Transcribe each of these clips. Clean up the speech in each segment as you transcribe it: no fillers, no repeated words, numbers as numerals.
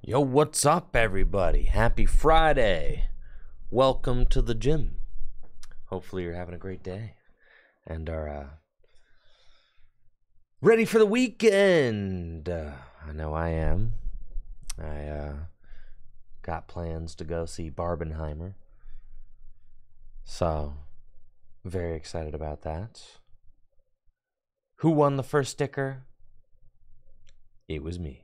Yo, what's up, everybody? Happy Friday. Welcome to the gym. Hopefully you're having a great day and are ready for the weekend. I know I am. I got plans to go see Barbenheimer. So, very excited about that. Who won the first sticker? It was me.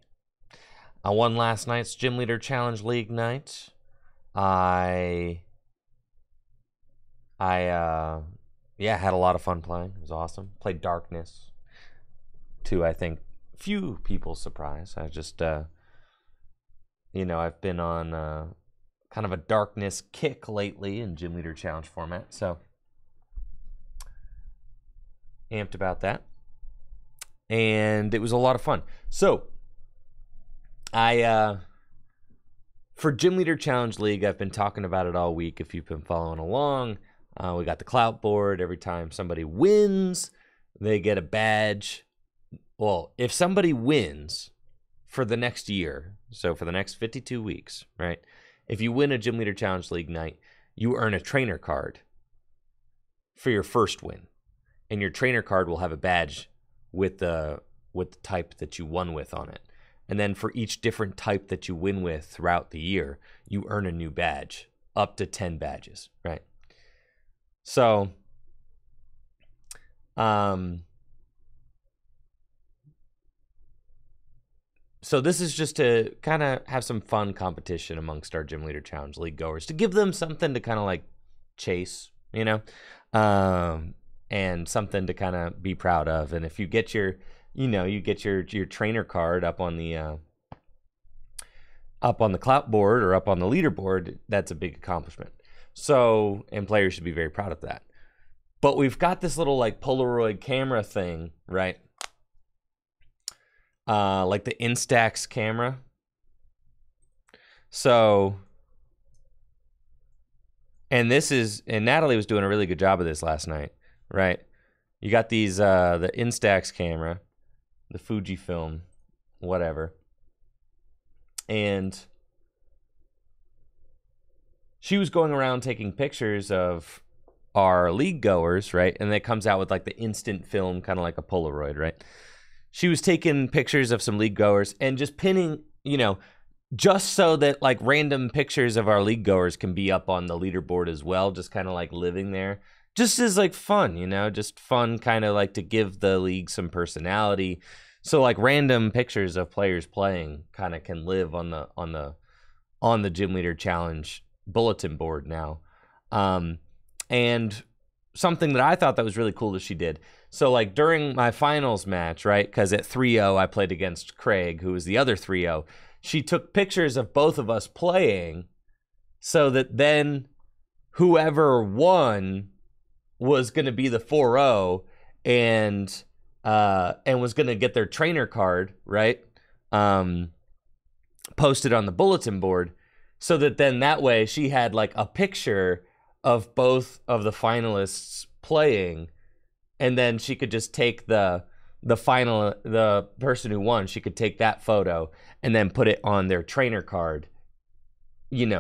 I won last night's Gym Leader Challenge League night. I had a lot of fun playing. It was awesome. Played Darkness to, I think, few people's surprise. I just, I've been on kind of a Darkness kick lately in Gym Leader Challenge format, so amped about that. And it was a lot of fun. So, for Gym Leader Challenge League, I've been talking about it all week. If you've been following along, we got the clout board. Every time somebody wins, they get a badge. Well, if somebody wins for the next year, so for the next 52 weeks, right? If you win a Gym Leader Challenge League night, you earn a trainer card for your first win. And your trainer card will have a badge with the type that you won with on it. And then for each different type that you win with throughout the year, you earn a new badge, up to 10 badges, right? So, this is just to kind of have some fun competition amongst our Gym Leader Challenge League goers, to give them something to kind of like chase, and something to kind of be proud of. And if you get your your trainer card up on the clout board or up on the leaderboard, that's a big accomplishment. So, and players should be very proud of that. But we've got this little like Polaroid camera thing, right? Like the Instax camera. So, and Natalie was doing a really good job of this last night, right? You got these, the Instax camera, the Fujifilm, whatever. And she was going around taking pictures of our league goers, right? And it comes out with like the instant film, kind of like a Polaroid, right? She was taking pictures of some league goers and just pinning, just so that like random pictures of our league goers can be up on the leaderboard as well, just kind of like living there. Just as like fun, just fun, kind of like to give the league some personality. So like random pictures of players playing kind of can live on the Gym Leader Challenge bulletin board now. And something that I thought that was really cool that she did. So like during my finals match, right? Because at 3-0 I played against Craig, who was the other 3-0. She took pictures of both of us playing, so that then whoever won was going to be the 4-0 and was going to get their trainer card, right? Posted on the bulletin board, so that then that way she had like a picture of both of the finalists playing, and then she could just take the person who won, she could take that photo and then put it on their trainer card,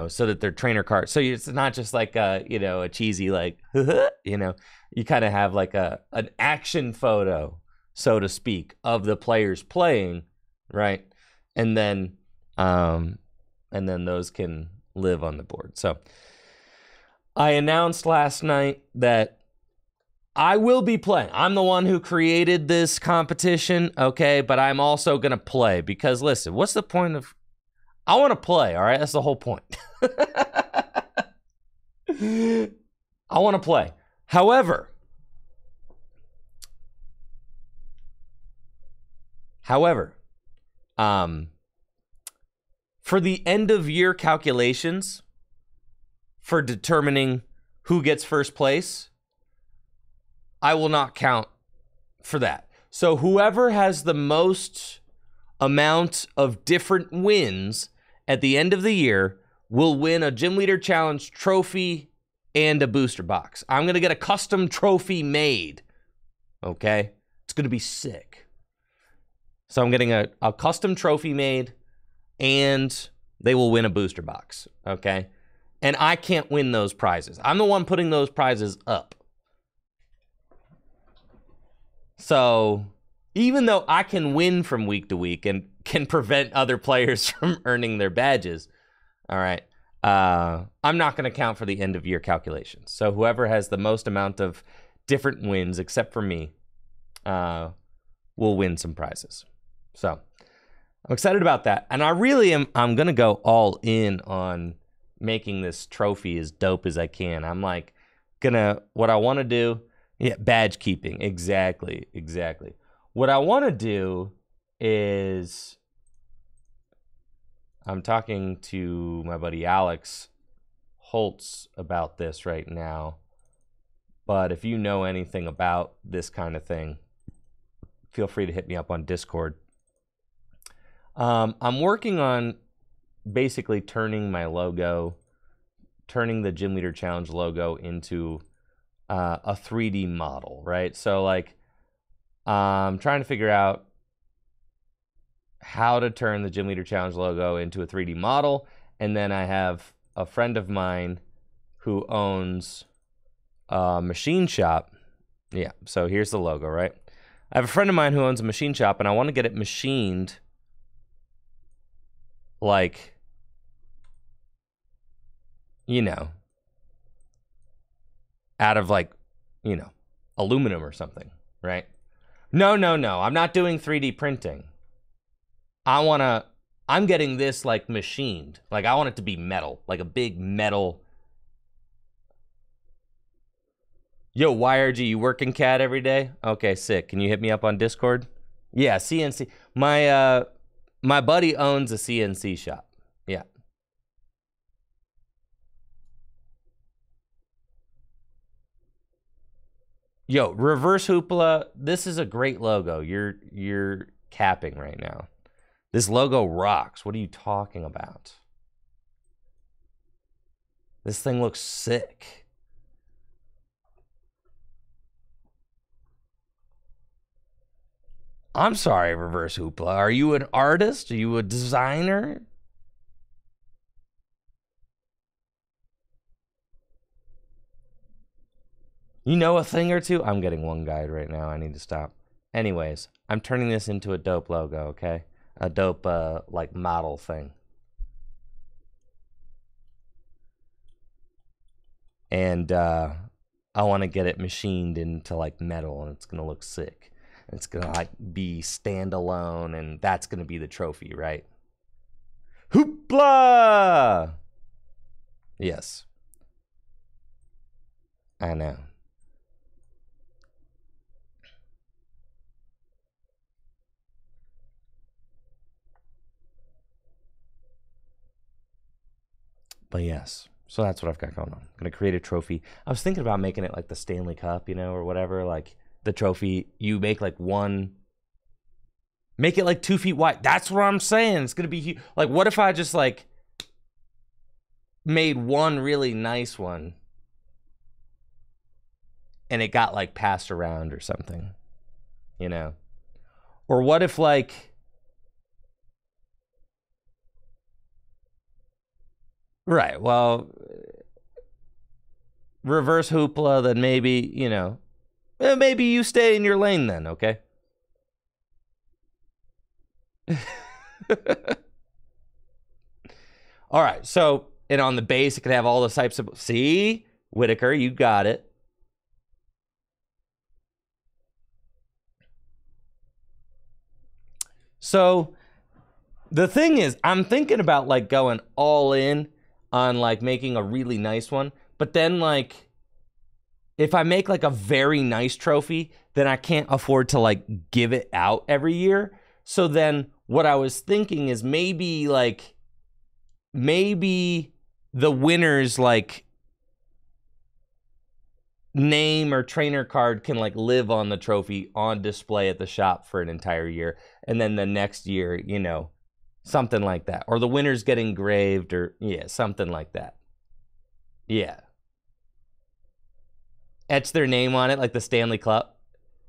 so that their trainer card, so it's not just like a cheesy like, you kind of have like an action photo, so to speak, of the players playing, right? And then those can live on the board. So I announced last night that I will be playing. I'm the one who created this competition, okay? But I'm also going to play because, listen, what's the point of... I want to play, all right? That's the whole point. I want to play. However, for the end of year calculations for determining who gets first place, I will not count for that. So whoever has the most amount of different wins at the end of the year will win a Gym Leader Challenge trophy and a booster box. I'm going to get a custom trophy made, okay? It's going to be sick. So I'm getting a custom trophy made and they will win a booster box, okay? And I can't win those prizes. I'm the one putting those prizes up. So even though I can win from week to week and can prevent other players from earning their badges, all right, I'm not going to count for the end of year calculations. So whoever has the most amount of different wins, except for me, will win some prizes. So I'm excited about that. And I really am, I'm going to go all in on making this trophy as dope as I can. I'm like what I want to do, yeah, badge keeping. Exactly. What I want to do is, I'm talking to my buddy Alex Holtz about this right now. But if you know anything about this kind of thing, feel free to hit me up on Discord. I'm working on basically turning my logo, turning the Gym Leader Challenge logo into a 3D model, right? So like, I'm trying to figure out how to turn the Gym Leader Challenge logo into a 3D model. And then I have a friend of mine who owns a machine shop. Yeah, so here's the logo, right? I have a friend of mine who owns a machine shop, and I want to get it machined like, you know, out of like, you know, aluminum or something, right? No, I'm not doing 3D printing. I'm getting this like machined. Like I want it to be metal, like a big metal. Yo, YRG, you working CAD every day? Okay, sick. Can you hit me up on Discord? Yeah, CNC. My buddy owns a CNC shop. Yeah. Yo, Reverse Hoopla, this is a great logo. You're capping right now. This logo rocks. What are you talking about? This thing looks sick. I'm sorry, Reverse Hoopla. Are you an artist? Are you a designer? You know a thing or two? I'm getting one guide right now. I need to stop. Anyways, I'm turning this into a dope logo, okay? A dope, like, model thing. And I want to get it machined into, like, metal, and it's going to look sick. It's going to, like, be standalone, and that's going to be the trophy, right? Hoopla! Yes. I know. But yes, so that's what I've got going on. I'm going to create a trophy. I was thinking about making it like the Stanley Cup, you know, or whatever. Like the trophy, you make like one, make it like 2 feet wide. That's what I'm saying. It's going to be huge. Like, what if I just like made one really nice one and it got like passed around or something, you know? Or what if like, right, well, Reverse Hoopla, then maybe, you know, maybe you stay in your lane then, okay? All right, so, and on the base, it could have all the types of, see? Whitaker, you got it. So, the thing is, I'm thinking about, like, going all in on, like, making a really nice one. But then, like, if I make, like, a very nice trophy, then I can't afford to, like, give it out every year. So then what I was thinking is maybe, like, maybe the winner's, like, name or trainer card can, like, live on the trophy on display at the shop for an entire year. And then the next year, you know, something like that. Or the winner's get engraved or, yeah, something like that. Yeah. Etch their name on it like the Stanley Cup.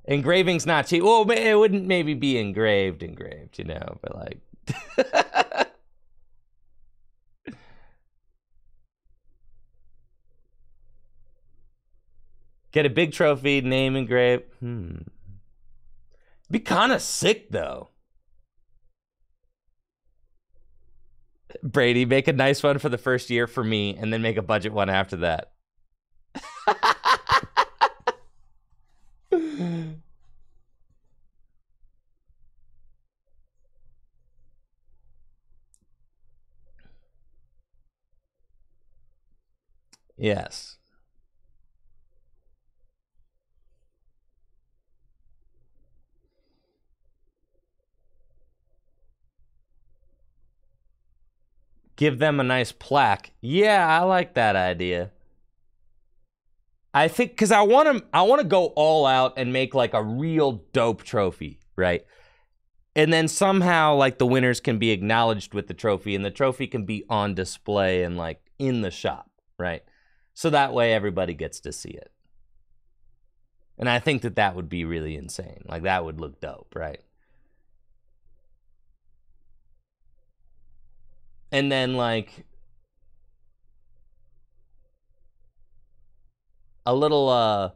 Engraving's not cheap. Well, it wouldn't maybe be engraved, you know, but like... Get a big trophy, name engraved. Be kind of sick, though. Brady, make a nice one for the first year for me, and then make a budget one after that. Yes. Give them a nice plaque. Yeah, I like that idea. I think because I want to go all out and make like a real dope trophy, right? And then somehow like the winners can be acknowledged with the trophy, and the trophy can be on display and like in the shop, right? So that way everybody gets to see it. And I think that would be really insane. Like that would look dope, right? And then like a little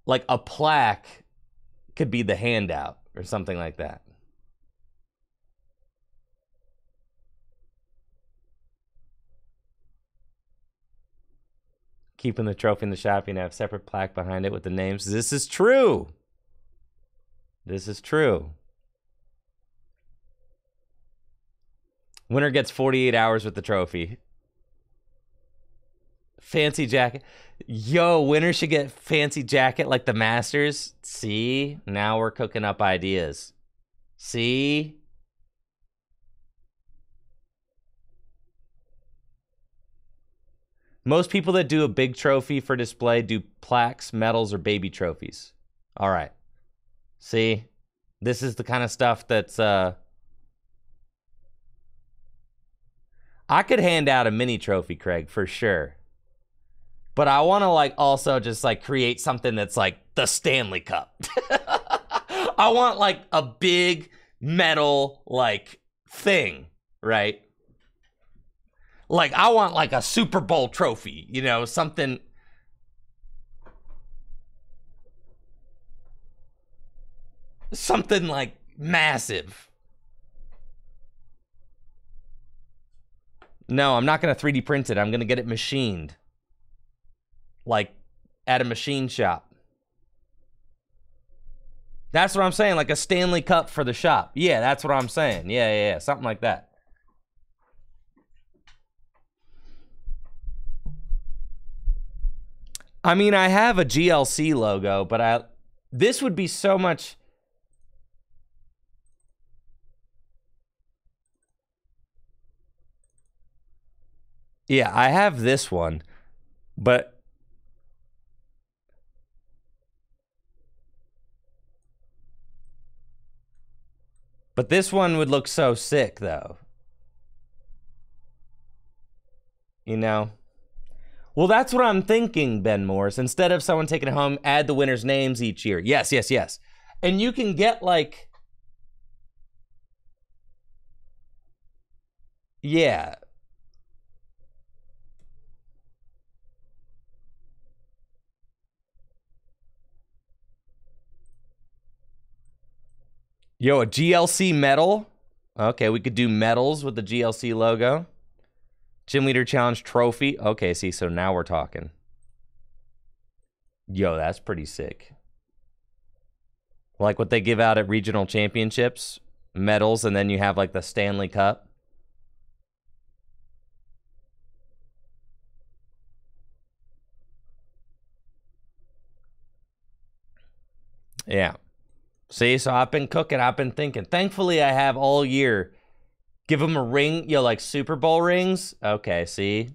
like a plaque could be the handout or something like that. Keeping the trophy in the shop, and have a separate plaque behind it with the names. This is true. This is true. Winner gets 48 hours with the trophy. Fancy jacket. Yo, winner should get fancy jacket like the Masters. See? Now we're cooking up ideas. See? Most people that do a big trophy for display do plaques, medals, or baby trophies. All right. See? This is the kind of stuff that's... I could hand out a mini trophy, Craig, for sure. But I want to like also just like create something that's like the Stanley Cup. I want like a big metal like thing, right? Like I want like a Super Bowl trophy, you know, something. Something like massive. No, I'm not going to 3D print it. I'm going to get it machined. Like at a machine shop. That's what I'm saying. Like a Stanley Cup for the shop. Yeah, that's what I'm saying. Yeah. Something like that. I mean, I have a GLC logo, but this would be so much... Yeah, I have this one, but... But this one would look so sick, though. You know? Well, that's what I'm thinking, Ben Morris. Instead of someone taking it home, add the winners' names each year. Yes. And you can get, like... Yeah. Yo, a GLC medal? Okay, we could do medals with the GLC logo. Gym Leader Challenge trophy. Okay, see, so now we're talking. Yo, that's pretty sick. Like what they give out at regional championships. Medals, and then you have like the Stanley Cup. Yeah. See, so I've been cooking. I've been thinking. Thankfully, I have all year. Give them a ring, like Super Bowl rings. Okay, see?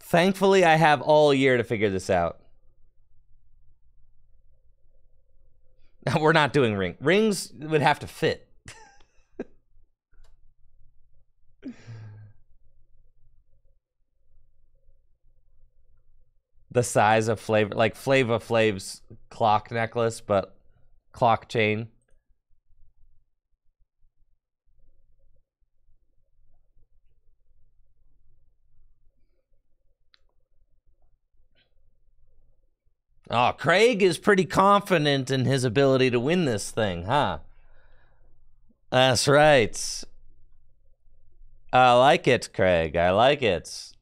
Thankfully, I have all year to figure this out. We're not doing rings. Rings would have to fit. The size of Flavor, like Flava Flav's clock necklace, but clock chain. Oh, Craig is pretty confident in his ability to win this thing, huh? That's right. I like it, Craig. I like it.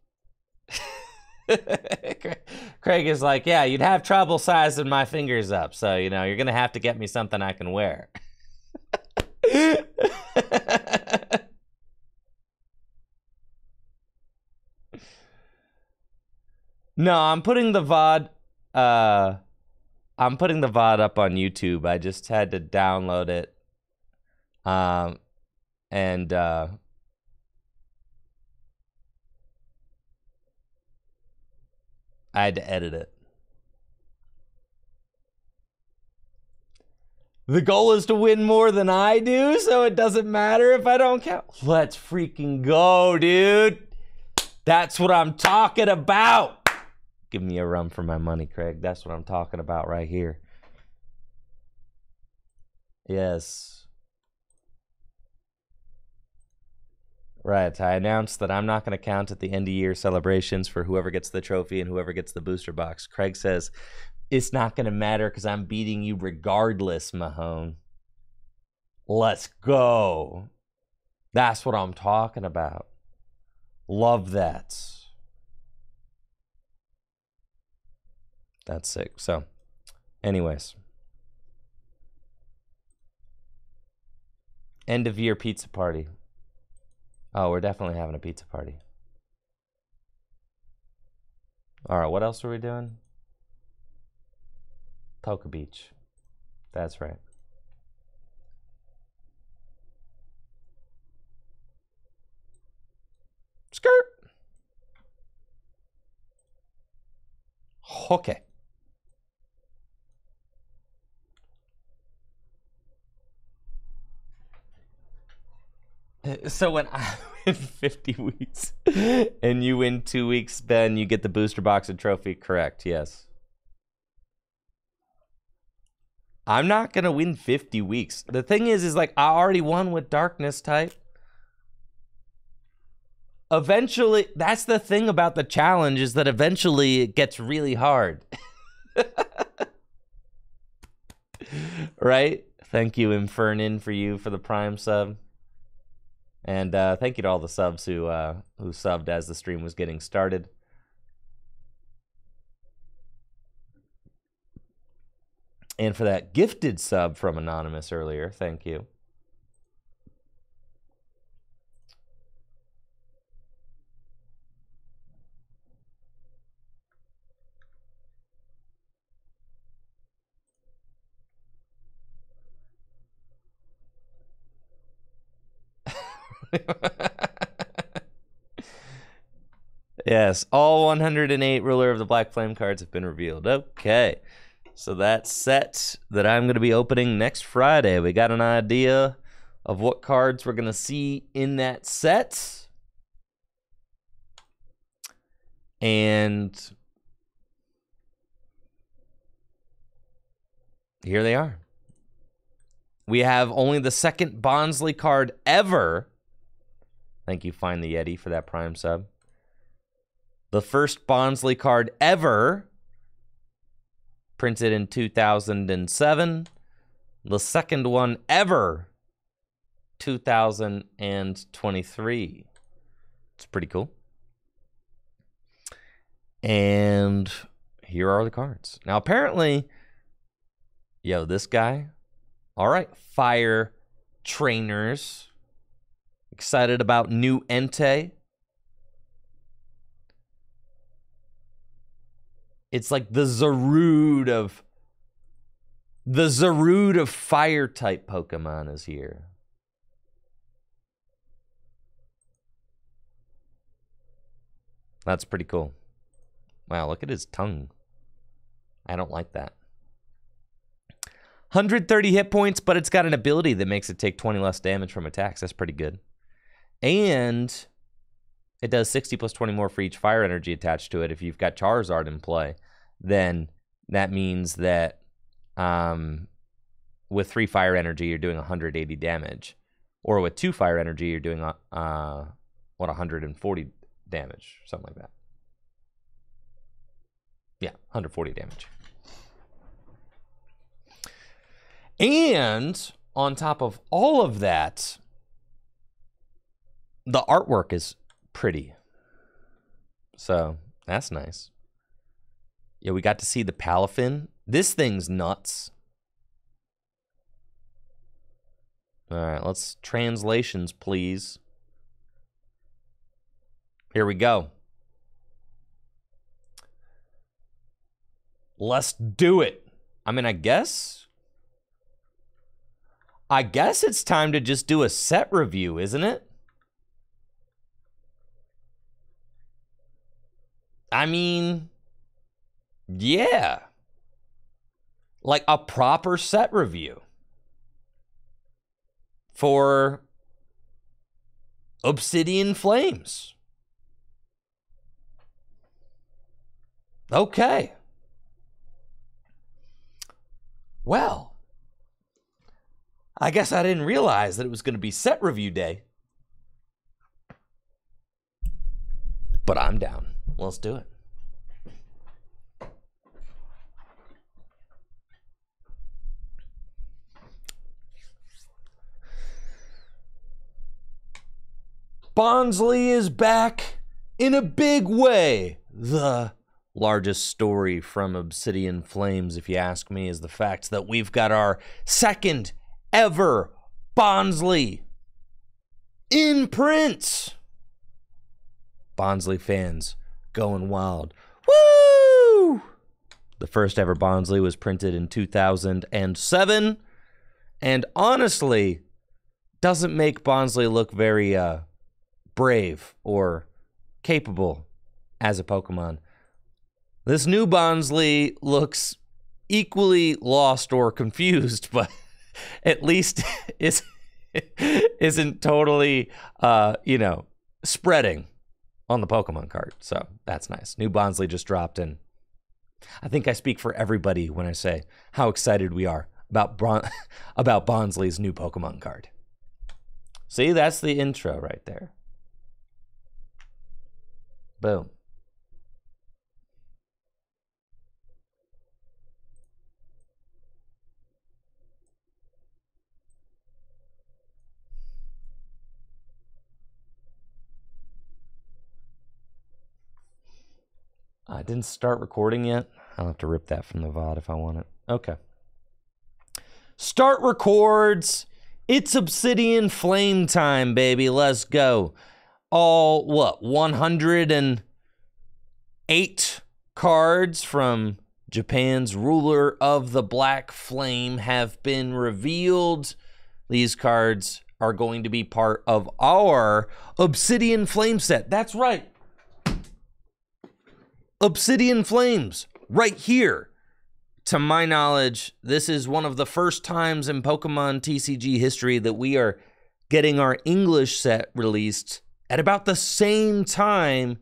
Craig is like, yeah, you'd have trouble sizing my fingers up, so, you know, you're going to have to get me something I can wear. No, I'm putting the VOD up on YouTube. I just had to download it. And I had to edit it. The goal is to win more than I do, so it doesn't matter if I don't count. Let's freaking go, dude. That's what I'm talking about. Give me a run for my money, Craig. That's what I'm talking about right here. Yes. Right. I announced that I'm not going to count at the end of year celebrations for whoever gets the trophy and whoever gets the booster box. Craig says, it's not going to matter because I'm beating you regardless, Mahone. Let's go. That's what I'm talking about. Love that. That's sick. So, anyways. End of year pizza party. Oh, we're definitely having a pizza party. All right, what else are we doing? Poca Beach. That's right. Skirt. Okay. So when I win 50 weeks and you win 2 weeks, Ben, you get the booster box and trophy. Correct, yes. I'm not going to win 50 weeks. The thing is like, I already won with Darkness type. Eventually, that's the thing about the challenge, is that eventually it gets really hard. Right? Thank you, Infernin, for the Prime sub. And thank you to all the subs who subbed as the stream was getting started. And for that gifted sub from Anonymous earlier, thank you. Yes, all 108 Ruler of the Black Flame cards have been revealed. Okay, so that set that I'm going to be opening next Friday. We got an idea of what cards we're going to see in that set. And here they are. We have only the second Bonsly card ever. Thank you, Find the Yeti, for that Prime sub. The first Bonsly card ever, printed in 2007. The second one ever, 2023. It's pretty cool. And here are the cards. Now, apparently, yo, this guy, all right, Fire Trainers, excited about new Entei. It's like the Zarude of fire type Pokemon is here. That's pretty cool. Wow, look at his tongue. I don't like that. 130 hit points, but it's got an ability that makes it take 20 less damage from attacks. That's pretty good. And it does 60 plus 20 more for each fire energy attached to it. If you've got Charizard in play, then that means that with 3 fire energy, you're doing 180 damage. Or with 2 fire energy, you're doing 140 damage, something like that. Yeah, 140 damage. And on top of all of that, the artwork is pretty. So that's nice. Yeah, we got to see the Palafin. This thing's nuts. All right, let's translations, please. Here we go. Let's do it. I mean, I guess it's time to just do a set review, isn't it? I mean, yeah. Like a proper set review for Obsidian Flames. Okay. Well, I guess I didn't realize that it was going to be set review day. But I'm down. Let's do it. Bonsly is back in a big way. The largest story from Obsidian Flames, if you ask me, is the fact that we've got our second ever Bonsly in print. Bonsly fans going wild. Woo! The first ever Bonsly was printed in 2007, and honestly, doesn't make Bonsly look very brave or capable as a Pokemon. This new Bonsly looks equally lost or confused, but at least isn't totally, spreading on the Pokemon card. So that's nice. New Bonsly just dropped in. I think I speak for everybody when I say how excited we are about Bonsly's new Pokemon card. See, that's the intro right there. Boom. I didn't start recording yet. I'll have to rip that from the VOD if I want it. Okay. Start records. It's Obsidian Flame time, baby. Let's go. All, 108 cards from Japan's Ruler of the Black Flame have been revealed. These cards are going to be part of our Obsidian Flame set. That's right. Obsidian Flames, right here. To my knowledge, this is one of the first times in Pokemon TCG history that we are getting our English set released at about the same time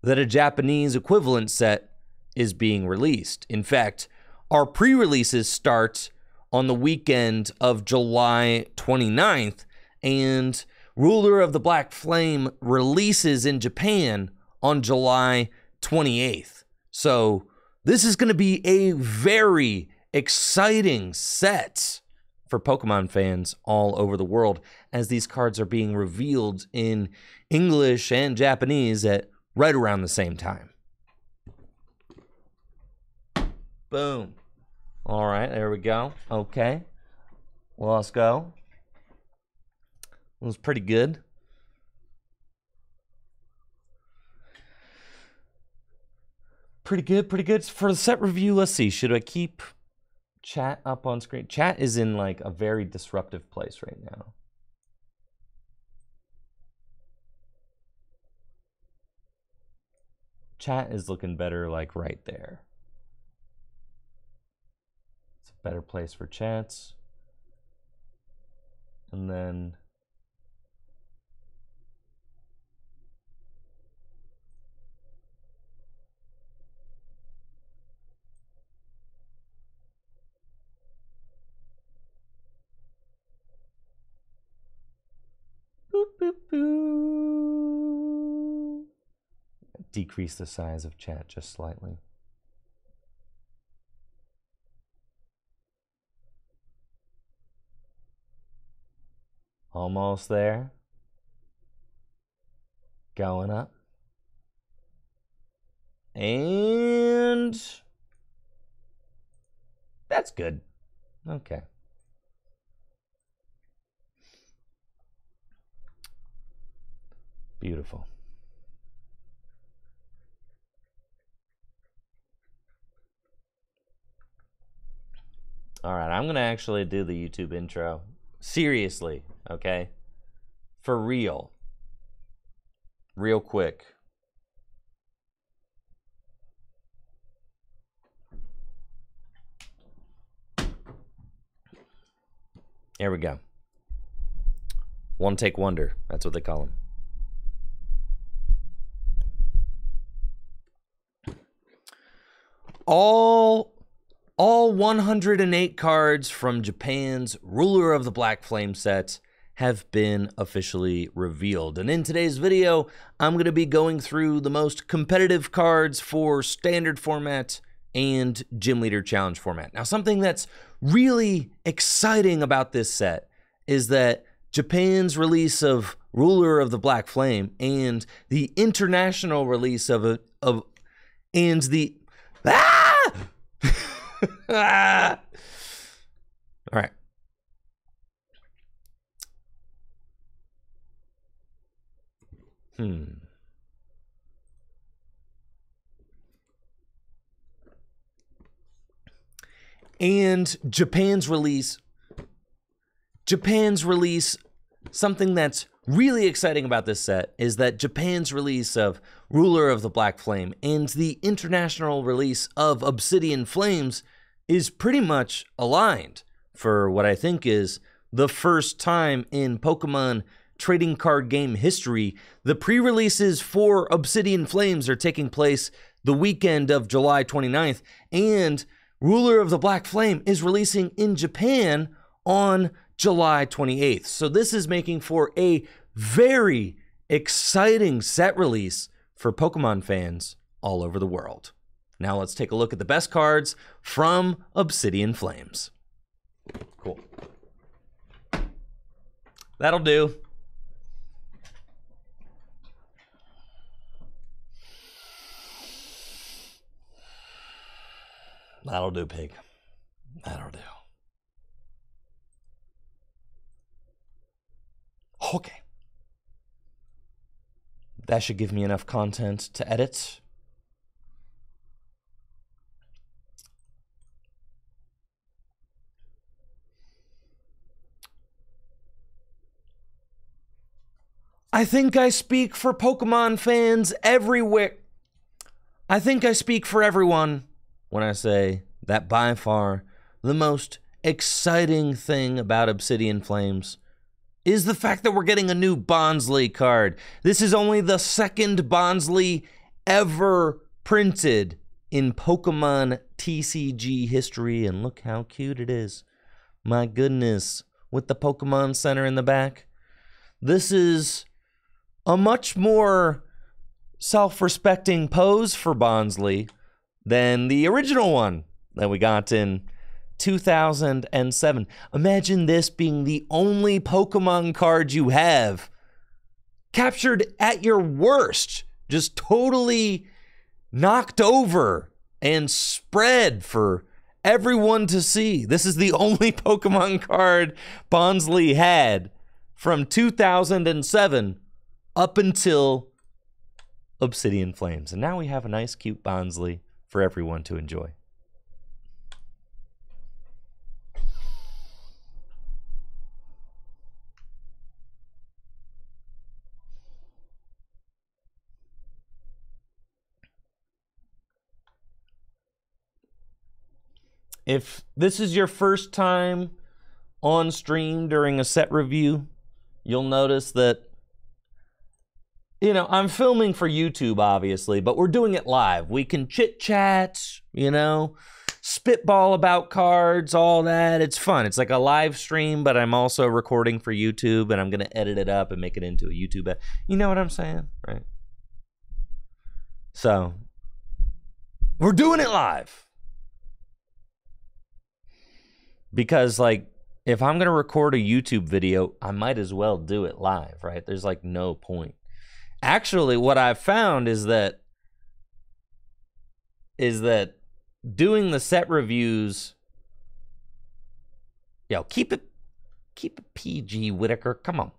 that a Japanese equivalent set is being released. In fact, our pre-releases start on the weekend of July 29th, and Ruler of the Black Flame releases in Japan on July 28th. So this is going to be a very exciting set for Pokemon fans all over the world, as these cards are being revealed in English and Japanese at right around the same time. Boom. All right, there we go. Okay. Well, let's go. It was pretty good. Pretty good. For the set review, let's see. Should I keep chat up on screen? Chat is in like a very disruptive place right now. Chat is looking better like right there. It's a better place for chats. And then boop, boop, boop. Decrease the size of chat just slightly. Almost there. Going up. And that's good. Okay. Beautiful. All right, I'm going to actually do the YouTube intro. Seriously, okay? For real. Real quick. Here we go. One take wonder. That's what they call them. All 108 cards from Japan's Ruler of the Black Flame set have been officially revealed. And in today's video, I'm going to be going through the most competitive cards for standard format and Gym Leader Challenge format. Now, something that's really exciting about this set is that Japan's release of Ruler of the Black Flame and the international release of All right. And Japan's release, something that's really exciting about this set is that Japan's release of Ruler of the Black Flame and the international release of Obsidian Flames is pretty much aligned for what I think is the first time in Pokemon trading card game history. The pre-releases for Obsidian Flames are taking place the weekend of July 29th, and Ruler of the Black Flame is releasing in Japan on July 28th. So this is making for a very exciting set release for Pokemon fans all over the world. Now let's take a look at the best cards from Obsidian Flames. Cool. That'll do. That'll do, pig. That'll do. Okay. That should give me enough content to edit. I think I speak for Pokemon fans everywhere. I think I speak for everyone when I say that by far the most exciting thing about Obsidian Flames is the fact that we're getting a new Bonsly card. This is only the second Bonsly ever printed in Pokemon TCG history, and look how cute it is. My goodness, with the Pokemon Center in the back. This is a much more self-respecting pose for Bonsly than the original one that we got in 2007. Imagine this being the only Pokemon card you have captured at your worst, just totally knocked over and spread for everyone to see. This is the only Pokemon card Bonsly had from 2007 up until Obsidian Flames. And now we have a nice, cute Bonsly for everyone to enjoy. If this is your first time on stream during a set review, you'll notice that, you know, I'm filming for YouTube, obviously, but we're doing it live. We can chit-chat, you know, spitball about cards, all that. It's fun. It's like a live stream, but I'm also recording for YouTube, and I'm going to edit it up and make it into a YouTube. You know what I'm saying, right? So, we're doing it live. Because, like, if I'm going to record a YouTube video, I might as well do it live, right? There's like no point. Actually, what I've found is that doing the set reviews, keep it PG, Whitaker. Come on.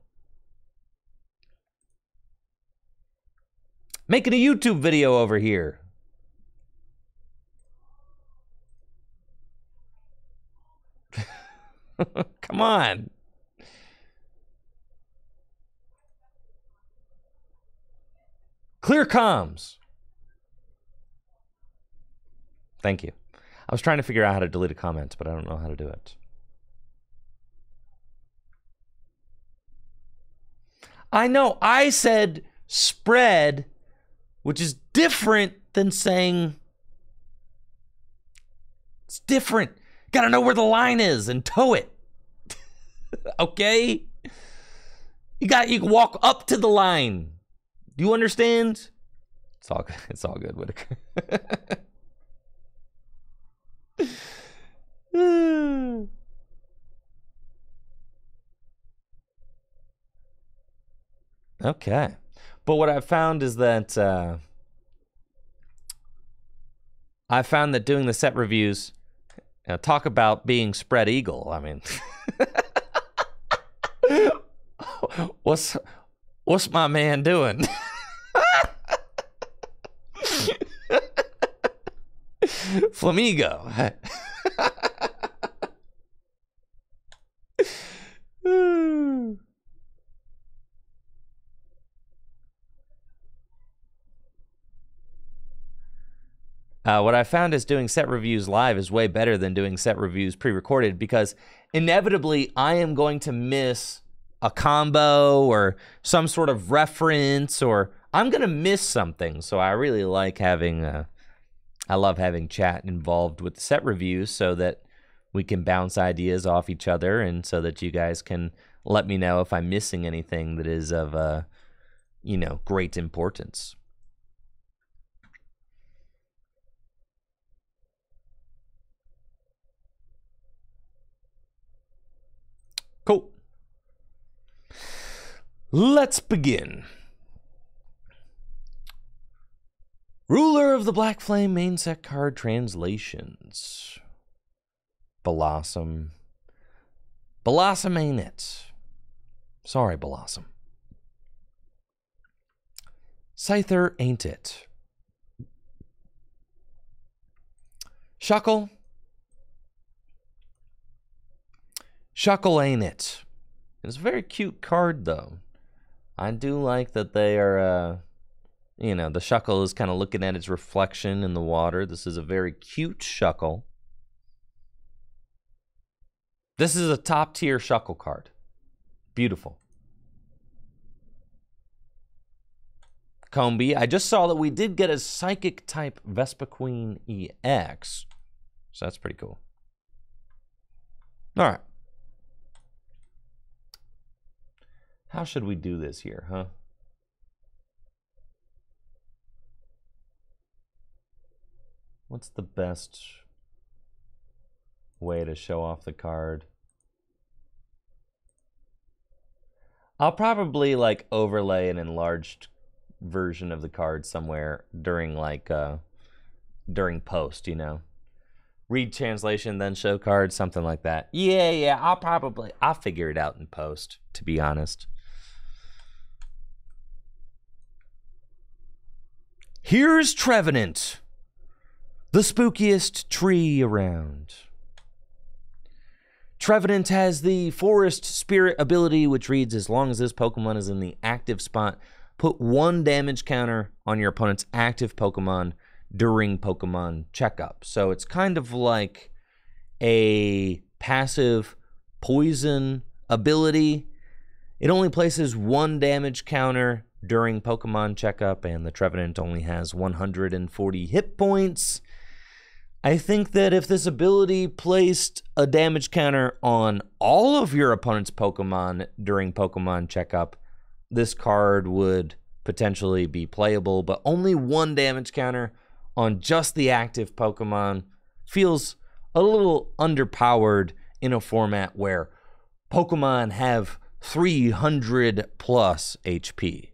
Making a YouTube video over here. Come on. Clear comms. Thank you. I was trying to figure out how to delete a comment, but I don't know how to do it. I know I said spread, which is different than saying it's different. Gotta know where the line is and toe it. Okay? You can walk up to the line. Do you understand? It's all good. It's all good, Whitaker. Okay. But what I've found is that I found that doing the set reviews, talk about being spread eagle. I mean, what's my man doing? Flamigo. What I found is doing set reviews live is way better than doing set reviews pre-recorded, because inevitably I am going to miss a combo or some sort of reference, or I'm going to miss something. So I really like having, I love having chat involved with the set reviews so that we can bounce ideas off each other, and so that you guys can let me know if I'm missing anything that is of, great importance. Cool. Let's begin. Ruler of the Black Flame main set card translations. Blossom. Blossom ain't it. Sorry, Blossom. Scyther ain't it. Shuckle. Shuckle ain't it. It's a very cute card, though. I do like that they are, the Shuckle is kind of looking at its reflection in the water. This is a very cute Shuckle. This is a top-tier Shuckle card. Beautiful. Combee. I just saw that we did get a Psychic-type Vespiquen EX. So that's pretty cool. All right. How should we do this here, huh? What's the best way to show off the card? I'll probably like overlay an enlarged version of the card somewhere during during post, Read translation, then show card, something like that. Yeah, I'll figure it out in post, to be honest. Here's Trevenant, the spookiest tree around. Trevenant has the Forest Spirit ability, which reads, as long as this Pokemon is in the active spot, put 1 damage counter on your opponent's active Pokemon during Pokemon checkup. So it's kind of like a passive poison ability. It only places 1 damage counter during Pokemon checkup, and the Trevenant only has 140 hit points. I think that if this ability placed a damage counter on all of your opponent's Pokemon during Pokemon checkup, this card would potentially be playable, but only 1 damage counter on just the active Pokemon feels a little underpowered in a format where Pokemon have 300 plus HP.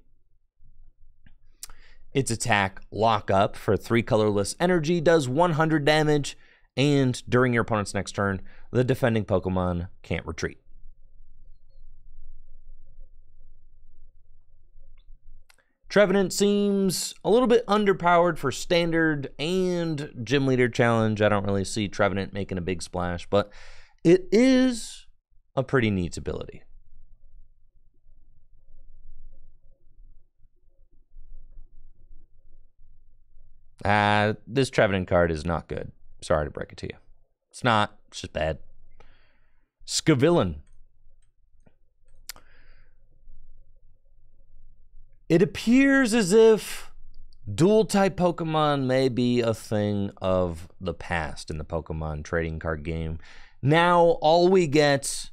Its attack Lock Up for 3 colorless energy does 100 damage, and during your opponent's next turn, the defending Pokemon can't retreat. Trevenant seems a little bit underpowered for Standard and Gym Leader Challenge. I don't really see Trevenant making a big splash, but it is a pretty neat ability. This Trevenant card is not good. Sorry to break it to you. It's not. It's just bad. Scavillain. It appears as if dual-type Pokemon may be a thing of the past in the Pokemon trading card game. Now, all we get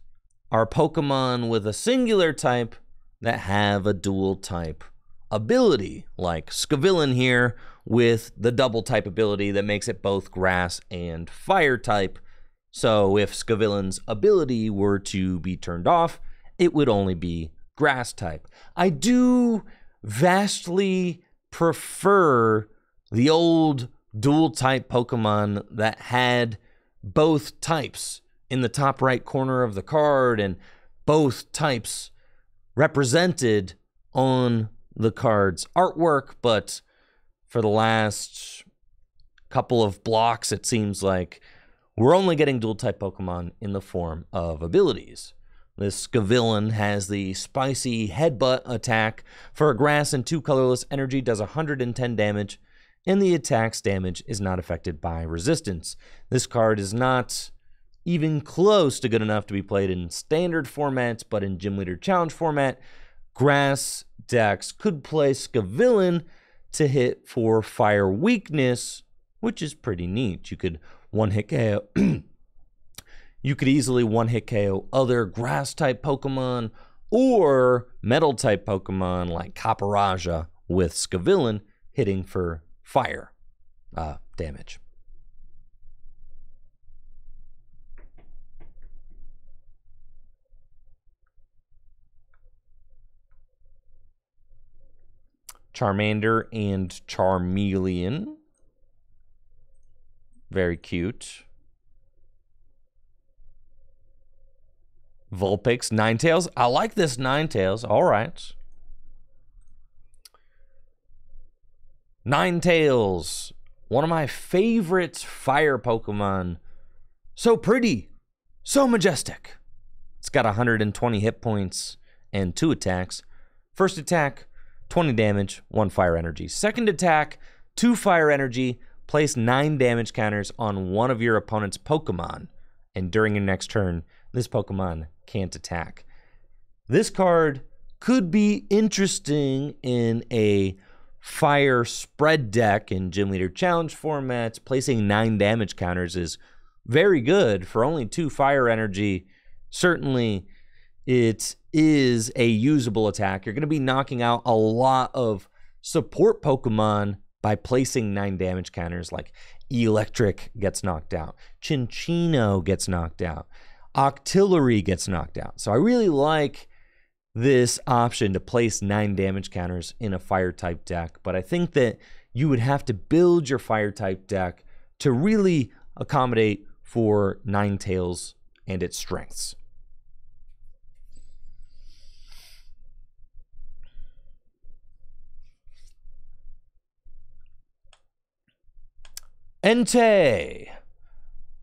are Pokemon with a singular type that have a dual-type ability, like Scavillain here with the double-type ability that makes it both grass and fire type. So if Scavillain's ability were to be turned off, it would only be grass type. I do vastly prefer the old dual type Pokemon that had both types in the top right corner of the card and both types represented on the card's artwork. But for the last couple of blocks, it seems like we're only getting dual type Pokemon in the form of abilities. This Scavillain has the Spicy Headbutt attack for a grass and 2 colorless energy, does 110 damage, and the attack's damage is not affected by resistance. This card is not even close to good enough to be played in standard formats, but in Gym Leader Challenge format, grass decks could play Scavillain to hit for fire weakness, which is pretty neat. You could one-hit KO. You could easily one-hit KO other grass-type Pokemon or metal-type Pokemon like Caparaja with Scavillain hitting for fire damage. Charmander and Charmeleon. Very cute. Vulpix, Ninetales. I like this Ninetales. All right. Ninetales, one of my favorite fire Pokemon. So pretty, so majestic. It's got 120 hit points and 2 attacks. First attack, 20 damage, 1 fire energy. Second attack, 2 fire energy. Place 9 damage counters on one of your opponent's Pokemon. And during your next turn, this Pokemon can't attack. This card could be interesting in a fire spread deck in Gym Leader Challenge formats. Placing 9 damage counters is very good for only 2 fire energy. Certainly, it is a usable attack. You're going to be knocking out a lot of support Pokemon by placing 9 damage counters, like Electric gets knocked out, Chinchino gets knocked out, Octillery gets knocked out. So I really like this option to place 9 damage counters in a fire type deck, but I think that you would have to build your fire type deck to really accommodate for Ninetales and its strengths. Entei.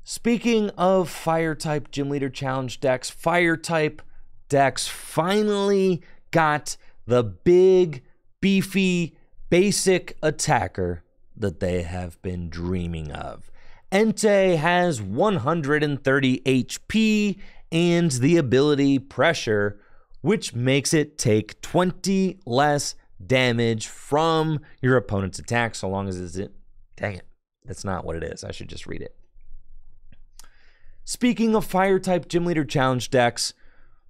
Speaking of fire-type Gym Leader Challenge decks, fire-type decks finally got the big, beefy, basic attacker that they have been dreaming of. Entei has 130 HP and the ability Pressure, which makes it take 20 less damage from your opponent's attack, so long as it's it. Dang it. That's not what it is. I should just read it. Speaking of fire-type Gym Leader Challenge decks,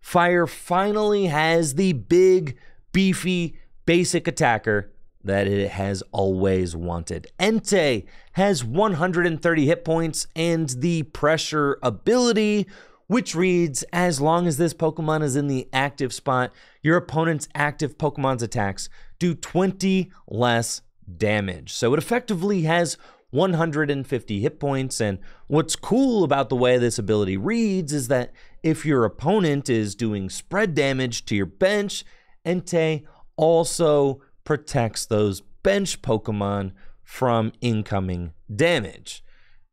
Fire finally has the big, beefy, basic attacker that it has always wanted. Entei has 130 hit points and the Pressure ability, which reads, as long as this Pokemon is in the active spot, your opponent's active Pokemon's attacks do 20 less damage. So it effectively has 150 hit points. And what's cool about the way this ability reads is that if your opponent is doing spread damage to your bench, Entei also protects those bench Pokemon from incoming damage.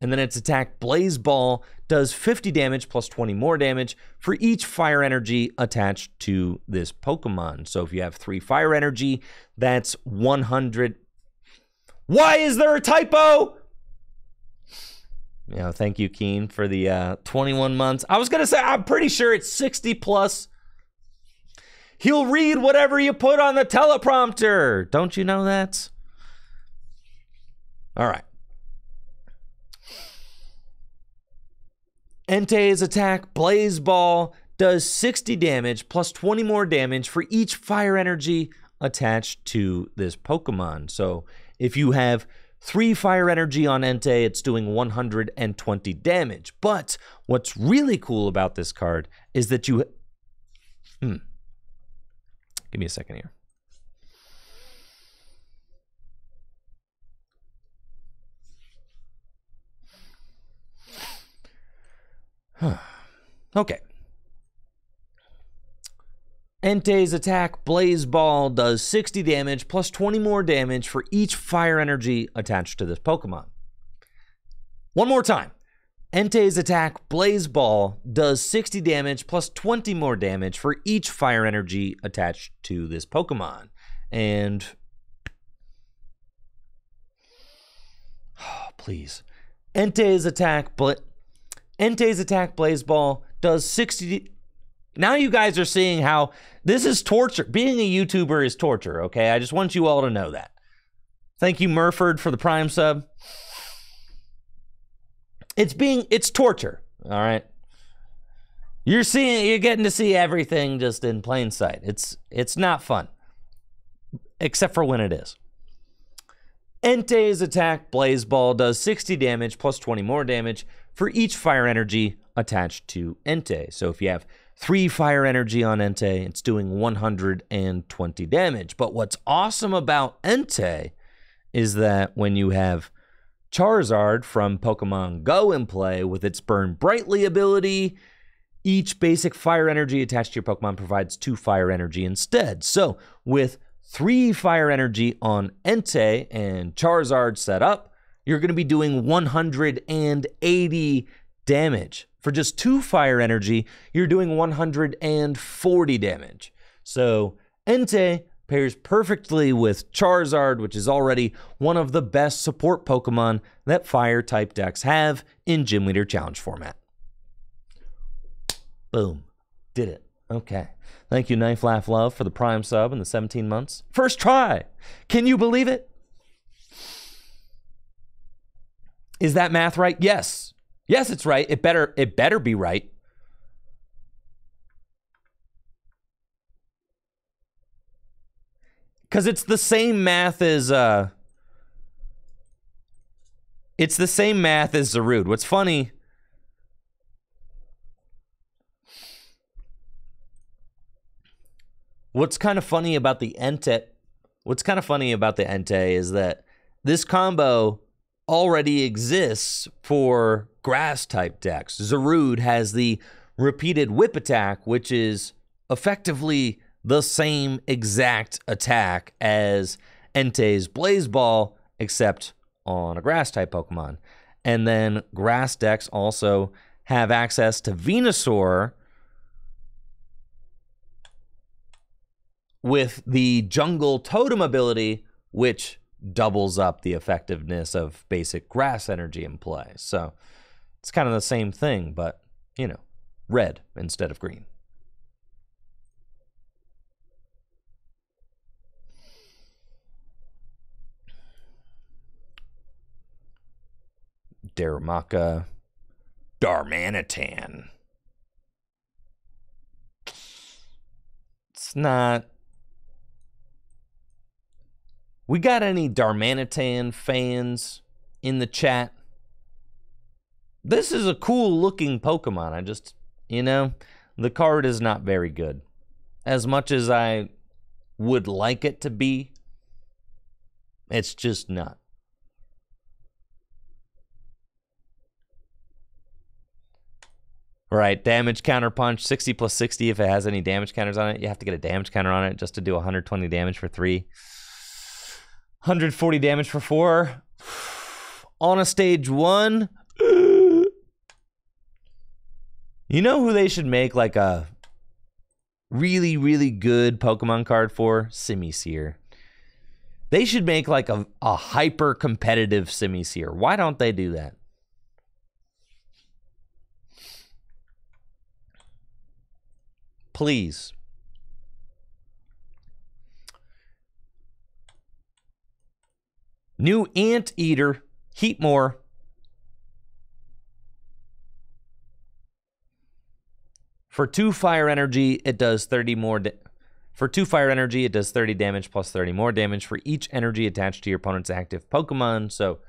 And then its attack, Blaze Ball, does 50 damage plus 20 more damage for each fire energy attached to this Pokemon. So if you have 3 fire energy, that's 100. Why is there a typo? You know, thank you, Keen, for the 21 months. I was going to say, I'm pretty sure it's 60 plus. He'll read whatever you put on the teleprompter. Don't you know that? All right. Entei's attack, Blaze Ball, does 60 damage plus 20 more damage for each fire energy attached to this Pokemon. So if you have 3 fire energy on Entei, it's doing 120 damage. But what's really cool about this card is that you... Give me a second here. Okay. Entei's attack, Blaze Ball, does 60 damage plus 20 more damage for each fire energy attached to this Pokemon. One more time. Entei's attack, Blaze Ball, does 60 damage plus 20 more damage for each fire energy attached to this Pokemon. And... please. Entei's attack, Blaze Ball, does 60... Now you guys are seeing how this is torture. Being a YouTuber is torture, okay? I just want you all to know that. Thank you, Murford, for the Prime sub. It's torture, all right? You're getting to see everything just in plain sight. It's not fun. Except for when it is. Entei's attack, Blaze Ball, does 60 damage plus 20 more damage for each fire energy attached to Entei. So if you have 3 fire energy on Entei, it's doing 120 damage. But what's awesome about Entei is that when you have Charizard from Pokemon Go in play with its Burn Brightly ability, each basic fire energy attached to your Pokemon provides 2 fire energy instead. So with 3 fire energy on Entei and Charizard set up, you're going to be doing 180 damage. For just 2 fire energy, you're doing 140 damage. So Entei pairs perfectly with Charizard, which is already one of the best support Pokemon that fire-type decks have in Gym Leader Challenge format. Boom. Did it. Okay. Thank you, Knife Laugh Love, for the Prime sub and the 17 months. First try. Can you believe it? Is that math right? Yes. Yes, it's right. It better be right. Because it's the same math as Zarude. What's funny... What's kind of funny about the Entei is that this combo already exists for grass-type decks. Zarude has the repeated whip attack, which is effectively the same exact attack as Entei's Blaze Ball, except on a grass-type Pokemon. And then grass decks also have access to Venusaur with the Jungle Totem ability, which doubles up the effectiveness of basic grass energy in play. So it's kind of the same thing, but, you know, red instead of green. Darumaka, Darmanitan. It's not... We got any Darmanitan fans in the chat? This is a cool looking Pokemon. I just, You know, the card is not very good. As much as I would like it to be, it's just not. Right, damage counter punch, 60 plus 60 if it has any damage counters on it. You have to get a damage counter on it just to do 120 damage for 3. 140 damage for 4. On a stage 1. You know who they should make like a really, really good Pokemon card for? Simisear. They should make like a hyper competitive Simisear. Why don't they do that? Please. New Anteater, Heatmore. For 2 fire energy, it does 30 more. For 2 fire energy, it does 30 damage plus 30 more damage for each energy attached to your opponent's active Pokemon. So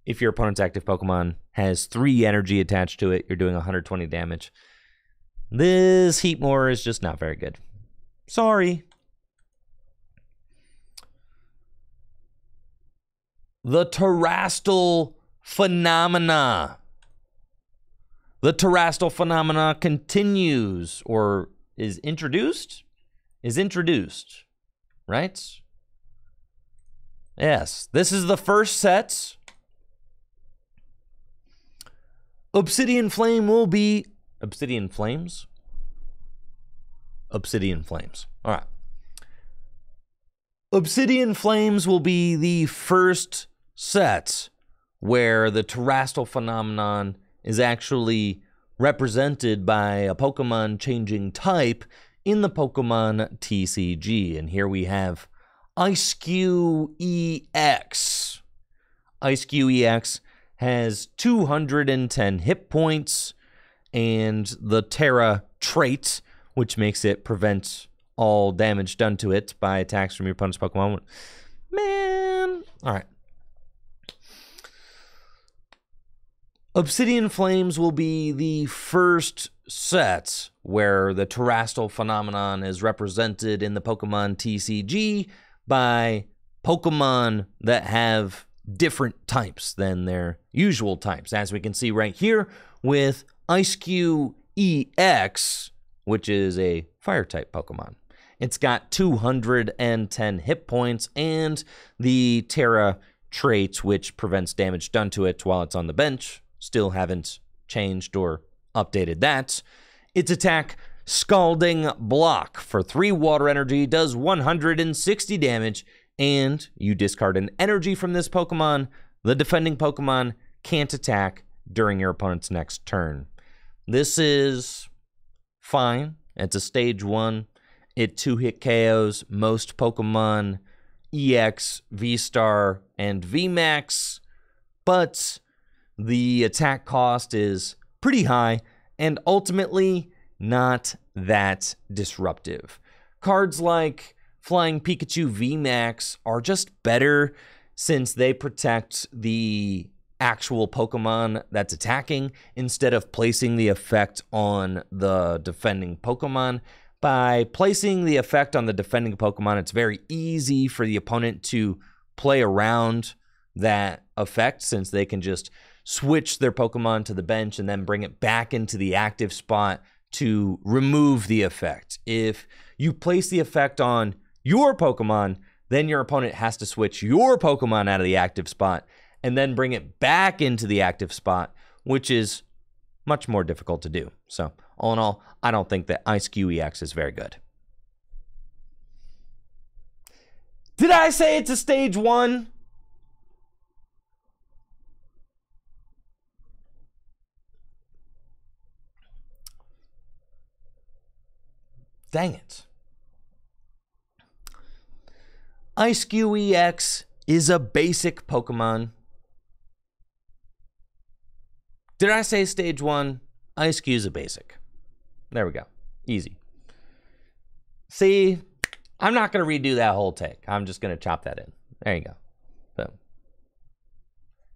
if your opponent's active Pokemon has 3 energy attached to it, you're doing 120 damage. This Heatmore is just not very good. Sorry. The Terastal Phenomena. The Terastal Phenomena continues, or is introduced? Is introduced, right? Yes, this is the first set. Obsidian Flame will be... Obsidian Flames? Obsidian Flames. All right. Obsidian Flames will be the first set where the Terastal Phenomenon is actually represented by a Pokemon changing type in the Pokemon TCG. And here we have Eiscue EX. Eiscue EX has 210 hit points and the Terra trait, which makes it prevent all damage done to it by attacks from your opponent's Pokemon. Man. All right. Obsidian Flames will be the first set where the Terastal Phenomenon is represented in the Pokemon TCG by Pokemon that have different types than their usual types, as we can see right here with Eiscue EX, which is a Fire-type Pokemon. It's got 210 hit points and the Terra trait, which prevents damage done to it while it's on the bench. Still haven't changed or updated that. Its attack, Scalding Block, for 3 water energy, does 160 damage, and you discard an energy from this Pokemon. The defending Pokemon can't attack during your opponent's next turn. This is fine. It's a stage 1. It 2-hit KOs most Pokemon EX, V-Star, and VMAX, but the attack cost is pretty high and ultimately not that disruptive. Cards like Flying Pikachu VMAX are just better since they protect the actual Pokemon that's attacking instead of placing the effect on the defending Pokemon. By placing the effect on the defending Pokemon, it's very easy for the opponent to play around that effect since they can just switch their Pokemon to the bench and then bring it back into the active spot to remove the effect. If you place the effect on your Pokemon, then your opponent has to switch your Pokemon out of the active spot and then bring it back into the active spot, which is much more difficult to do. So, all in all, I don't think that Eiscue EX is very good. Did I say it's a stage 1? Dang it. Eiscue EX is a basic Pokemon. Did I say stage 1? Eiscue is a basic. There we go. Easy. See, I'm not going to redo that whole take. I'm just going to chop that in. There you go. Boom.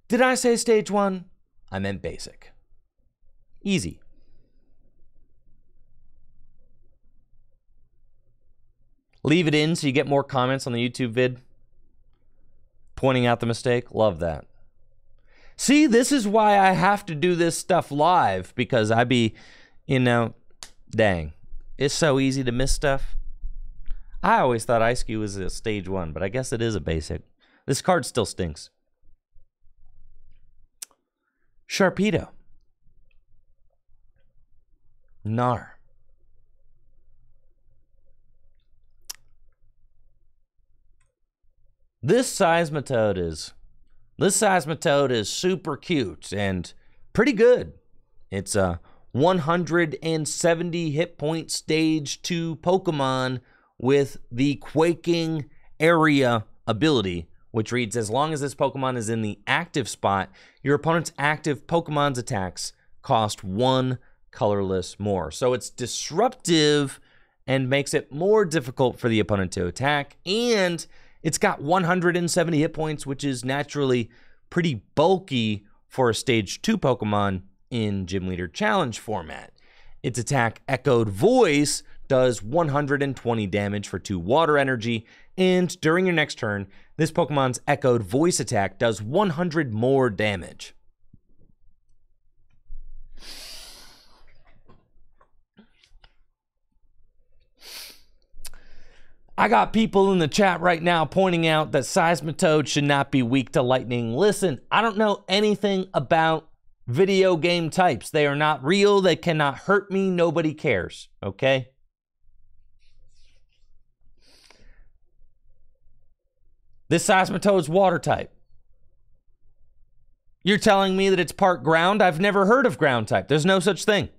Did I say stage 1? I meant basic. Easy. Leave it in so you get more comments on the YouTube vid. Pointing out the mistake. Love that. See, this is why I have to do this stuff live, because I be, you know, dang. It's so easy to miss stuff. I always thought Ice Cube was a stage 1, but I guess it is a basic. This card still stinks. Sharpedo. Gnar. This Seismitoad is super cute and pretty good. It's a 170 hit point stage 2 Pokemon with the Quaking Area ability, which reads, as long as this Pokemon is in the active spot, your opponent's active Pokemon's attacks cost 1 colorless more. So it's disruptive and makes it more difficult for the opponent to attack, and it's got 170 hit points, which is naturally pretty bulky for a stage 2 Pokemon in Gym Leader Challenge format. Its attack, Echoed Voice, does 120 damage for 2 water energy, and during your next turn, this Pokemon's Echoed Voice attack does 100 more damage. I got people in the chat right now pointing out that Seismitoad should not be weak to lightning. Listen, I don't know anything about video game types. They are not real. They cannot hurt me. Nobody cares, okay? This Seismitoad's water type. You're telling me that it's part ground? I've never heard of ground type. There's no such thing.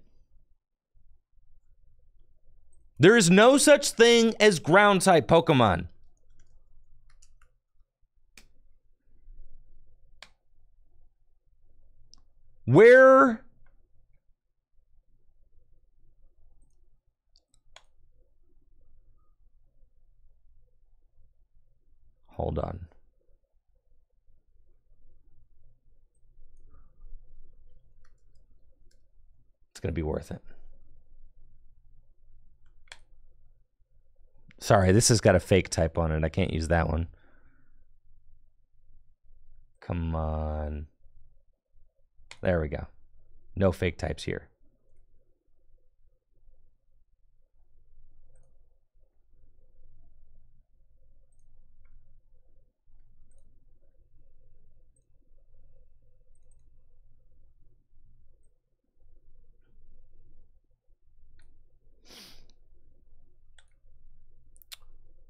There is no such thing as ground type Pokemon. Where hold on. It's going to be worth it. Sorry, this has got a fake type on it. I can't use that one. Come on. There we go. No fake types here.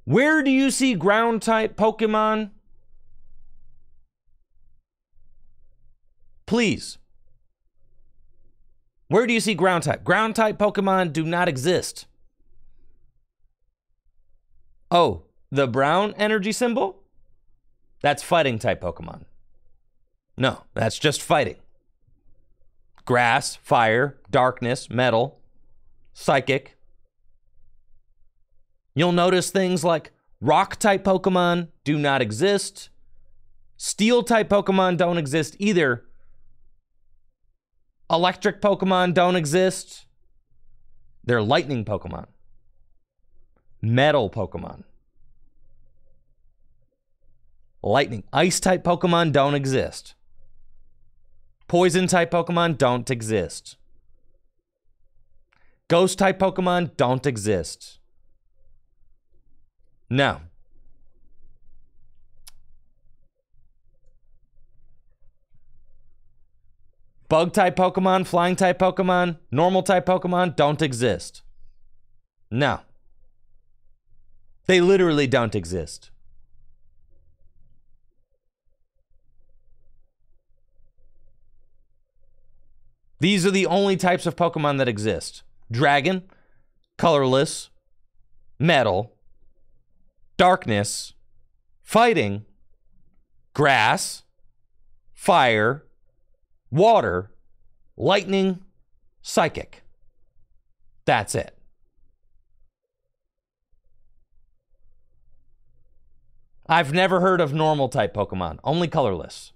Where do you see ground type Pokemon? Please. Where do you see ground type? Ground type Pokemon do not exist. Oh, the brown energy symbol? That's fighting type Pokemon. No, that's just fighting. Grass, fire, darkness, metal, psychic. You'll notice things like rock type Pokemon do not exist. Steel type Pokemon don't exist either. Electric Pokemon don't exist. They're lightning Pokemon. Metal Pokemon. Lightning. Ice type Pokemon don't exist. Poison type Pokemon don't exist. Ghost type Pokemon don't exist. No. Bug type Pokemon, flying type Pokemon, normal type Pokemon don't exist. No. They literally don't exist. These are the only types of Pokemon that exist. Dragon, colorless, metal, darkness, fighting, grass, fire, water, lightning, psychic. That's it. I've never heard of normal type Pokemon, only colorless.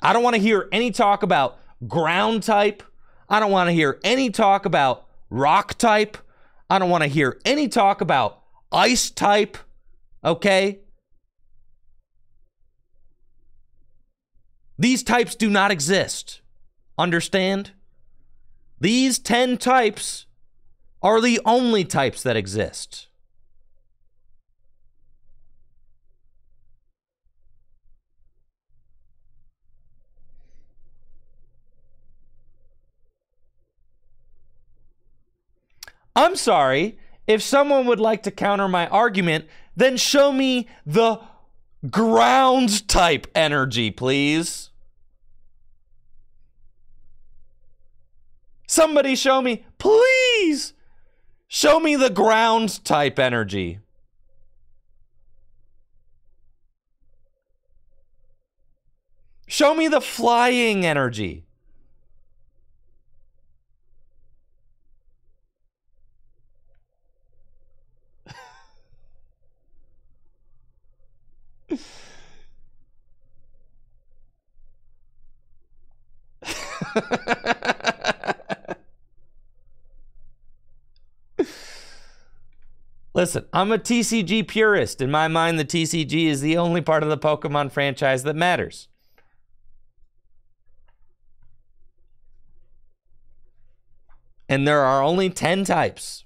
I don't want to hear any talk about ground type. I don't want to hear any talk about rock type. I don't want to hear any talk about ice type, okay? These types do not exist. Understand? These 10 types are the only types that exist. I'm sorry, if someone would like to counter my argument, then show me the ground type energy, please. Somebody show me, please. Show me the ground type energy. Show me the flying energy. Listen, I'm a TCG purist. In my mind, the TCG is the only part of the Pokemon franchise that matters. And there are only 10 types.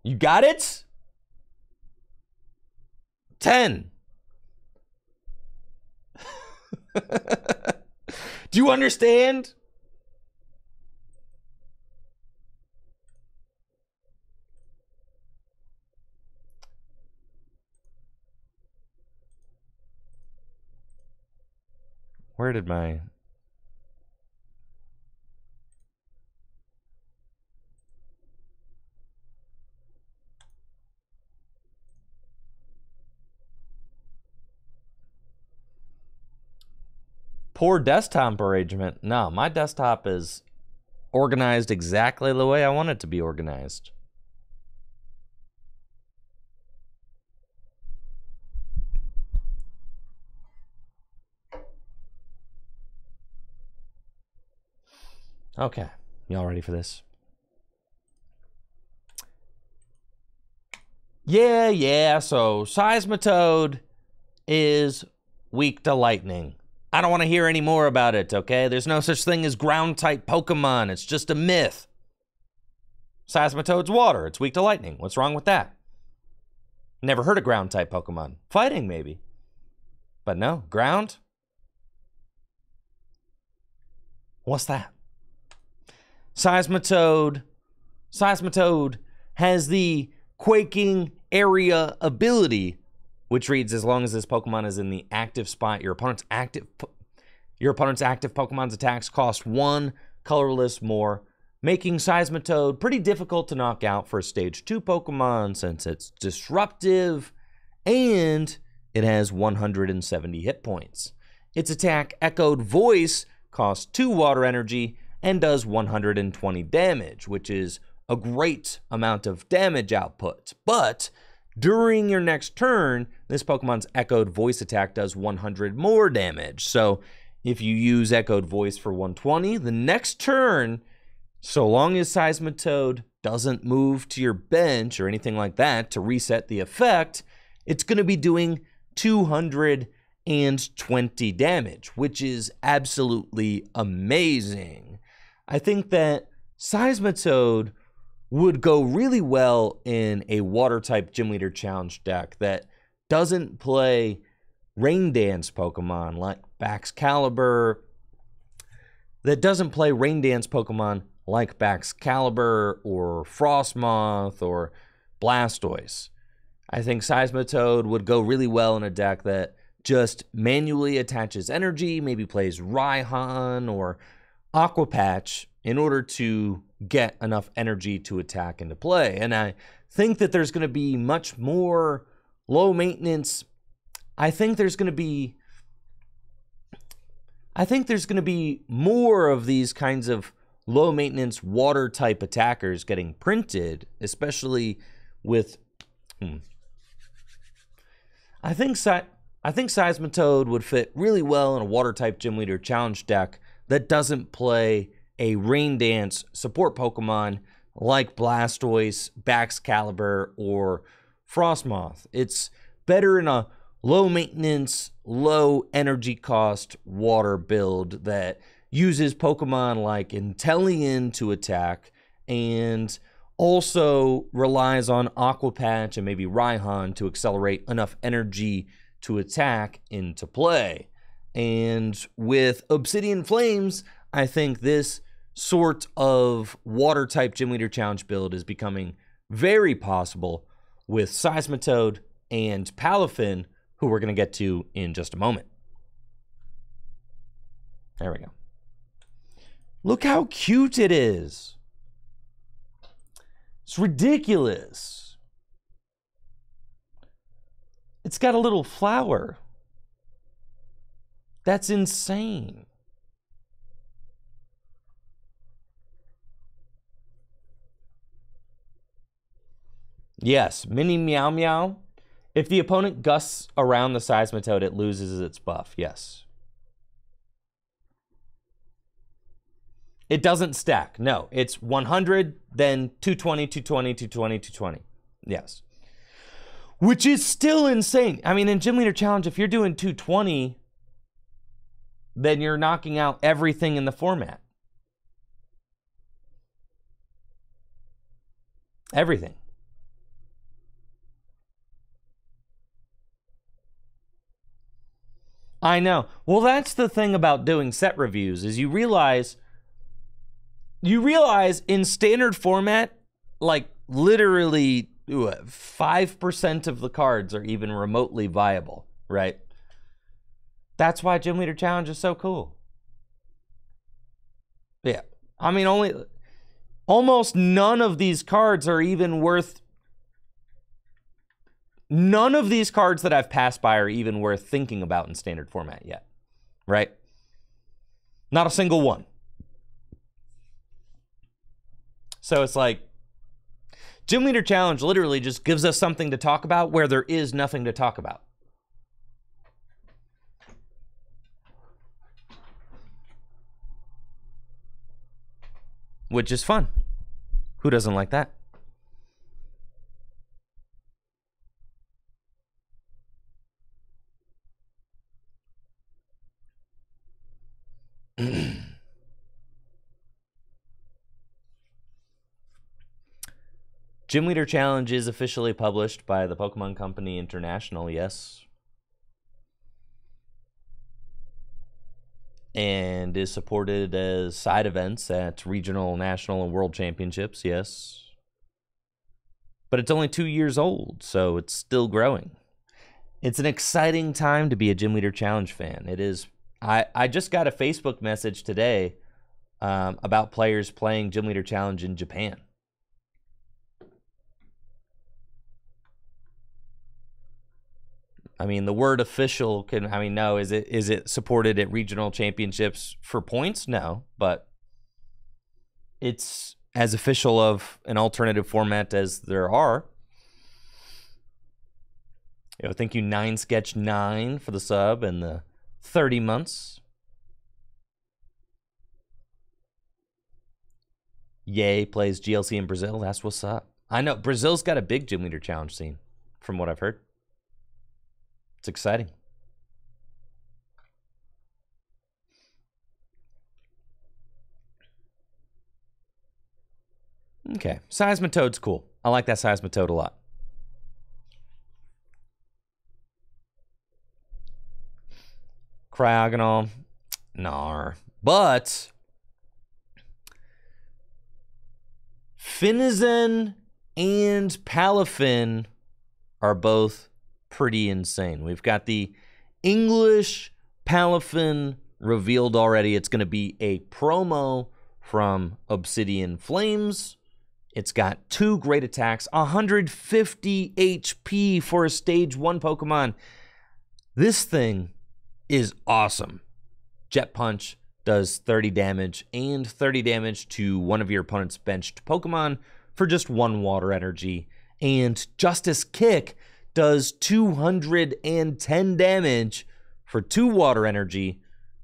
You got it? 10. Do you understand? Where did my... Poor desktop arrangement. No, my desktop is organized exactly the way I want it to be organized. Okay, y'all ready for this? Yeah, so Seismitoad is weak to lightning. I don't want to hear any more about it, okay? There's no such thing as ground-type Pokemon. It's just a myth. Seismitoad's water. It's weak to lightning. What's wrong with that? Never heard of ground-type Pokemon. Fighting, maybe. But no, ground? What's that? Seismitoad has the Quaking Area ability, which reads, as long as this Pokemon is in the active spot, your opponent's active Pokemon's attacks cost 1 colorless more, making Seismitoad pretty difficult to knock out for a Stage 2 Pokemon since it's disruptive and it has 170 hit points. Its attack, Echoed Voice, costs 2 water energy and does 120 damage, which is a great amount of damage output. But during your next turn, this Pokemon's Echoed Voice attack does 100 more damage. So if you use Echoed Voice for 120, the next turn, so long as Seismitoad doesn't move to your bench or anything like that to reset the effect, it's going to be doing 220 damage, which is absolutely amazing. I think that Seismitoad would go really well in a Water-type Gym Leader Challenge deck that doesn't play Rain Dance Pokemon like Baxcalibur, or Frostmoth or Blastoise. I think Seismitoad would go really well in a deck that just manually attaches energy, maybe plays Raihan or Aqua Patch in order to get enough energy to attack into play. And I think that there's going to be much more low maintenance. I think there's going to be more of these kinds of low maintenance water type attackers getting printed, especially with I think Seismitoad would fit really well in a water type Gym Leader Challenge deck that doesn't play a Rain Dance support Pokemon like Blastoise, Baxcalibur, or Frostmoth. It's better in a low maintenance, low energy cost water build that uses Pokemon like Inteleon to attack and also relies on Aqua Patch and maybe Raihan to accelerate enough energy to attack into play. And with Obsidian Flames, I think this sort of water type Gym Leader Challenge build is becoming very possible with Seismitoad and Palafin, who we're going to get to in just a moment. There we go. Look how cute it is. It's ridiculous. It's got a little flower. That's insane. Yes, Mini Meow Meow. If the opponent gusts around the Seismitoad, it loses its buff. Yes. It doesn't stack. No, it's 100, then 220, 220, 220, 220. Yes. Which is still insane. I mean, in Gym Leader Challenge, if you're doing 220, then you're knocking out everything in the format. Everything. I know. Well, that's the thing about doing set reviews is you realize in standard format, like literally 5% of the cards are even remotely viable, right? That's why Gym Leader Challenge is so cool. Yeah. I mean, almost none of these cards are even worth. None of these cards that I've passed by are even worth thinking about in standard format yet, right? Not a single one. So it's like, Gym Leader Challenge literally just gives us something to talk about where there is nothing to talk about. Which is fun. Who doesn't like that? Gym Leader Challenge is officially published by the Pokemon Company International, yes. And is supported as side events at regional, national, and world championships, yes. But it's only 2 years old, so it's still growing. It's an exciting time to be a Gym Leader Challenge fan. It is. I just got a Facebook message today about players playing Gym Leader Challenge in Japan. I mean, the word official can, I mean, no, is it supported at regional championships for points? No, but it's as official of an alternative format as there are. You know, thank you 9Sketch9 for the sub and the 30 months. Yay plays GLC in Brazil. That's what's up. I know Brazil's got a big Gym Leader Challenge scene, from what I've heard. It's exciting. Okay, Seismitoad's cool. I like that Seismitoad a lot. Cryogonal, nar. But Finizen and Palafin are both pretty insane. We've got the English Palafin revealed already. It's going to be a promo from Obsidian Flames. It's got 2 great attacks, 150 HP for a stage 1 Pokemon. This thing is awesome. Jet Punch does 30 damage and 30 damage to one of your opponent's benched Pokemon for just 1 water energy. And Justice Kick does 210 damage for 2 water energy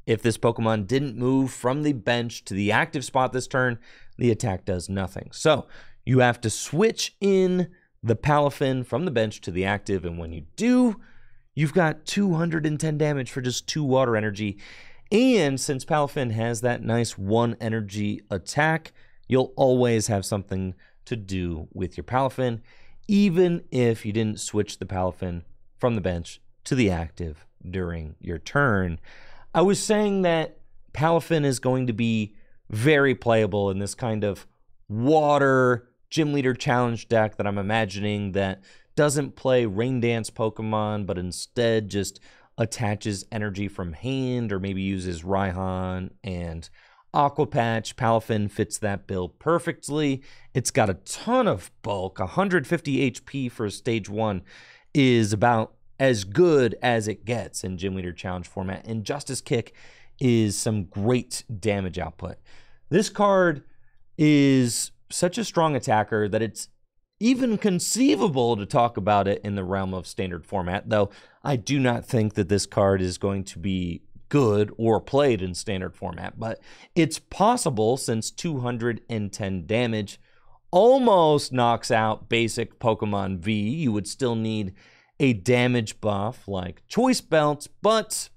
if this Pokemon didn't move from the bench to the active spot this turn. the attack does nothing. So you have to switch in the Palafin from the bench to the active, and when you do, you've got 210 damage for just 2 water energy. And since Palafin has that nice 1 energy attack, you'll always have something to do with your Palafin, even if you didn't switch the Palafin from the bench to the active during your turn. I was saying that Palafin is going to be very playable in this kind of water gym leader challenge deck that I'm imagining that doesn't play Rain Dance Pokemon, but instead just attaches energy from hand or maybe uses Raihan and Aqua Patch. Palafin fits that bill perfectly. It's got a ton of bulk. 150 HP for a stage 1 is about as good as it gets in Gym Leader Challenge format. And Justice Kick is some great damage output. This card is such a strong attacker that it's even conceivable to talk about it in the realm of standard format, though I do not think that this card is going to be good or played in standard format, but it's possible since 210 damage almost knocks out basic Pokemon V. You would still need a damage buff like Choice Belts, but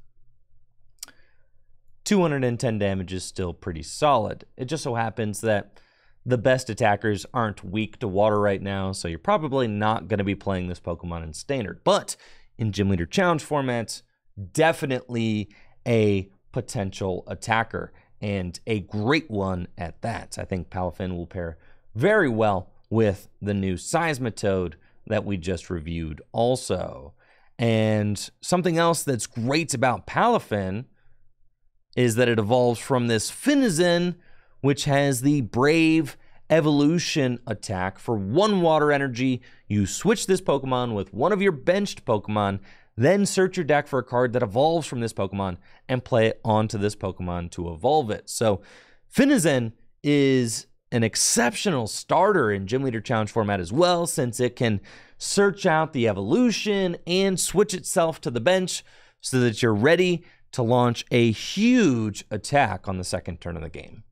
210 damage is still pretty solid. It just so happens that the best attackers aren't weak to water right now, so you're probably not going to be playing this Pokemon in standard. But in Gym Leader Challenge formats, definitely a potential attacker, and a great one at that. I think Palafin will pair very well with the new Seismitoad that we just reviewed also. And something else that's great about Palafin is that it evolves from this Finizen, which has the Brave Evolution attack. For 1 water energy, you switch this Pokemon with one of your benched Pokemon, then search your deck for a card that evolves from this Pokemon and play it onto this Pokemon to evolve it. So Finizen is an exceptional starter in Gym Leader Challenge format as well, since it can search out the evolution and switch itself to the bench so that you're ready to launch a huge attack on the second turn of the game.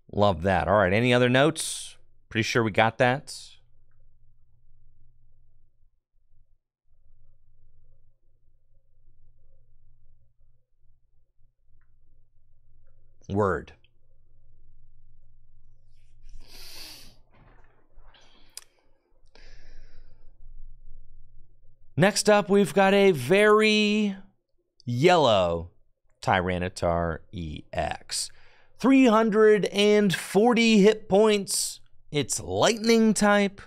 Love that. All right, any other notes? Pretty sure we got that. Word. Next up, we've got a very yellow Tyranitar EX. 340 hit points. It's lightning type,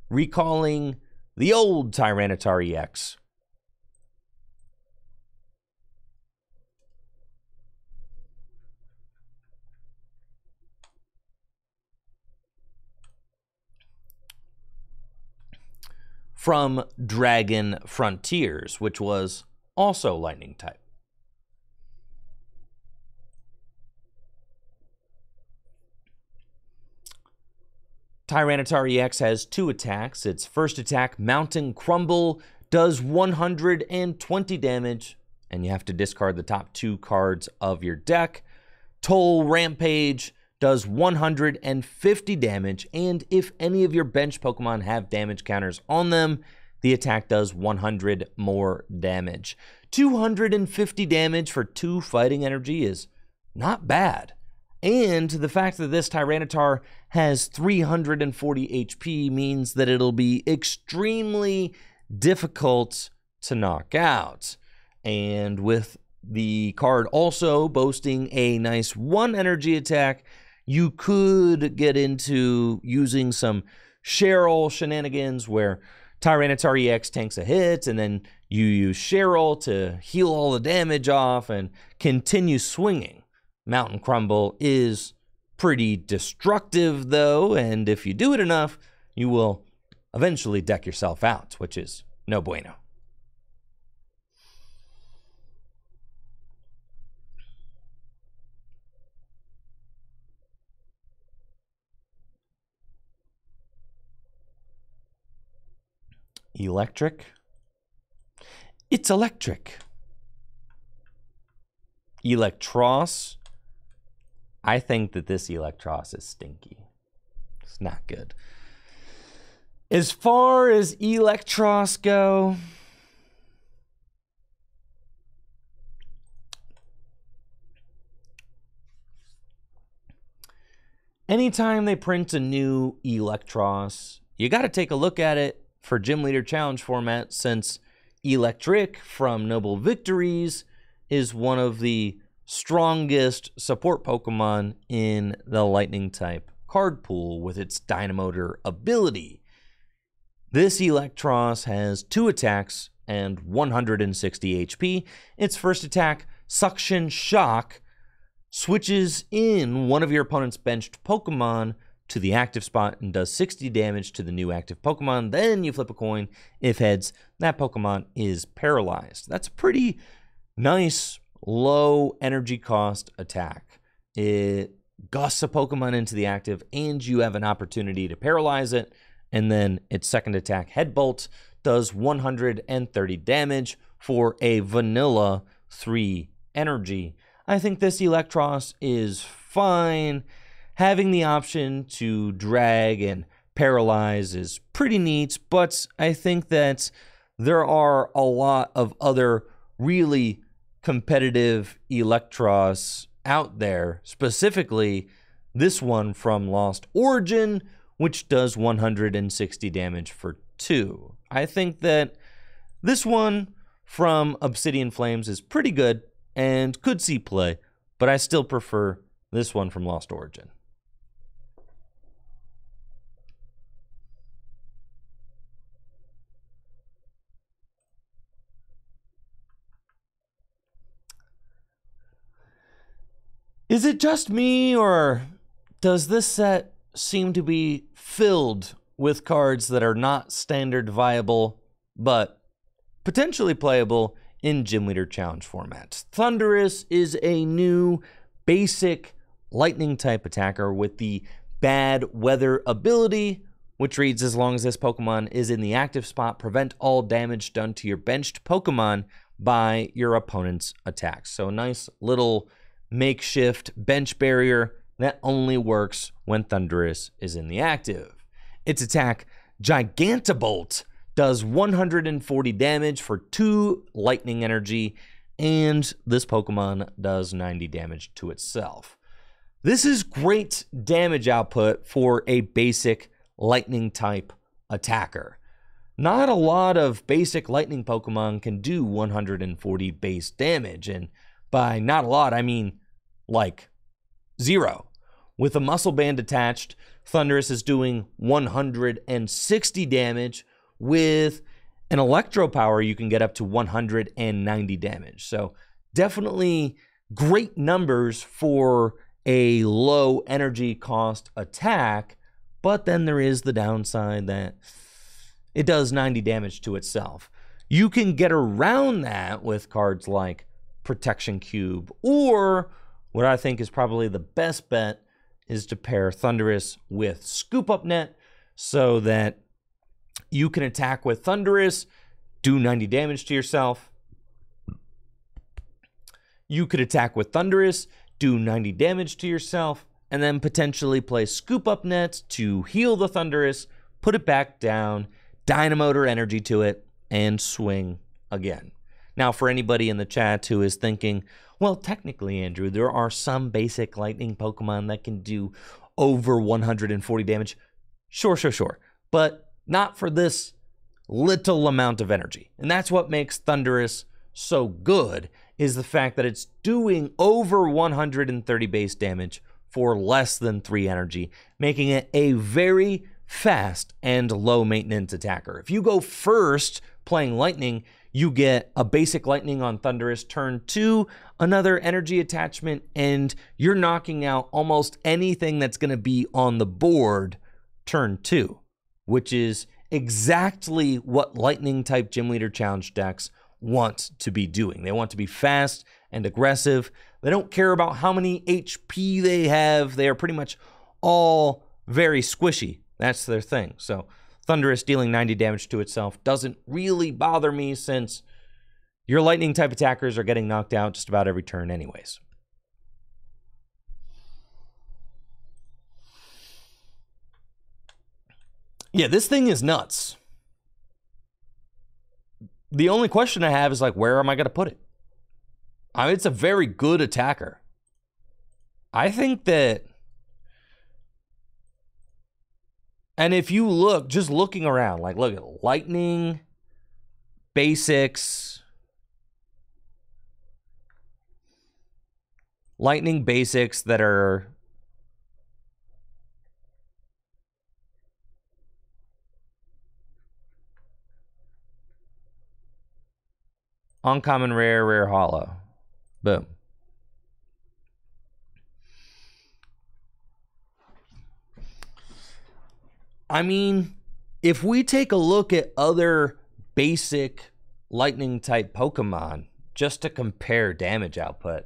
recalling the old Tyranitar EX. From Dragon Frontiers, which was also lightning type. Tyranitar EX has 2 attacks. Its first attack, Mountain Crumble, does 120 damage, and you have to discard the top 2 cards of your deck. Toll Rampage does 150 damage, and if any of your bench Pokemon have damage counters on them, the attack does 100 more damage. 250 damage for 2 fighting energy is not bad. And the fact that this Tyranitar has 340 HP means that it'll be extremely difficult to knock out. And with the card also boasting a nice 1 energy attack, you could get into using some Cheryl shenanigans where Tyranitar EX tanks a hit, and then you use Cheryl to heal all the damage off and continue swinging. Mountain Crumble is pretty destructive, though, and if you do it enough, you will eventually deck yourself out, which is no bueno. Electric. It's electric. Electros. I think that this Electros is stinky. It's not good. As far as Electros go, anytime they print a new Electros, you got to take a look at it for Gym Leader Challenge format, since Electric from Noble Victories is one of the strongest support Pokemon in the Lightning type card pool with its Dynamotor ability. This Electros has 2 attacks and 160 HP. Its first attack, Suction Shock, switches in one of your opponent's benched Pokemon to the active spot and does 60 damage to the new active Pokemon. Then you flip a coin. If heads, that Pokemon is paralyzed. That's a pretty nice low energy cost attack. It gusts a Pokemon into the active and you have an opportunity to paralyze it. And then its second attack, Headbolt, does 130 damage for a vanilla 3 energy. I think this Electros is fine. Having the option to drag and paralyze is pretty neat, but I think that there are a lot of other really competitive Electros out there, specifically this one from Lost Origin, which does 160 damage for 2. I think that this one from Obsidian Flames is pretty good and could see play, but I still prefer this one from Lost Origin. Is it just me, or does this set seem to be filled with cards that are not standard viable, but potentially playable in Gym Leader Challenge formats? Thundurus is a new basic lightning type attacker with the Bad Weather ability, which reads, as long as this Pokemon is in the active spot, prevent all damage done to your benched Pokemon by your opponent's attacks. So a nice little makeshift bench barrier that only works when Thundurus is in the active. Its attack, Gigantobolt, does 140 damage for 2 lightning energy, and this Pokemon does 90 damage to itself. This is great damage output for a basic lightning type attacker. Not a lot of basic lightning Pokemon can do 140 base damage, and by not a lot, I mean like 0. With a muscle band attached, Thundurus is doing 160 damage. With an Electro Power, you can get up to 190 damage. So definitely great numbers for a low energy cost attack, but then there is the downside that it does 90 damage to itself. You can get around that with cards like Protection Cube, or what I think is probably the best bet is to pair Thundurus with Scoop Up Net so that you can attack with Thundurus, do 90 damage to yourself. You could attack with Thundurus, do 90 damage to yourself, and then potentially play Scoop Up Net to heal the Thundurus, put it back down, Dynamotor energy to it, and swing again. Now, for anybody in the chat who is thinking, well, technically, Andrew, there are some basic lightning Pokemon that can do over 140 damage. Sure. But not for this little amount of energy. And that's what makes Thundurus so good, is the fact that it's doing over 130 base damage for less than 3 energy, making it a very fast and low maintenance attacker. If you go first playing lightning, you get a basic lightning on Thundurus turn 2, another energy attachment, and you're knocking out almost anything that's going to be on the board turn 2, which is exactly what lightning type Gym Leader Challenge decks want to be doing. They want to be fast and aggressive. They don't care about how many HP they have. They are pretty much all very squishy. That's their thing. So Thunderous dealing 90 damage to itself doesn't really bother me since your lightning type attackers are getting knocked out just about every turn anyways. Yeah, this thing is nuts. The only question I have is, like, where am I going to put it? I mean, it's a very good attacker. I think that... And if you look, just looking around, like, look at lightning, basics, that are uncommon, rare, rare, hollow. Boom. I mean, if we take a look at other basic lightning type Pokemon, just to compare damage output,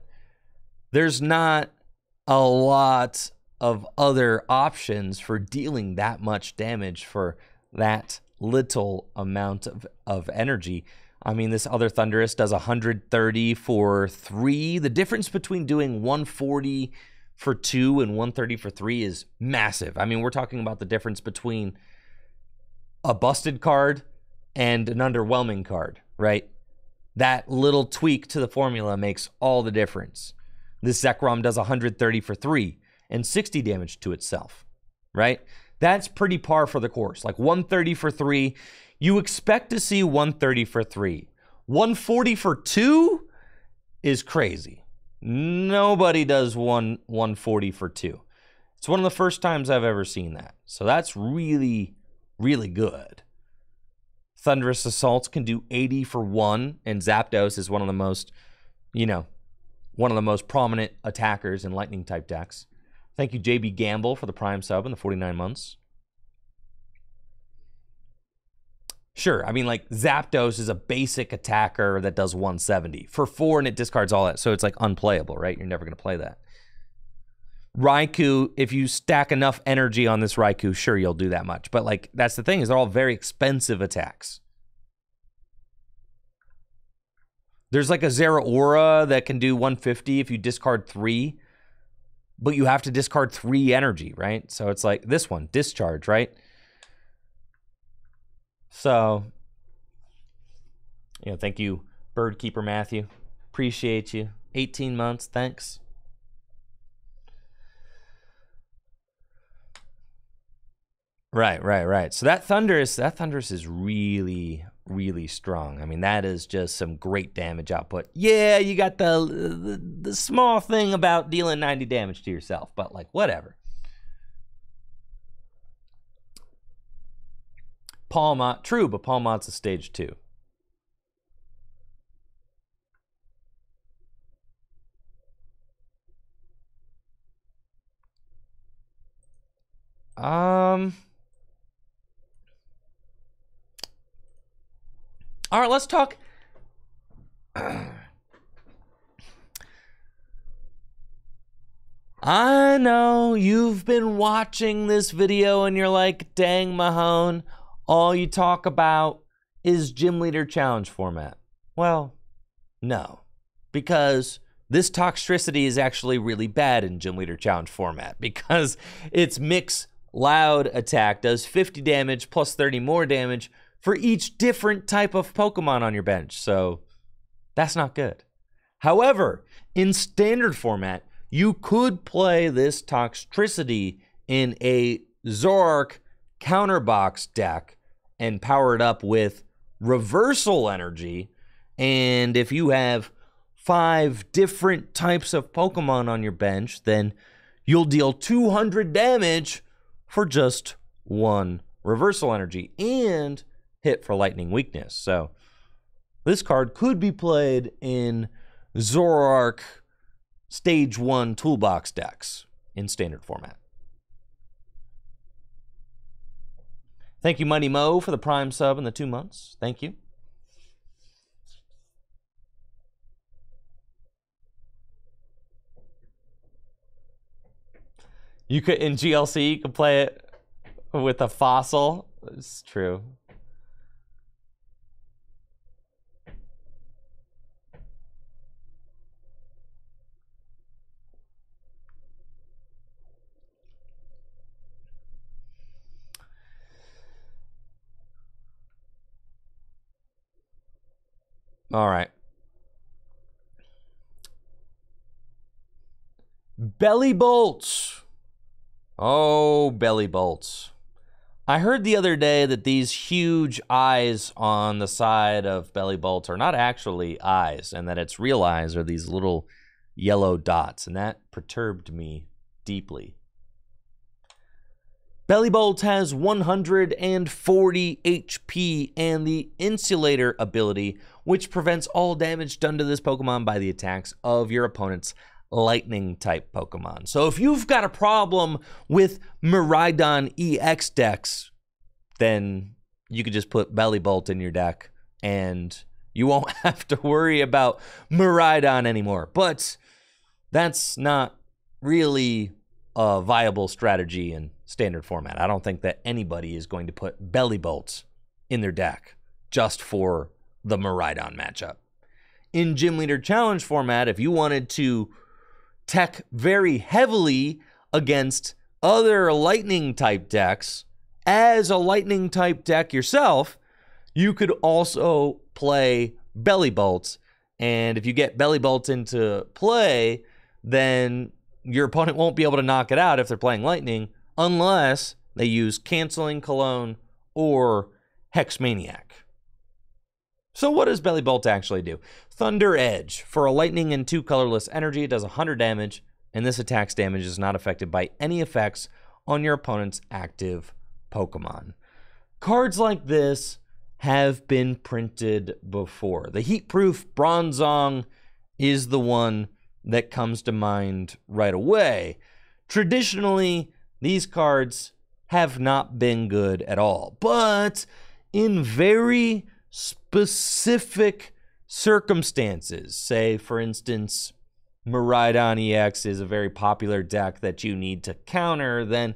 there's not a lot of other options for dealing that much damage for that little amount of energy. I mean, this other Thundurus does 130 for 3. The difference between doing 140 for 2 and 130 for 3 is massive. I mean, we're talking about the difference between a busted card and an underwhelming card, right? That little tweak to the formula makes all the difference. This Zekrom does 130 for 3 and 60 damage to itself, right? That's pretty par for the course. Like 130 for 3, you expect to see 130 for 3. 140 for 2 is crazy. Nobody does 140 for 2. It's one of the first times I've ever seen that. So that's really, really good. Thunderous Assault can do 80 for 1, and Zapdos is one of the most, one of the most prominent attackers in lightning type decks. Thank you, JB Gamble, for the Prime sub in the 49 months. Sure, I mean, like, Zapdos is a basic attacker that does 170 for 4, and it discards all that, so it's, like, unplayable, right? You're never going to play that. Raikou, if you stack enough energy on this Raikou, sure, you'll do that much. But, like, that's the thing, is they're all very expensive attacks. There's, like, a Zeraora that can do 150 if you discard 3, but you have to discard 3 energy, right? So it's like this one, Discharge, right? So, thank you, Birdkeeper Matthew. Appreciate you. 18 months, thanks. Right. So that Thundurus is really, really strong. I mean, that is just some great damage output. Yeah, you got the small thing about dealing 90 damage to yourself, but, like, whatever. Palmont, true, but Palmont's a stage 2. All right, let's talk. I know you've been watching this video and you're like, dang, Mahone, all you talk about is Gym Leader Challenge format. Well, no, because this Toxtricity is actually really bad in Gym Leader Challenge format because its Mix Loud attack does 50 damage plus 30 more damage for each different type of Pokemon on your bench. So that's not good. However, in standard format, you could play this Toxtricity in a Zoroark Counterbox deck and power it up with Reversal Energy. And if you have 5 different types of Pokemon on your bench, then you'll deal 200 damage for just 1 Reversal Energy and hit for Lightning Weakness. So this card could be played in Zoroark Stage 1 Toolbox decks in standard format. Thank you, Mighty Mo, for the Prime sub in the 2 months. Thank you. You could, in GLC, you could play it with a Fossil. It's true. All right. Belly bolts. Oh, belly bolts. I heard the other day that these huge eyes on the side of belly bolts are not actually eyes, and that its real eyes are these little yellow dots, and that perturbed me deeply. Belly Bolt has 140 HP and the Insulator ability, which prevents all damage done to this Pokemon by the attacks of your opponent's Lightning-type Pokemon. So if you've got a problem with Miraidon EX decks, then you could just put Belly Bolt in your deck, and you won't have to worry about Miraidon anymore. But that's not really a viable strategy in standard format. I don't think that anybody is going to put Belly Bolts in their deck just for the Miraidon matchup. In Gym Leader Challenge format, if you wanted to tech very heavily against other Lightning type decks as a Lightning type deck yourself, you could also play Belly Bolts. And if you get Belly Bolts into play, then your opponent won't be able to knock it out if they're playing Lightning unless they use Canceling Cologne or Hex Maniac. So what does Belly Bolt actually do? Thunder Edge. For a Lightning and 2 colorless energy, it does 100 damage, and this attack's damage is not affected by any effects on your opponent's active Pokemon. Cards like this have been printed before. The Heatproof Bronzong is the one that comes to mind right away. Traditionally, these cards have not been good at all, but in very specific circumstances, say for instance Miraidon EX is a very popular deck that you need to counter, then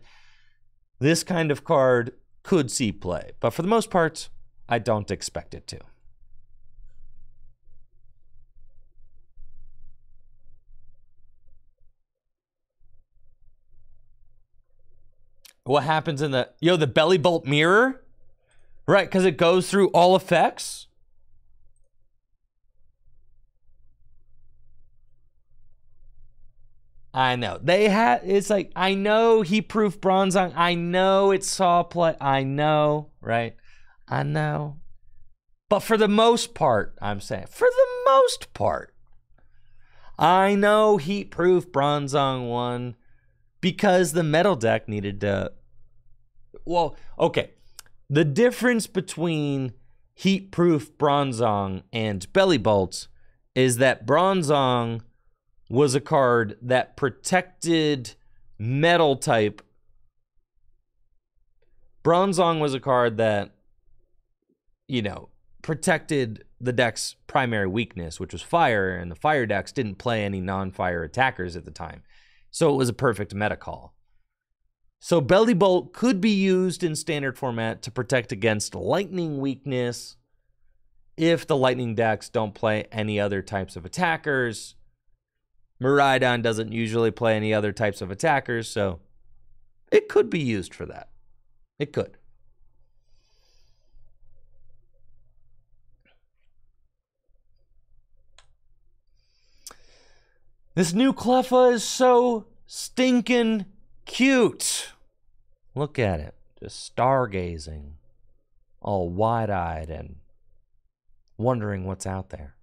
this kind of card could see play. But for the most part, I don't expect it to. What happens in the Belly Bolt mirror? Right, because it goes through all effects? I know. It's like, I know Heatproof Bronzong. I know it saw play. I know, right? I know. But for the most part, I'm saying, for the most part, I know Heatproof Bronzong won because the metal deck needed to... Well, okay. The difference between Heatproof Bronzong and Belly Bolts is that Bronzong was a card that protected metal type. Bronzong was a card that, protected the deck's primary weakness, which was fire, and the fire decks didn't play any non-fire attackers at the time. So it was a perfect meta call. So Belly Bolt could be used in standard format to protect against lightning weakness if the lightning decks don't play any other types of attackers. Miraidon doesn't usually play any other types of attackers, so it could be used for that. It could. This new Cleffa is so stinking cute. Look at it. Just stargazing. All wide-eyed and wondering what's out there.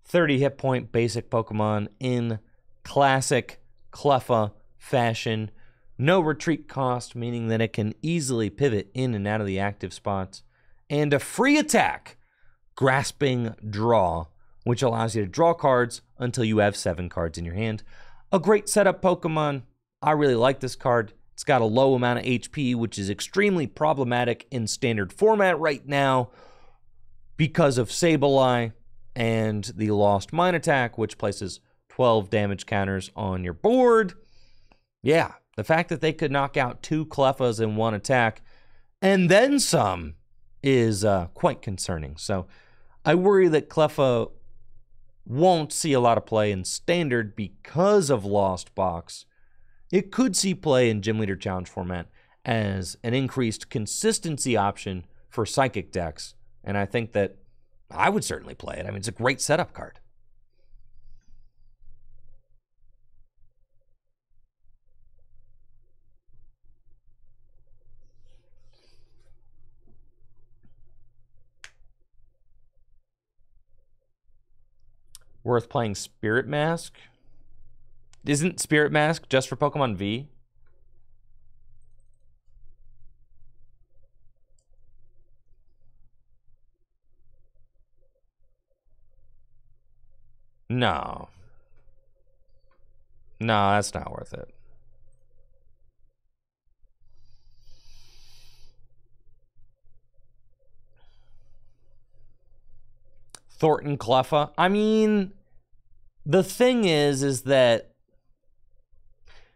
30 hit point basic Pokemon in classic Cleffa fashion. No retreat cost, meaning that it can easily pivot in and out of the active spots. And a free attack, Grasping Draw, which allows you to draw cards until you have 7 cards in your hand. A great setup Pokemon. I really like this card. It's got a low amount of HP, which is extremely problematic in standard format right now because of Sableye and the Lost Mine Attack, which places 12 damage counters on your board. Yeah, the fact that they could knock out 2 Cleffas in one attack and then some is quite concerning. So I worry that Cleffa won't see a lot of play in Standard because of Lost Box. It could see play in Gym Leader Challenge format as an increased consistency option for Psychic decks, and I think that I would certainly play it. I mean, it's a great setup card. Worth playing Spirit Mask? Isn't Spirit Mask just for Pokemon V? No. No, that's not worth it. Thornton Cleffa. I mean, the thing is that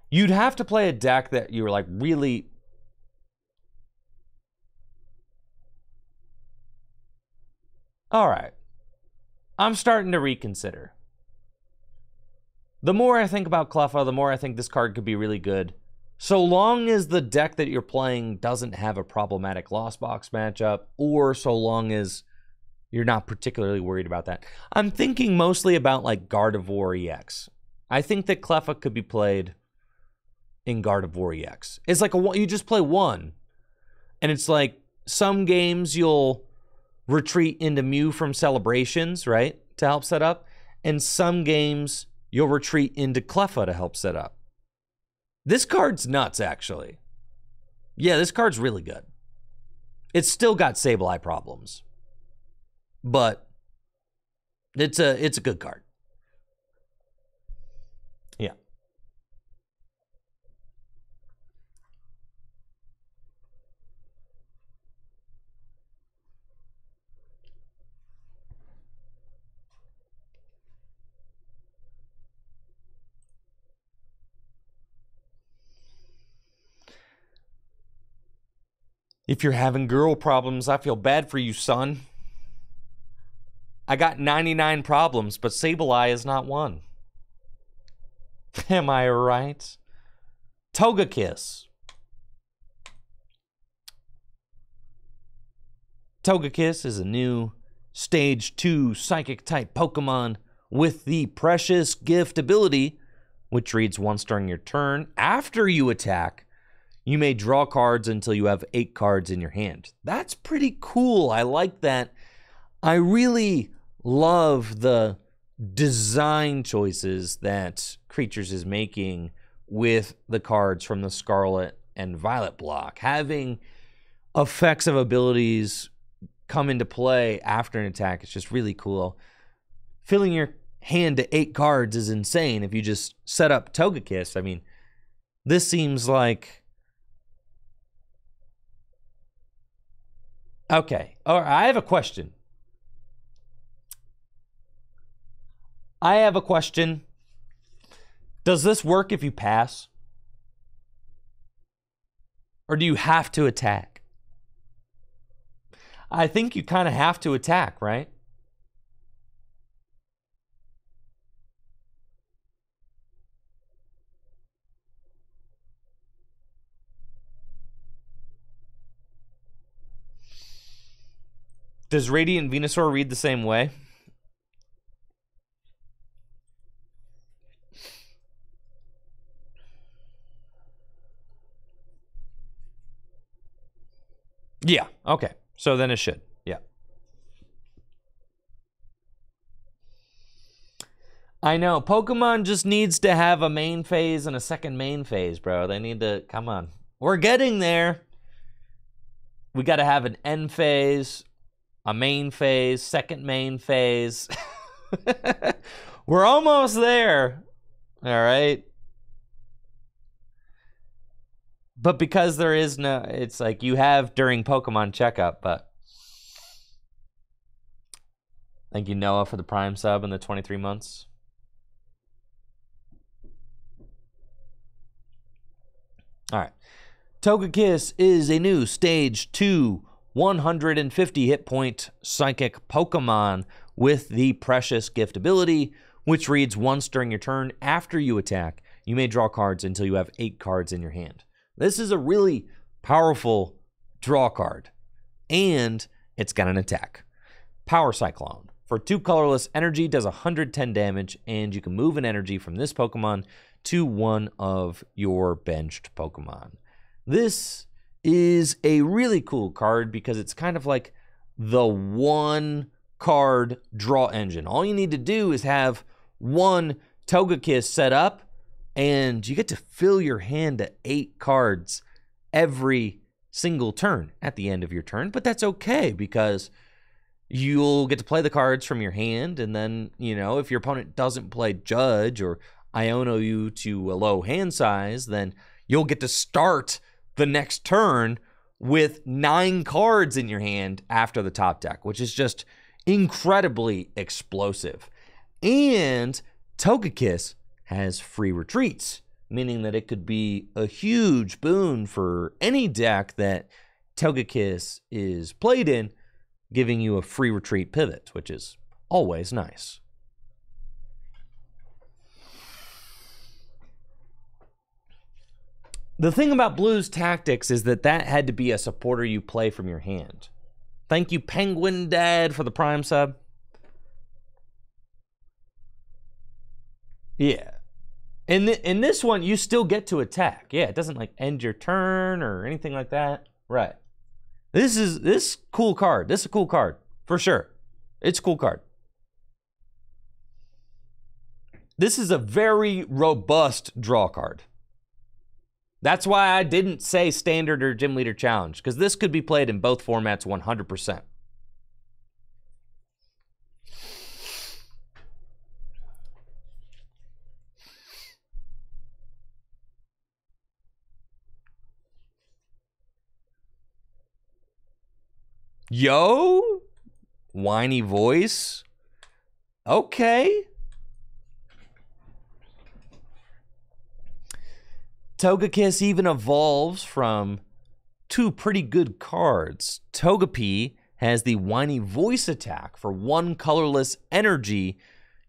you'd have to play a deck that you were like really... All right. I'm starting to reconsider. The more I think about Cleffa, the more I think this card could be really good. So long as the deck that you're playing doesn't have a problematic Lost Box matchup, or so long as you're not particularly worried about that. I'm thinking mostly about like Gardevoir EX. I think that Cleffa could be played in Gardevoir EX. It's like you just play one, and it's like some games you'll retreat into Mew from Celebrations, right, to help set up, and some games you'll retreat into Cleffa to help set up. This card's nuts, actually. Yeah, this card's really good. It's still got Sableye problems, but it's a good card. Yeah. If you're having girl problems, I feel bad for you, son. I got 99 problems, but Sableye is not one. Am I right? Togekiss. Togekiss is a new Stage 2 Psychic-type Pokemon with the Precious Gift ability, which reads once during your turn. After you attack, you may draw cards until you have 8 cards in your hand. That's pretty cool. I like that. I really love the design choices that Creatures is making with the cards from the Scarlet and Violet block. Having effects of abilities come into play after an attack is just really cool. Filling your hand to 8 cards is insane if you just set up Togekiss. I mean, this seems like... Okay, all right, I have a question. Does this work if you pass? Or do you have to attack? I think you kind of have to attack, right? Does Radiant Venusaur read the same way? Yeah, okay. So then it should. Yeah. I know. Pokemon just needs to have a main phase and a second main phase, bro. They need to... Come on. We're getting there. We got to have an end phase, a main phase, second main phase. We're almost there. All right. But because there is no, it's like you have during Pokemon Checkup, but thank you, Noah, for the Prime sub and the 23 months. All right. Togekiss is a new Stage 2 150 hit point psychic Pokemon with the Precious Gift ability, which reads once during your turn after you attack, you may draw cards until you have 8 cards in your hand. This is a really powerful draw card, and it's got an attack. Power Cyclone. For 2 colorless, energy does 110 damage, and you can move an energy from this Pokemon to one of your benched Pokemon. This is a really cool card because it's kind of like the one card draw engine. All you need to do is have one Togekiss set up, and you get to fill your hand to 8 cards every single turn at the end of your turn. But that's okay because you'll get to play the cards from your hand, and then, you know, if your opponent doesn't play Judge or Iono you to a low hand size, then you'll get to start the next turn with 9 cards in your hand after the top deck, which is just incredibly explosive. And Togekiss has free retreats, meaning that it could be a huge boon for any deck that Togekiss is played in, giving you a free retreat pivot, which is always nice. The thing about Blue's tactics is that had to be a supporter you play from your hand. Thank you, Penguin Dad, for the Prime sub. Yeah. In this one, you still get to attack. Yeah, it doesn't like end your turn or anything like that. Right. This cool card. This is a cool card for sure. It's a cool card. This is a very robust draw card. That's why I didn't say Standard or Gym Leader Challenge, because this could be played in both formats 100%. Yo, whiny voice. Okay. Togekiss even evolves from 2 pretty good cards. Togepi has the whiny voice attack. For 1 colorless energy,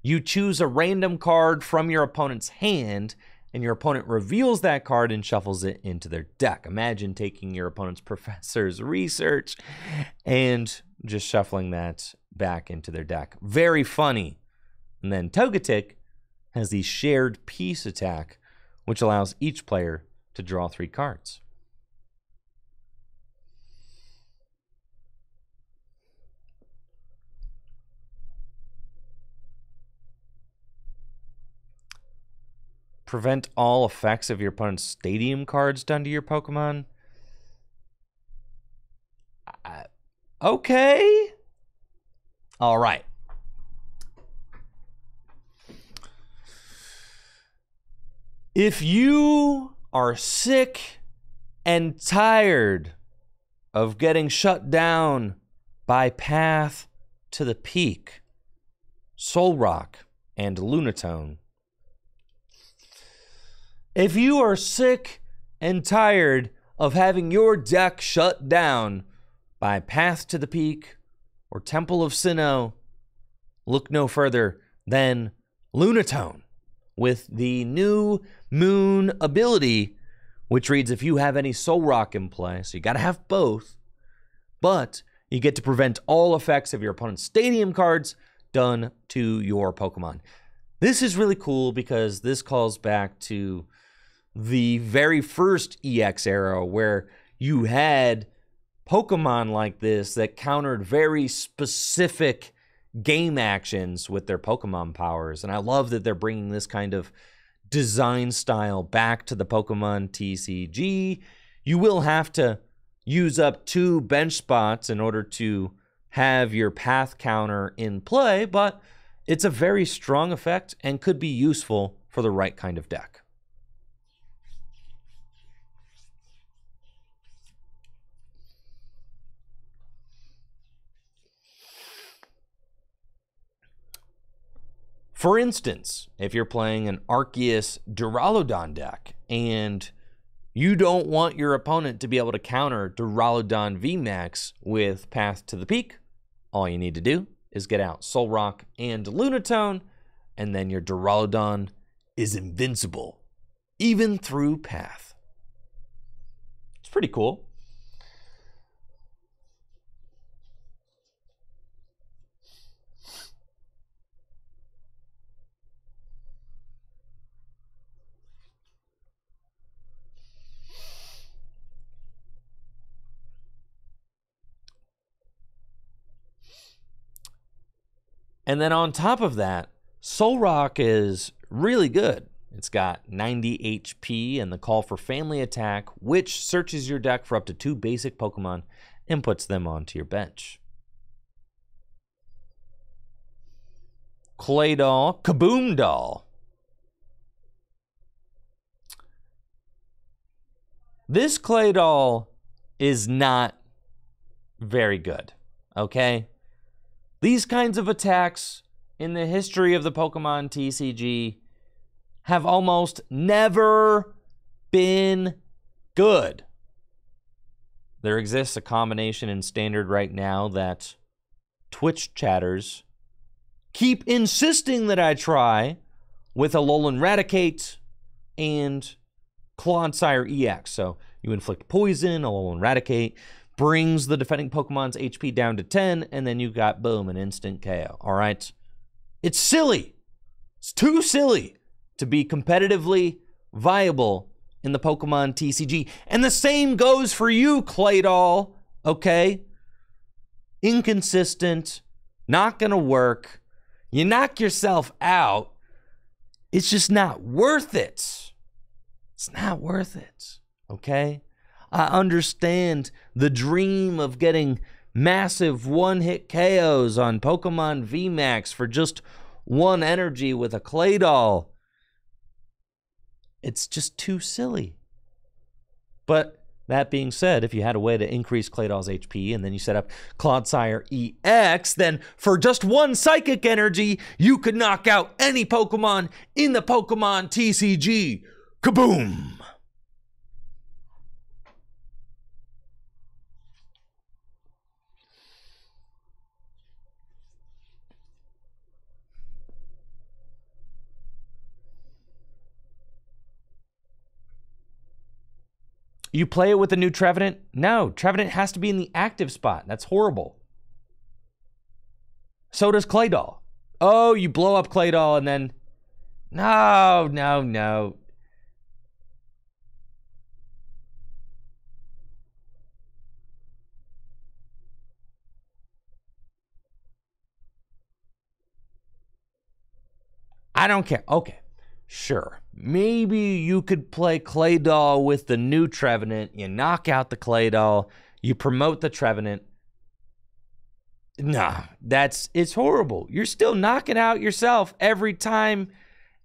you choose a random card from your opponent's hand, and your opponent reveals that card and shuffles it into their deck. Imagine taking your opponent's professor's research and just shuffling that back into their deck. Very funny. And then Togetic has the shared piece attack, which allows each player to draw 3 cards. Prevent all effects of your opponent's stadium cards done to your Pokemon. Okay. All right. If you are sick and tired of getting shut down by Path to the Peak, Solrock, and Lunatone, if you are sick and tired of having your deck shut down by Path to the Peak or Temple of Sinnoh, look no further than Lunatone with the new Moon ability, which reads if you have any Solrock in play, so you got to have both, but you get to prevent all effects of your opponent's stadium cards done to your Pokemon. This is really cool because this calls back to the very first EX era where you had Pokemon like this that countered very specific game actions with their Pokemon powers. And I love that they're bringing this kind of design style back to the Pokemon TCG. You will have to use up 2 bench spots in order to have your path counter in play, but it's a very strong effect and could be useful for the right kind of deck. For instance, if you're playing an Arceus Duraludon deck and You don't want your opponent to be able to counter Duraludon VMAX with Path to the Peak. All you need to do is get out Solrock and Lunatone, and then your Duraludon is invincible, even through Path. It's pretty cool. And then on top of that, Solrock is really good. It's got 90 HP and the Call for Family attack, which searches your deck for up to 2 basic Pokemon and puts them onto your bench. Claydol, Kaboomdoll. This Claydol is not very good, okay? These kinds of attacks in the history of the Pokemon TCG have almost never been good. There exists a combination in Standard right now that Twitch chatters keep insisting that I try with Alolan Raticate and Clodsire EX. So you inflict poison, Alolan Raticate brings the defending Pokemon's HP down to 10, and then you got, boom, an instant KO. All right? It's silly. It's too silly to be competitively viable in the Pokemon TCG. And the same goes for you, Claydol, okay? Inconsistent, not gonna work. You knock yourself out. It's just not worth it. It's not worth it, okay? I understand the dream of getting massive one-hit KOs on Pokemon VMAX for just 1 energy with a Claydol. It's just too silly. But that being said, if you had a way to increase Claydol's HP and then you set up Clodsire EX, then for just 1 Psychic Energy, you could knock out any Pokemon in the Pokemon TCG. Kaboom! You play it with a new Trevenant? No, Trevenant has to be in the active spot. That's horrible. So does Claydol. Oh, you blow up Claydol and then... No, no, no. I don't care. Okay. Sure, maybe you could play Claydol with the new Trevenant. You knock out the Claydol. You promote the Trevenant. Nah, it's horrible. You're still knocking out yourself every time.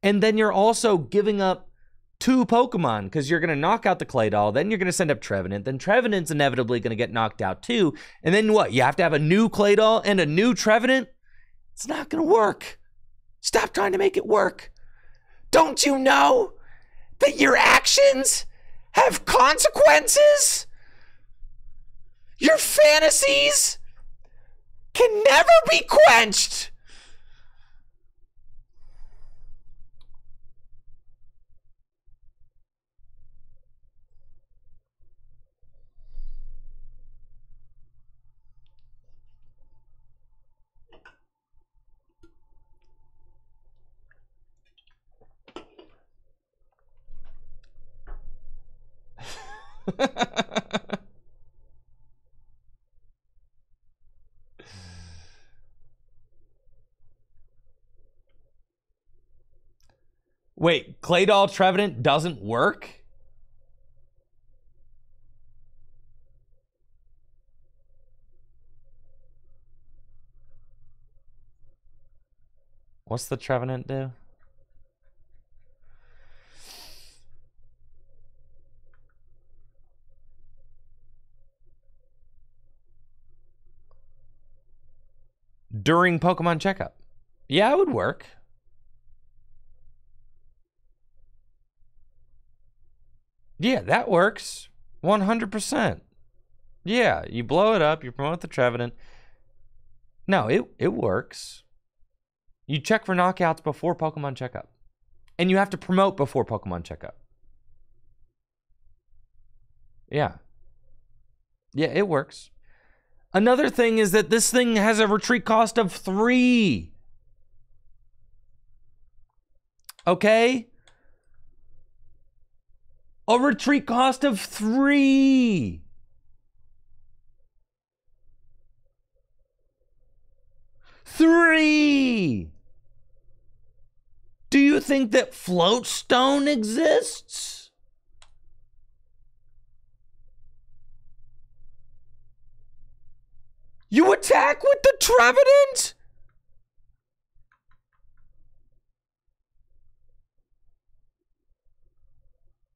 And then you're also giving up 2 Pokemon because you're going to knock out the Claydol. Then you're going to send up Trevenant. Then Trevenant's inevitably going to get knocked out too. And then what? You have to have a new Claydol and a new Trevenant? It's not going to work. Stop trying to make it work. Don't you know that your actions have consequences? Your fantasies can never be quenched. Wait, Claydol Trevenant doesn't work? What's the Trevenant do? During Pokemon checkup. Yeah, it would work. Yeah, that works. 100%. Yeah, you blow it up, you promote the Trevenant. No, it works. You check for knockouts before Pokemon Checkup. And you have to promote before Pokemon Checkup. Yeah. Yeah, it works. Another thing is that this thing has a retreat cost of 3. Okay? A retreat cost of 3. Do you think that Floatstone exists? You attack with the Trevenant?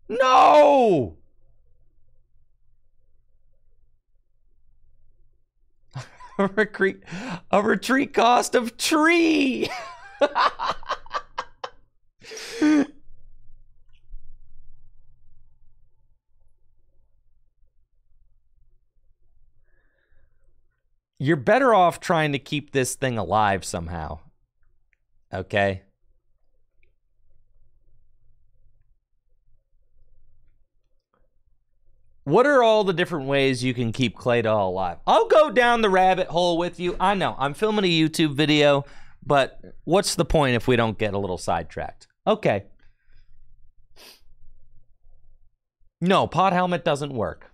No! A retreat cost of tree. You're better off trying to keep this thing alive somehow. Okay? What are all the different ways you can keep Claydol alive? I'll go down the rabbit hole with you. I know, I'm filming a YouTube video, but what's the point if we don't get a little sidetracked? Okay. No, Pod Helmet doesn't work.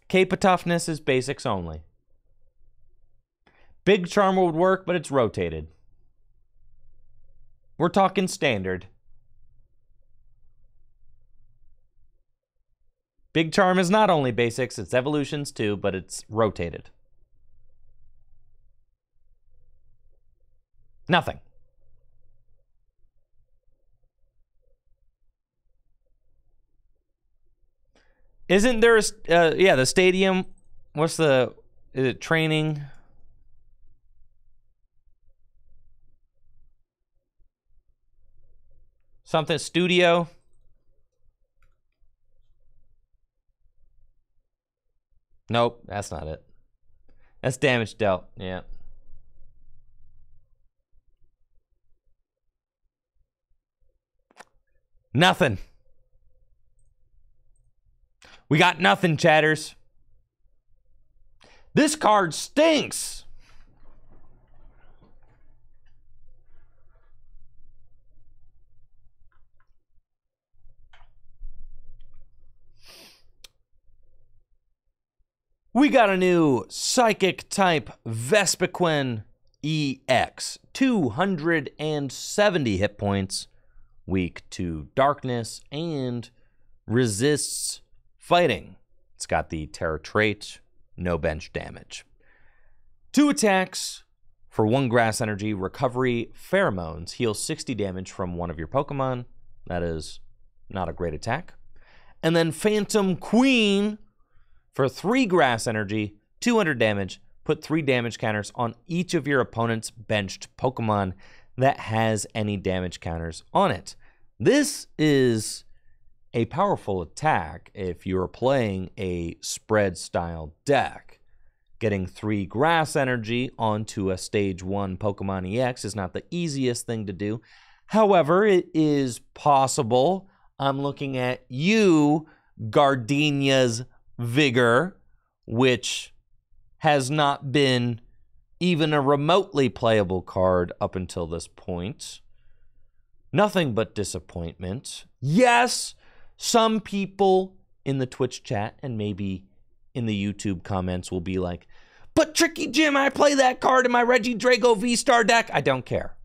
Cape of Toughness is basics only. Big Charmer would work, but it's rotated. We're talking standard. Big Charm is not only basics, it's evolutions too, but it's rotated. Nothing. Isn't there a, yeah, the stadium, what's the, is it training? Something, studio? Nope, that's not it. That's damage dealt, yeah. Nothing. We got nothing, chatters. This card stinks. We got a new Psychic type Vespiquen EX. 270 hit points. Weak to darkness and resists fighting. It's got the Terror trait, no bench damage. 2 attacks for 1 grass energy. Recovery Pheromones heals 60 damage from one of your Pokemon. That is not a great attack. And then Phantom Queen for 3 grass energy, 200 damage. Put 3 damage counters on each of your opponent's benched Pokemon that has any damage counters on it. This is a powerful attack if you're playing a spread style deck. Getting 3 grass energy onto a stage 1 Pokemon EX is not the easiest thing to do. However, it is possible. I'm looking at you, Gardenia's Vigor, which has not been even a remotely playable card up until this point. Nothing but disappointment. Yes, some people in the Twitch chat and maybe in the YouTube comments will be like, but Tricky Jim, I play that card in my Regidrago V-Star deck. I don't care.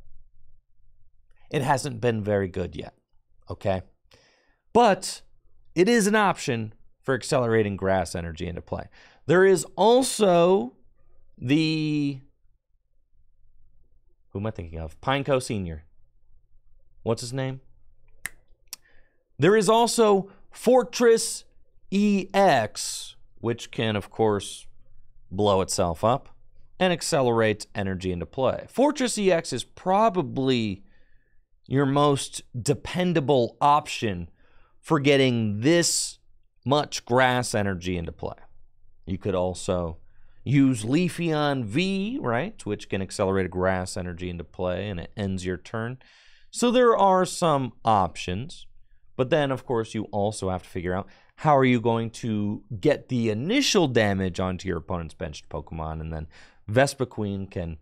It hasn't been very good yet, okay? But it is an option for accelerating grass energy into play. There is also the, who am I thinking of? Pineco Sr. What's his name? There is also Fortress EX, which can, of course, blow itself up and accelerate energy into play. Fortress EX is probably your most dependable option for getting this much grass energy into play. You could also use Leafeon V, right, which can accelerate a grass energy into play, and it ends your turn. So there are some options, but then, of course, you also have to figure out how are you going to get the initial damage onto your opponent's benched Pokemon, and then Vespiquen can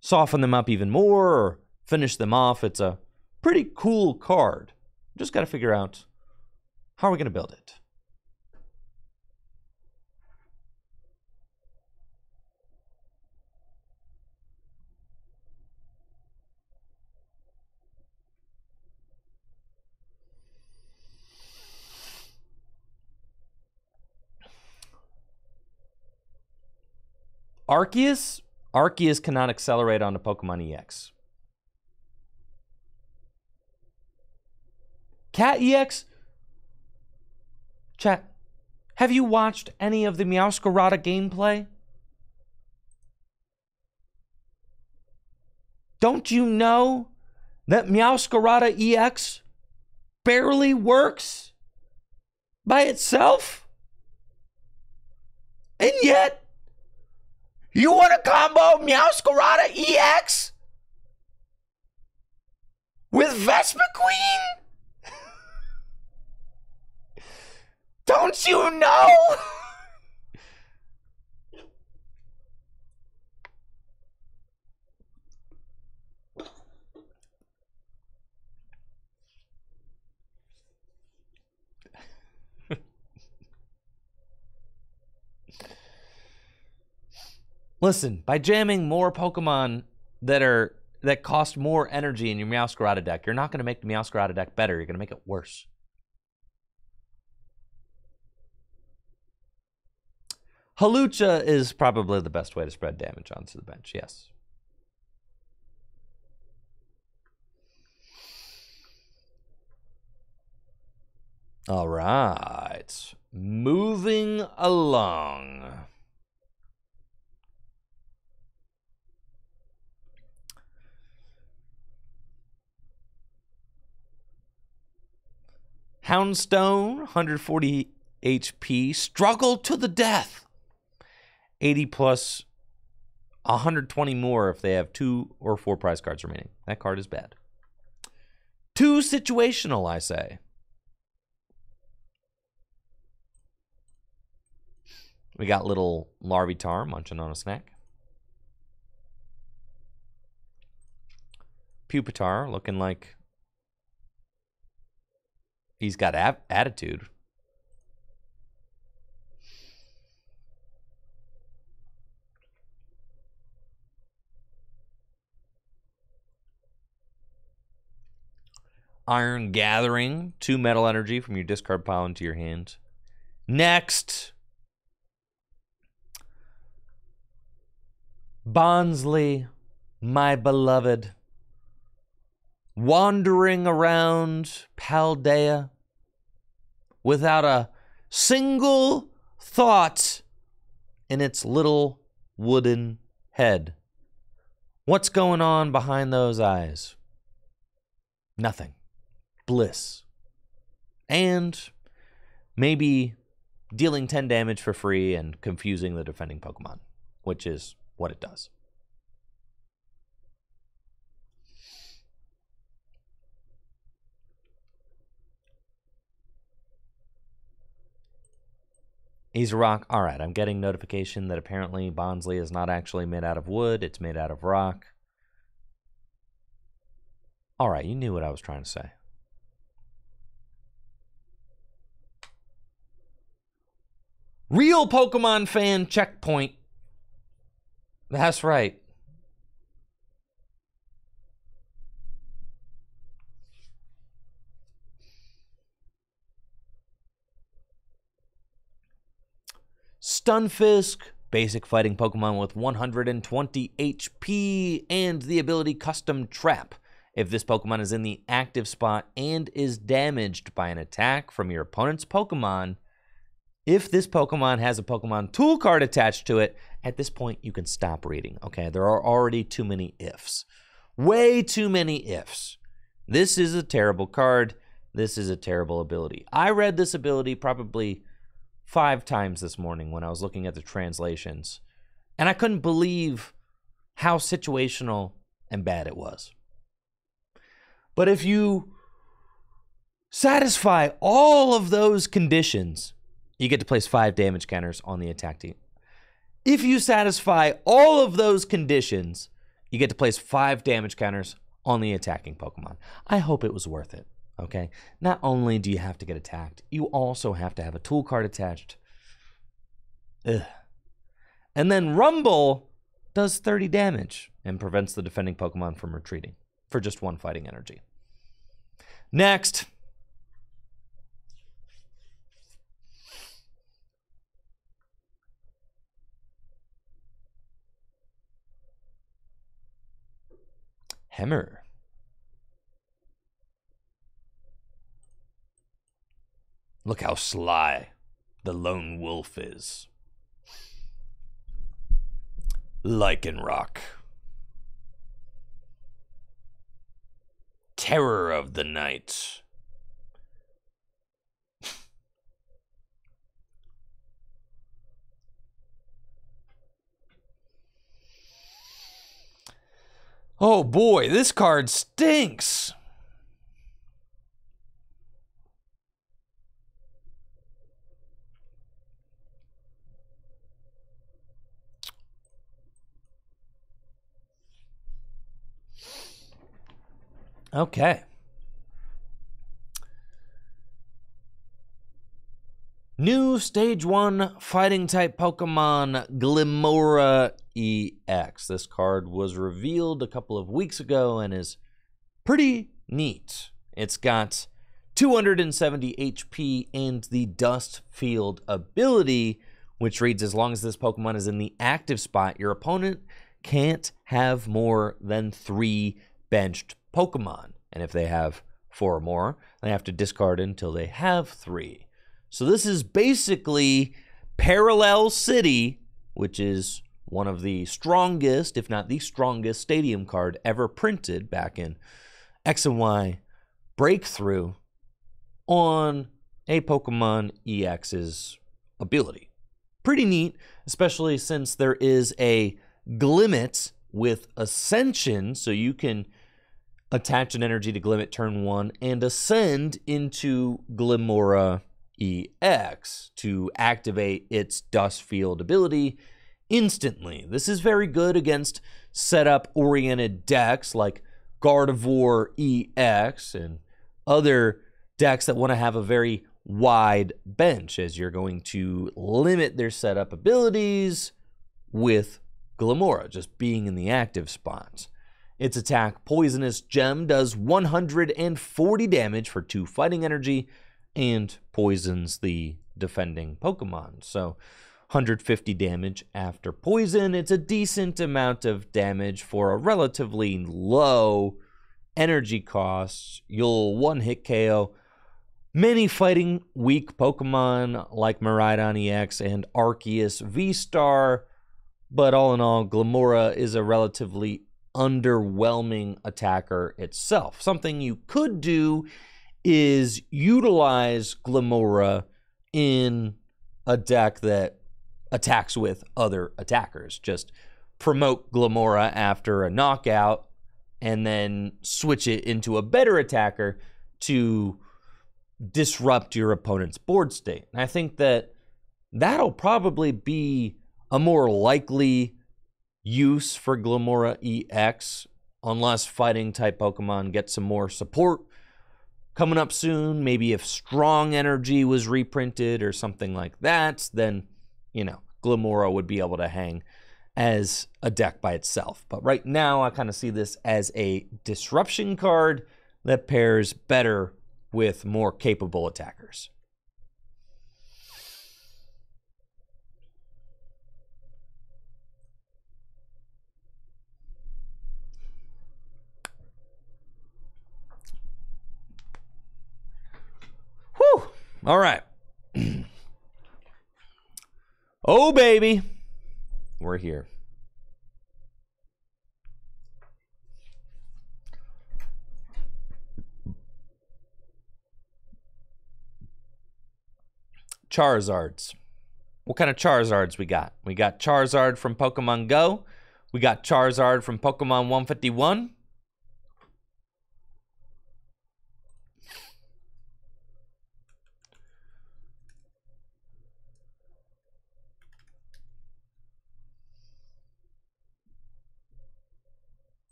soften them up even more or finish them off. It's a pretty cool card. Just got to figure out how are we going to build it. Arceus? Arceus cannot accelerate onto Pokemon EX. Cat EX? Chat, have you watched any of the Meowscarada gameplay? Don't you know that Meowscarada EX barely works by itself? And yet, you want to combo Meowscarada EX with Vespiquen? Don't you know? Listen, by jamming more Pokemon that cost more energy in your Meowscarada deck, you're not going to make the Meowscarada deck better. You're going to make it worse. Hawlucha is probably the best way to spread damage onto the bench, yes. All right. Moving along. Houndstone, 140 HP, struggle to the death. 80 plus 120 more if they have 2 or 4 prize cards remaining. That card is bad. Too situational, I say. We got little Larvitar munching on a snack. Pupitar looking like he's got attitude. Iron Gathering, 2 metal energy from your discard pile into your hand. Next, Bonsly, my beloved, wandering around Paldea without a single thought in its little wooden head. What's going on behind those eyes? Nothing. Bliss. And maybe dealing 10 damage for free and confusing the defending Pokemon, which is what it does. He's a rock. All right, I'm getting notification that apparently Bonsly is not actually made out of wood. It's made out of rock. All right, you knew what I was trying to say. Real Pokemon fan checkpoint. That's right. Stunfisk, basic fighting Pokemon with 120 HP and the ability Custom Trap. If this Pokemon is in the active spot and is damaged by an attack from your opponent's Pokemon, if this Pokemon has a Pokemon tool card attached to it, at this point you can stop reading, okay? There are already too many ifs. Way too many ifs. This is a terrible card. This is a terrible ability. I read this ability probably 5 times this morning when I was looking at the translations, and I couldn't believe how situational and bad it was. But if you satisfy all of those conditions, you get to place 5 damage counters on the attack team. If you satisfy all of those conditions, you get to place 5 damage counters on the attacking Pokemon. I hope it was worth it, okay? Not only do you have to get attacked, you also have to have a tool card attached. Ugh. And then Rumble does 30 damage and prevents the defending Pokemon from retreating for just 1 fighting energy. Next. Hammer. Look how sly the lone wolf is. Lycanroc. Terror of the night. Oh boy, this card stinks. Okay. New Stage 1 Fighting-type Pokemon, Glimmora EX. This card was revealed a couple of weeks ago and is pretty neat. It's got 270 HP and the Dust Field ability, which reads, as long as this Pokemon is in the active spot, your opponent can't have more than 3 benched Pokemon. And if they have 4 or more, they have to discard until they have 3. So this is basically Parallel City, which is one of the strongest, if not the strongest, stadium card ever printed back in X and Y Breakthrough on a Pokemon EX's ability. Pretty neat, especially since there is a Glimmet with Ascension, so you can attach an energy to Glimmet turn 1 and ascend into Glimmora EX to activate its Dust Field ability instantly. This is very good against setup-oriented decks like Gardevoir EX and other decks that want to have a very wide bench, as you're going to limit their setup abilities with Glimmora just being in the active spot. Its attack, Poisonous Gem, does 140 damage for 2 fighting energy and poisons the defending Pokemon. So 150 damage after poison. It's a decent amount of damage for a relatively low energy cost. You'll one-hit KO many fighting weak Pokemon like Miraidon EX and Arceus V-Star, but all in all, Glimmora is a relatively underwhelming attacker itself. Something you could do is utilize Glimmora in a deck that attacks with other attackers. Just promote Glimmora after a knockout and then switch it into a better attacker to disrupt your opponent's board state. And I think that that'll probably be a more likely use for Glimmora EX, unless fighting type Pokemon get some more support coming up soon. Maybe if Strong Energy was reprinted or something like that, then, you know, Glimmora would be able to hang as a deck by itself. But right now, I kind of see this as a disruption card that pairs better with more capable attackers. Whew. All right. Oh, baby. We're here. Charizards. What kind of Charizards we got? We got Charizard from Pokemon Go. We got Charizard from Pokemon 151.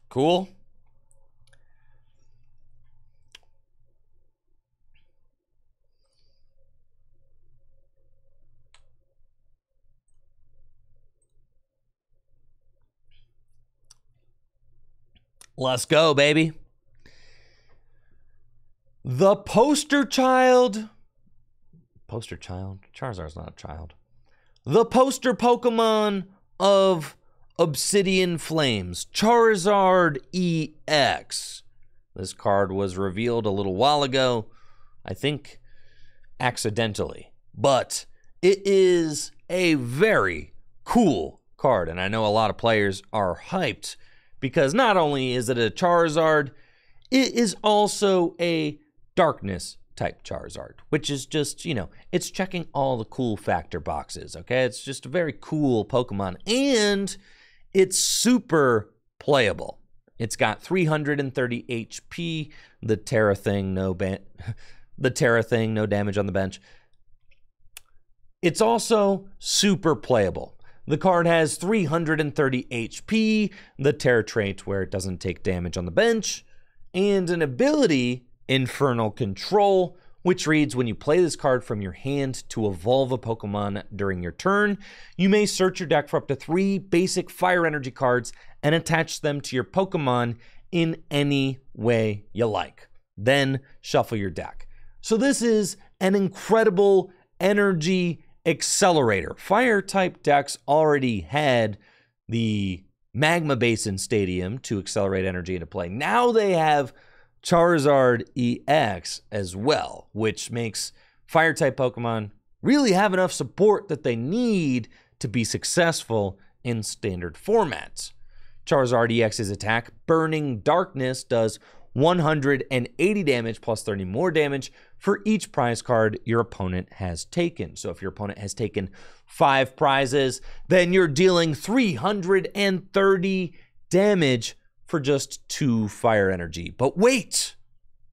Cool. Let's go, baby. The poster child. Poster child? Charizard's not a child. The poster Pokemon of Obsidian Flames, Charizard EX. This card was revealed a little while ago, I think accidentally, but it is a very cool card, and I know a lot of players are hyped because not only is it a Charizard, it is also a Darkness type Charizard, which is just, you know, it's checking all the cool factor boxes, okay? It's just a very cool Pokemon, and it's super playable. It's got 330 HP, the Terra thing, no damage on the bench. It's also super playable. The card has 330 HP, the Terra trait where it doesn't take damage on the bench, and an ability, Infernal Control, which reads, when you play this card from your hand to evolve a Pokemon during your turn, you may search your deck for up to 3 basic Fire Energy cards and attach them to your Pokemon in any way you like. Then shuffle your deck. So this is an incredible energy accelerator. Fire-type decks already had the Magma Basin Stadium to accelerate energy into play. Now they have Charizard EX as well, which makes Fire-type Pokemon really have enough support that they need to be successful in standard formats. Charizard EX's attack, Burning Darkness, does 180 damage plus 30 more damage for each prize card your opponent has taken. So if your opponent has taken 5 prizes, then you're dealing 330 damage for just 2 fire energy. But wait,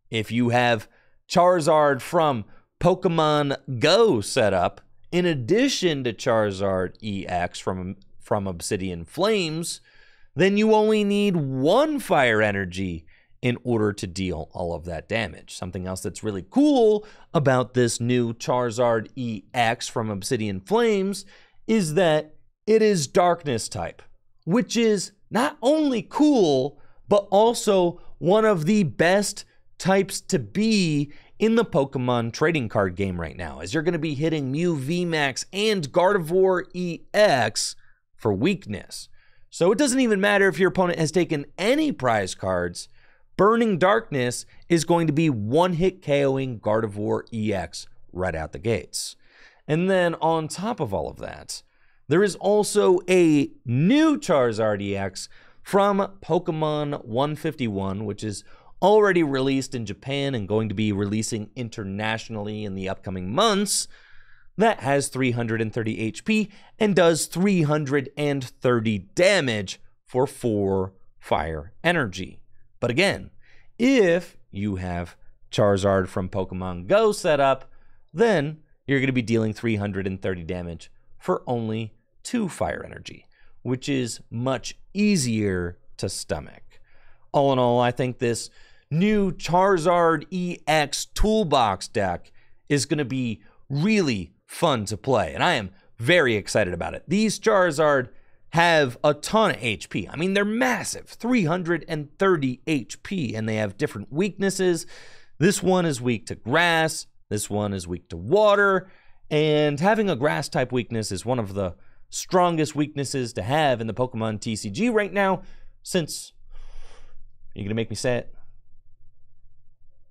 if you have Charizard from Pokemon Go set up, in addition to Charizard EX from Obsidian Flames, then you only need 1 fire energy in order to deal all of that damage. Something else that's really cool about this new Charizard EX from Obsidian Flames is that it is Darkness type, which is not only cool, but also one of the best types to be in the Pokemon trading card game right now, as you're going to be hitting Mew VMAX and Gardevoir EX for weakness. So it doesn't even matter if your opponent has taken any prize cards, Burning Darkness is going to be one-hit KOing Gardevoir EX right out the gates. And then on top of all of that, there is also a new Charizard EX from Pokemon 151, which is already released in Japan and going to be releasing internationally in the upcoming months, that has 330 HP and does 330 damage for 4 fire energy. But again, if you have Charizard from Pokemon Go set up, then you're going to be dealing 330 damage for only 2 fire energy, which is much easier to stomach. All in all, I think this new Charizard EX Toolbox deck is going to be really fun to play, and I am very excited about it. These Charizard have a ton of HP. I mean, they're massive, 330 HP, and they have different weaknesses. This one is weak to grass, this one is weak to water, and having a grass type weakness is one of the strongest weaknesses to have in the Pokemon TCG right now, since, you're gonna make me say it,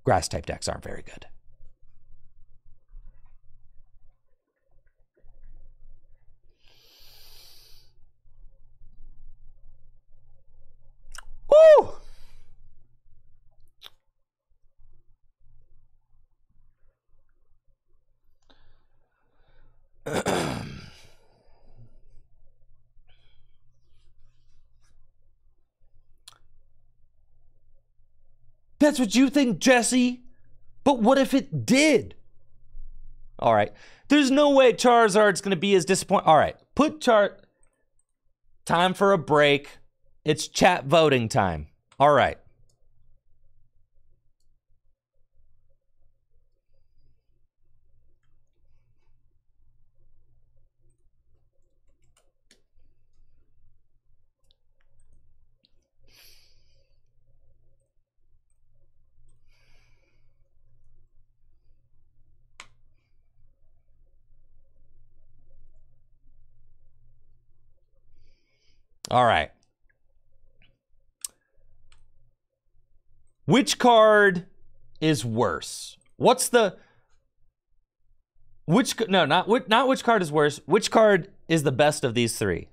grass type decks aren't very good. Woo! That's what you think, Jesse. But what if it did? All right. There's no way Charizard's going to be as disappointed. All right. Time for a break. It's chat voting time. All right. All right. Which card is worse? Not which card is worse. Which card is the best of these three?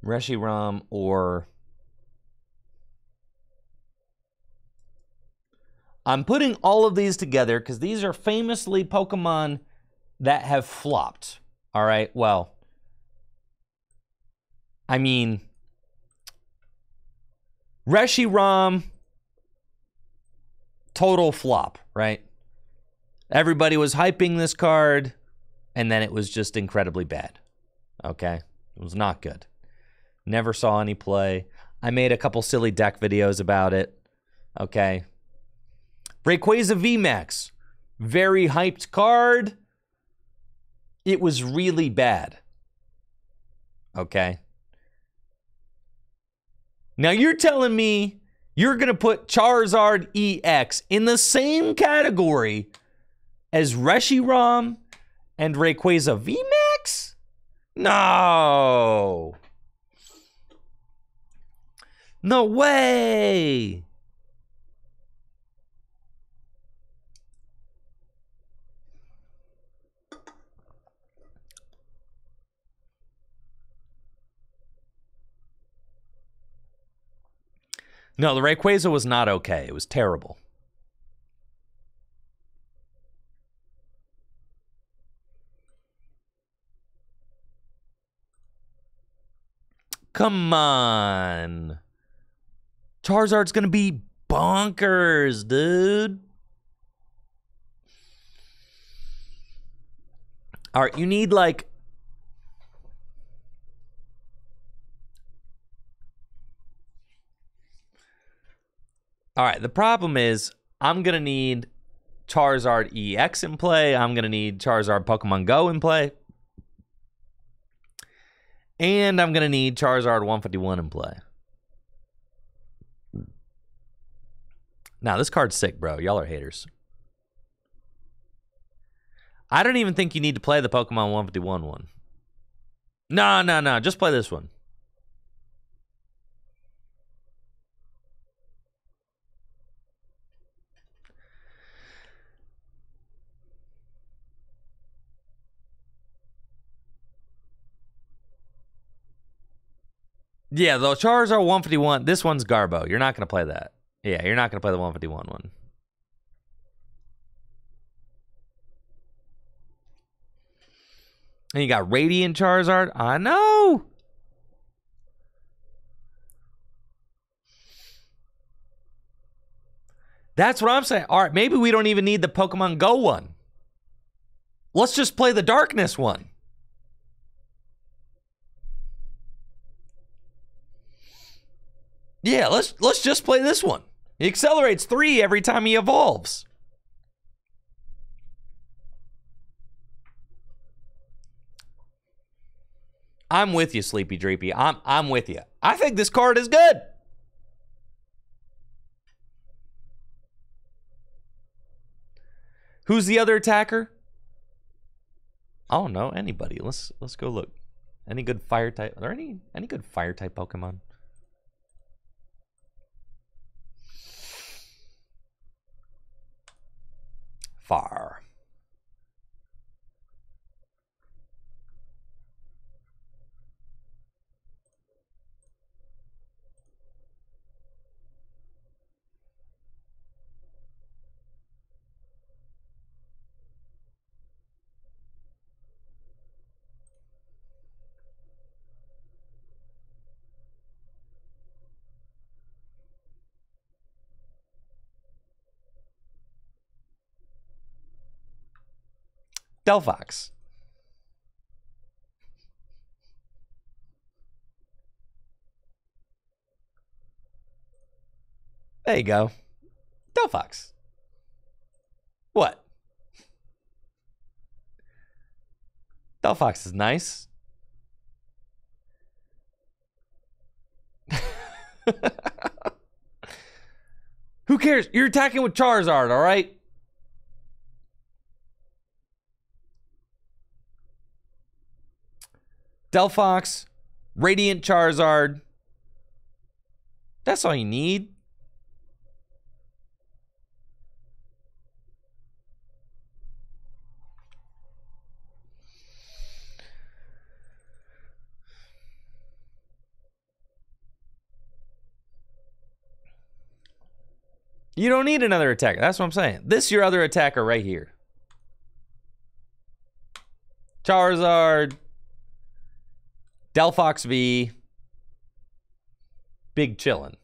Reshiram or... I'm putting all of these together because these are famously Pokemon that have flopped. All right, well, I mean, Reshiram, total flop, right? Everybody was hyping this card, and then it was just incredibly bad. Okay, it was not good. Never saw any play. I made a couple silly deck videos about it. Okay. Rayquaza VMAX. Very hyped card. It was really bad. Okay. Now you're telling me you're going to put Charizard EX in the same category as Reshiram and Rayquaza VMAX? No. No way! No, the Rayquaza was not okay. It was terrible. Come on. Charizard's gonna be bonkers, dude. All right, you need like... All right, the problem is I'm gonna need Charizard EX in play. I'm gonna need Charizard Pokemon Go in play. And I'm gonna need Charizard 151 in play. Now, this card's sick, bro. Y'all are haters. I don't even think you need to play the Pokemon 151 one. No. Just play this one. Yeah, the Charizard 151, this one's Garbo. You're not going to play that. Yeah, you're not going to play the 151 one. And you got Radiant Charizard. I know. That's what I'm saying. All right, maybe we don't even need the Pokemon Go one. Let's just play the Darkness one. Yeah, let's just play this one. He accelerates 3 every time he evolves. I'm with you, Sleepy Dreepy. I'm with you. I think this card is good. Who's the other attacker? I don't know. Anybody. Let's go look. Any good fire type? Are there any good fire type Pokemon? Far. Delphox. There you go. Delphox. What? Delphox is nice. Who cares? You're attacking with Charizard, all right? Delphox, Radiant Charizard. That's all you need. You don't need another attacker. That's what I'm saying. This is your other attacker right here. Charizard. Delphox V. Big chillin'.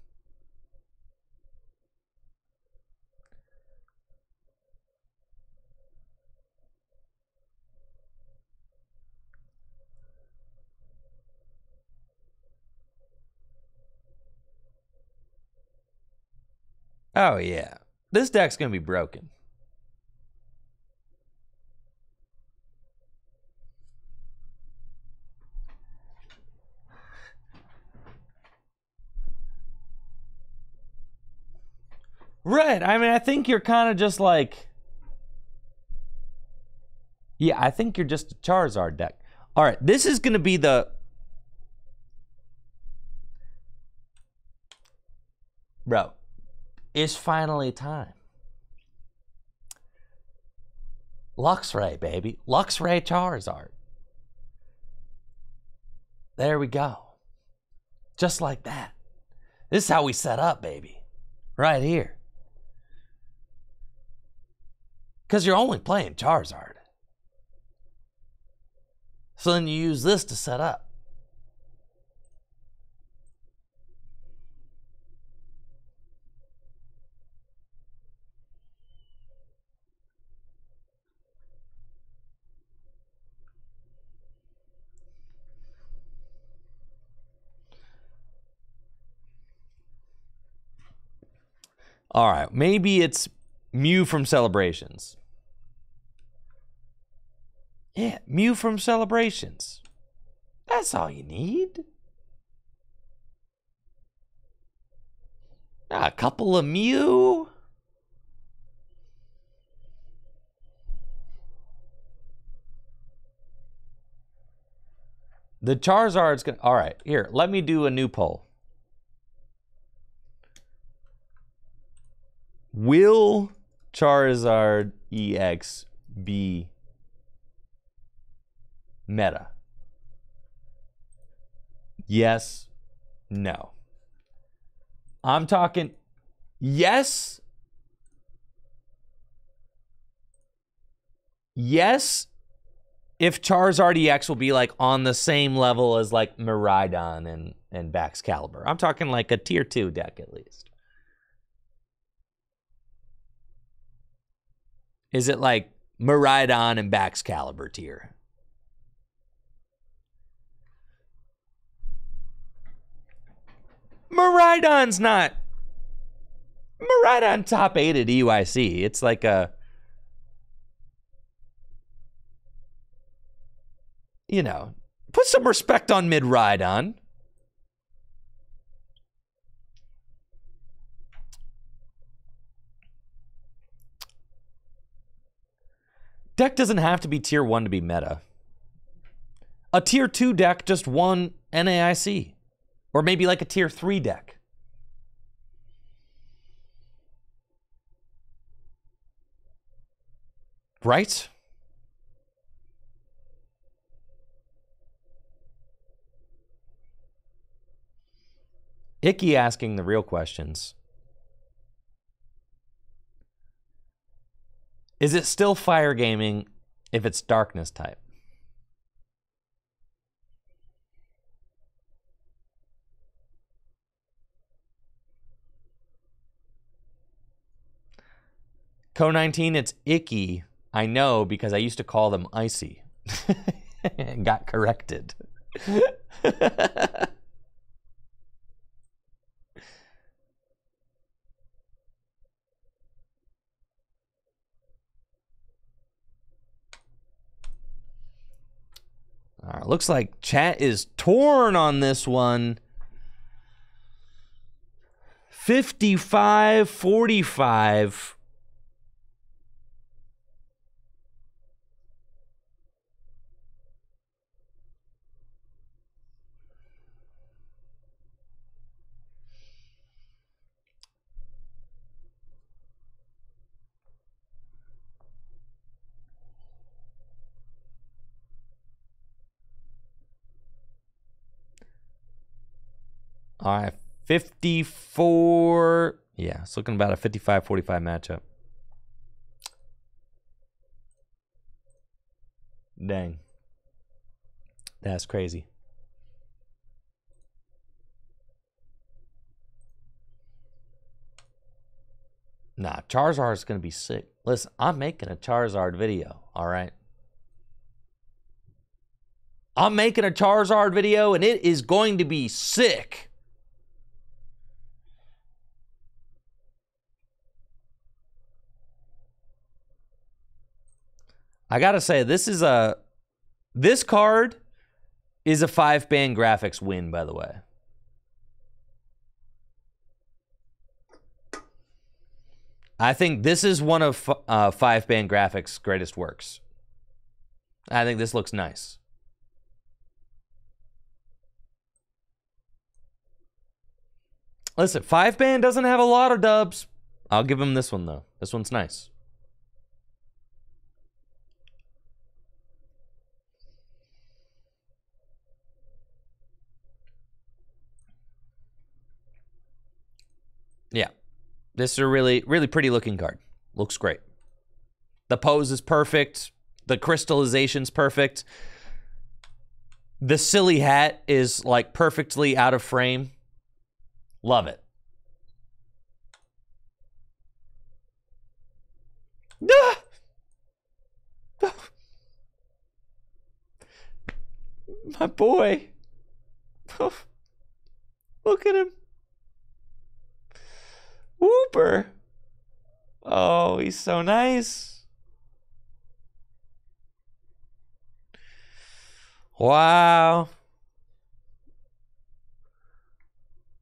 Oh, yeah. This deck's going to be broken. Right. I mean, I think you're kind of just like... Yeah, I think you're just a Charizard deck. All right, this is going to be the... Bro, it's finally time. Luxray, baby. Luxray Charizard. There we go. Just like that. This is how we set up, baby. Right here. Because you're only playing Charizard. So then you use this to set up. All right, maybe it's Mew from Celebrations. Yeah, Mew from Celebrations. That's all you need. A couple of Mew. The Charizard's gonna... All right, here, let me do a new poll. Will Charizard EX be meta? Yes, no. I'm talking yes. Yes, if Charizard EX will be like on the same level as like Miraidon and Baxcalibur. I'm talking like a tier 2 deck at least. Is it like Miraidon and Baxcalibur tier? Miraidon's not... Miraidon top 8 at EYC. It's like a... You know, put some respect on Miraidon. Deck doesn't have to be tier 1 to be meta. A tier 2 deck just won NAIC. Or maybe like a tier 3 deck. Right? Icky asking the real questions. Is it still fire gaming if it's darkness type? Co19, it's icky I know because I used to call them icy. And got corrected. All right, looks like chat is torn on this one. 55-45. All right, 54. Yeah, it's looking about a 55-45 matchup. Dang. That's crazy. Nah, Charizard is going to be sick. Listen, I'm making a Charizard video, all right? I'm making a Charizard video, and it is going to be sick. I gotta say, this card is a 5-band graphics win, by the way. I think this is one of 5-band graphics' greatest works. I think this looks nice. Listen, 5-band doesn't have a lot of dubs. I'll give him this one, though. This one's nice. Yeah. This is a really, really pretty looking card. Looks great. The pose is perfect. The crystallization's perfect. The silly hat is like perfectly out of frame. Love it. My boy. Look at him. Wooper. Oh, he's so nice. Wow.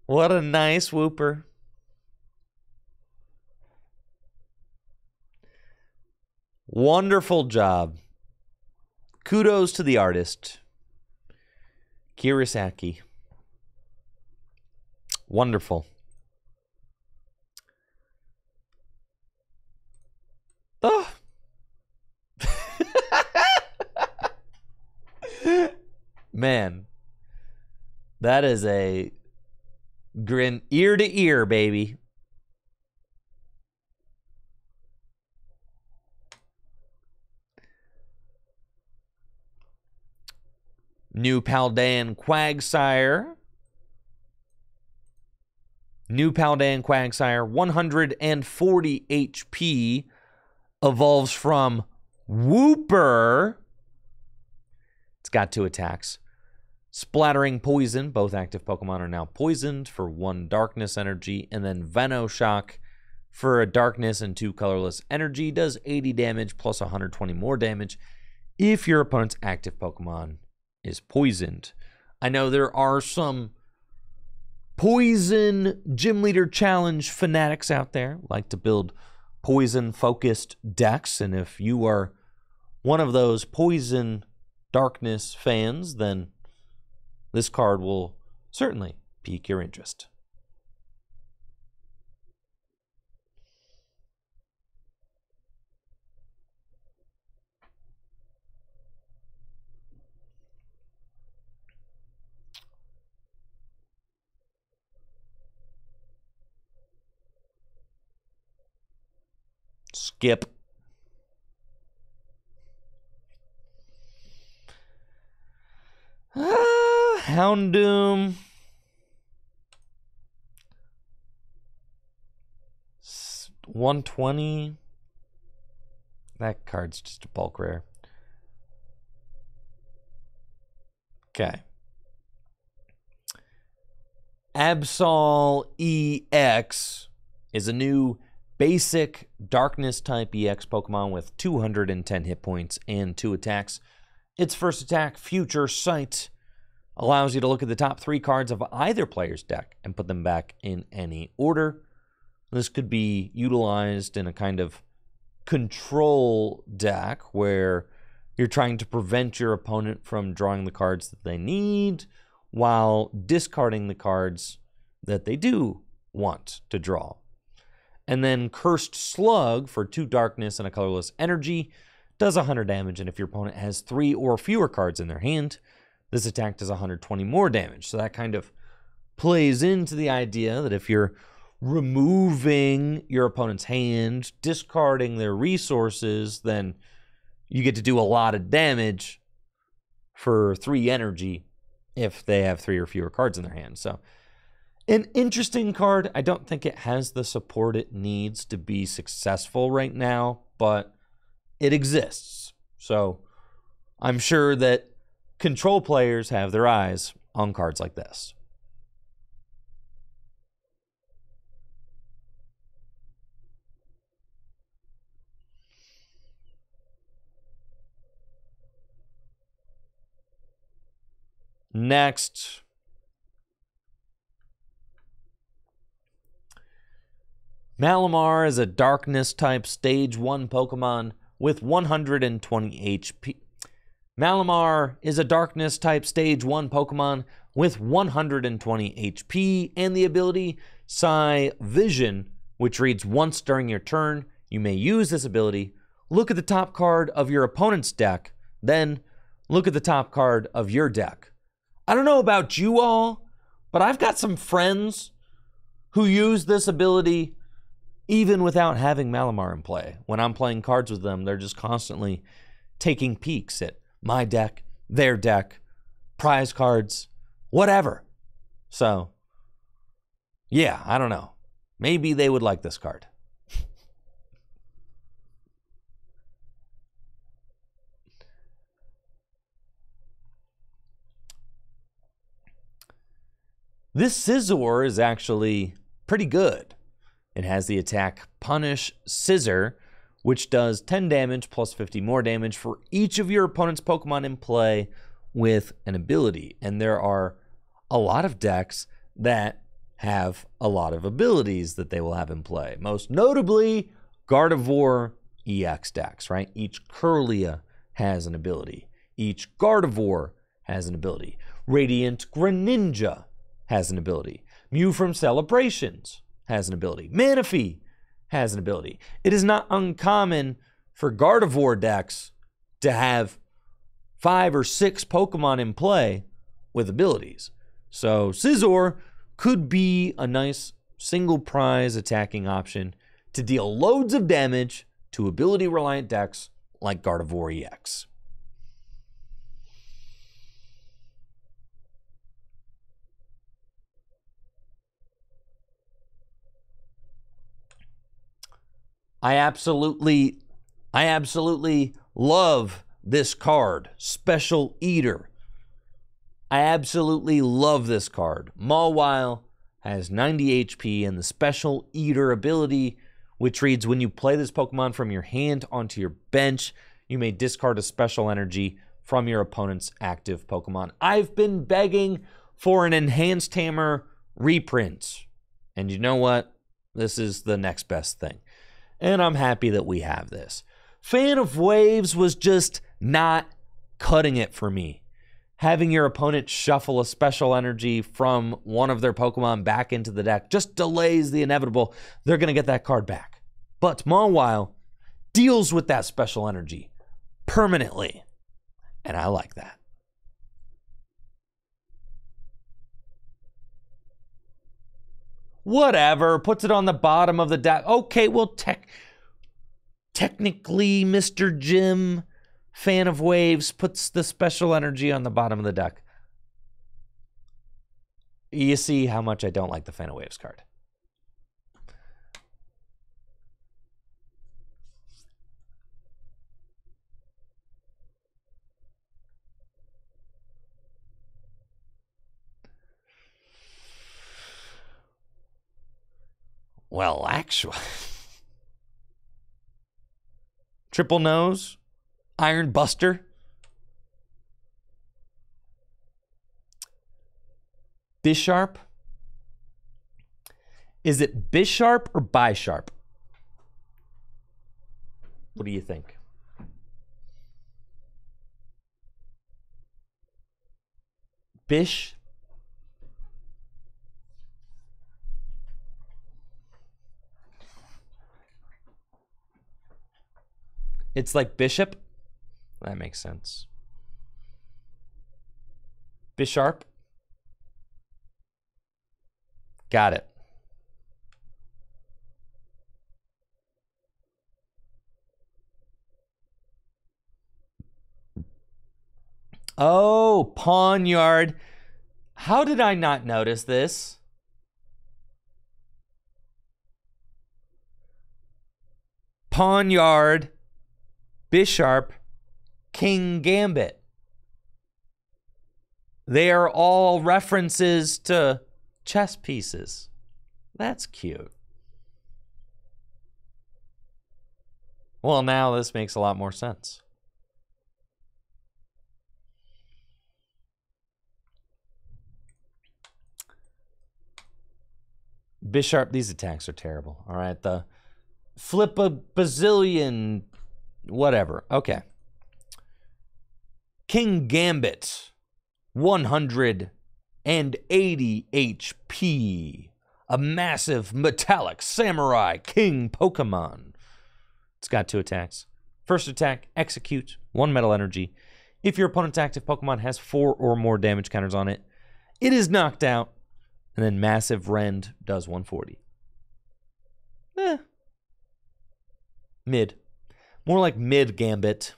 What a nice Wooper. Wonderful job. Kudos to the artist, Kirasaki. Wonderful. Oh. Man, that is a grin ear to ear, baby. New Paldean Quagsire. New Paldean Quagsire, 140 HP. Evolves from Wooper. It's got 2 attacks. Splattering Poison. Both active Pokemon are now poisoned for 1 darkness energy. And then Venoshock for a darkness and 2 colorless energy. Does 80 damage plus 120 more damage if your opponent's active Pokemon is poisoned. I know there are some Poison Gym Leader Challenge fanatics out there, like to build poison-focused decks, and if you are one of those Poison Darkness fans, then this card will certainly pique your interest. Skip. Houndoom. 120. That card's just a bulk rare. Okay. Absol EX is a new basic Darkness type EX Pokemon with 210 hit points and 2 attacks. Its first attack, Future Sight, allows you to look at the top 3 cards of either player's deck and put them back in any order. This could be utilized in a kind of control deck where you're trying to prevent your opponent from drawing the cards that they need while discarding the cards that they do want to draw. And then Cursed Slug for 2 darkness and a colorless energy does 100 damage, and if your opponent has 3 or fewer cards in their hand, this attack does 120 more damage. So that kind of plays into the idea that if you're removing your opponent's hand, discarding their resources, then you get to do a lot of damage for 3 energy if they have 3 or fewer cards in their hand. So an interesting card. I don't think it has the support it needs to be successful right now, but it exists. So I'm sure that control players have their eyes on cards like this. Next, Malamar is a Darkness type Stage 1 Pokemon with 120 HP. Malamar is a Darkness type Stage 1 Pokemon with 120 HP and the ability Psy Vision, which reads once during your turn. You may use this ability. Look at the top card of your opponent's deck, then look at the top card of your deck. I don't know about you all, but I've got some friends who use this ability even without having Malamar in play. When I'm playing cards with them, they're just constantly taking peeks at my deck, their deck, prize cards, whatever. So, yeah, I don't know. Maybe they would like this card. This Scizor is actually pretty good. It has the attack Punish Scissor, which does 10 damage plus 50 more damage for each of your opponent's Pokemon in play with an ability. And there are a lot of decks that have a lot of abilities that they will have in play. Most notably, Gardevoir EX decks, right? Each Kirlia has an ability. Each Gardevoir has an ability. Radiant Greninja has an ability. Mew from Celebrations has an ability. Manaphy has an ability. It is not uncommon for Gardevoir decks to have 5 or 6 Pokemon in play with abilities. So Scizor could be a nice single prize attacking option to deal loads of damage to ability-reliant decks like Gardevoir EX. I absolutely love this card, Special Eater. I absolutely love this card. Mawile has 90 HP and the Special Eater ability, which reads, when you play this Pokemon from your hand onto your bench, you may discard a special energy from your opponent's active Pokemon. I've been begging for an Enhanced Hammer reprint. And you know what? This is the next best thing. And I'm happy that we have this. Fan of Waves was just not cutting it for me. Having your opponent shuffle a special energy from one of their Pokemon back into the deck just delays the inevitable. They're going to get that card back. But Mawile deals with that special energy permanently. And I like that. Whatever, puts it on the bottom of the deck. Okay, well, technically, Mr. Jim, Fan of Waves, puts the special energy on the bottom of the deck. You see how much I don't like the Fan of Waves card. Well, actually. Triple Nose, Iron Buster, Bisharp. Is it Bisharp or Bisharp? What do you think? Bish? It's like Bishop? That makes sense. Bisharp? Got it. Oh, Pawniard. How did I not notice this? Pawniard, Bisharp, Kingambit. They are all references to chess pieces. That's cute. Well, now this makes a lot more sense. Bisharp, these attacks are terrible. All right, the flip a bazillion, whatever. Okay. Kingambit, 180 HP. A massive metallic samurai king Pokemon. It's got 2 attacks. First attack, execute, 1 metal energy. If your opponent's active Pokemon has 4 or more damage counters on it, it is knocked out. And then Massive Rend does 140. Mid. More like mid Gambit.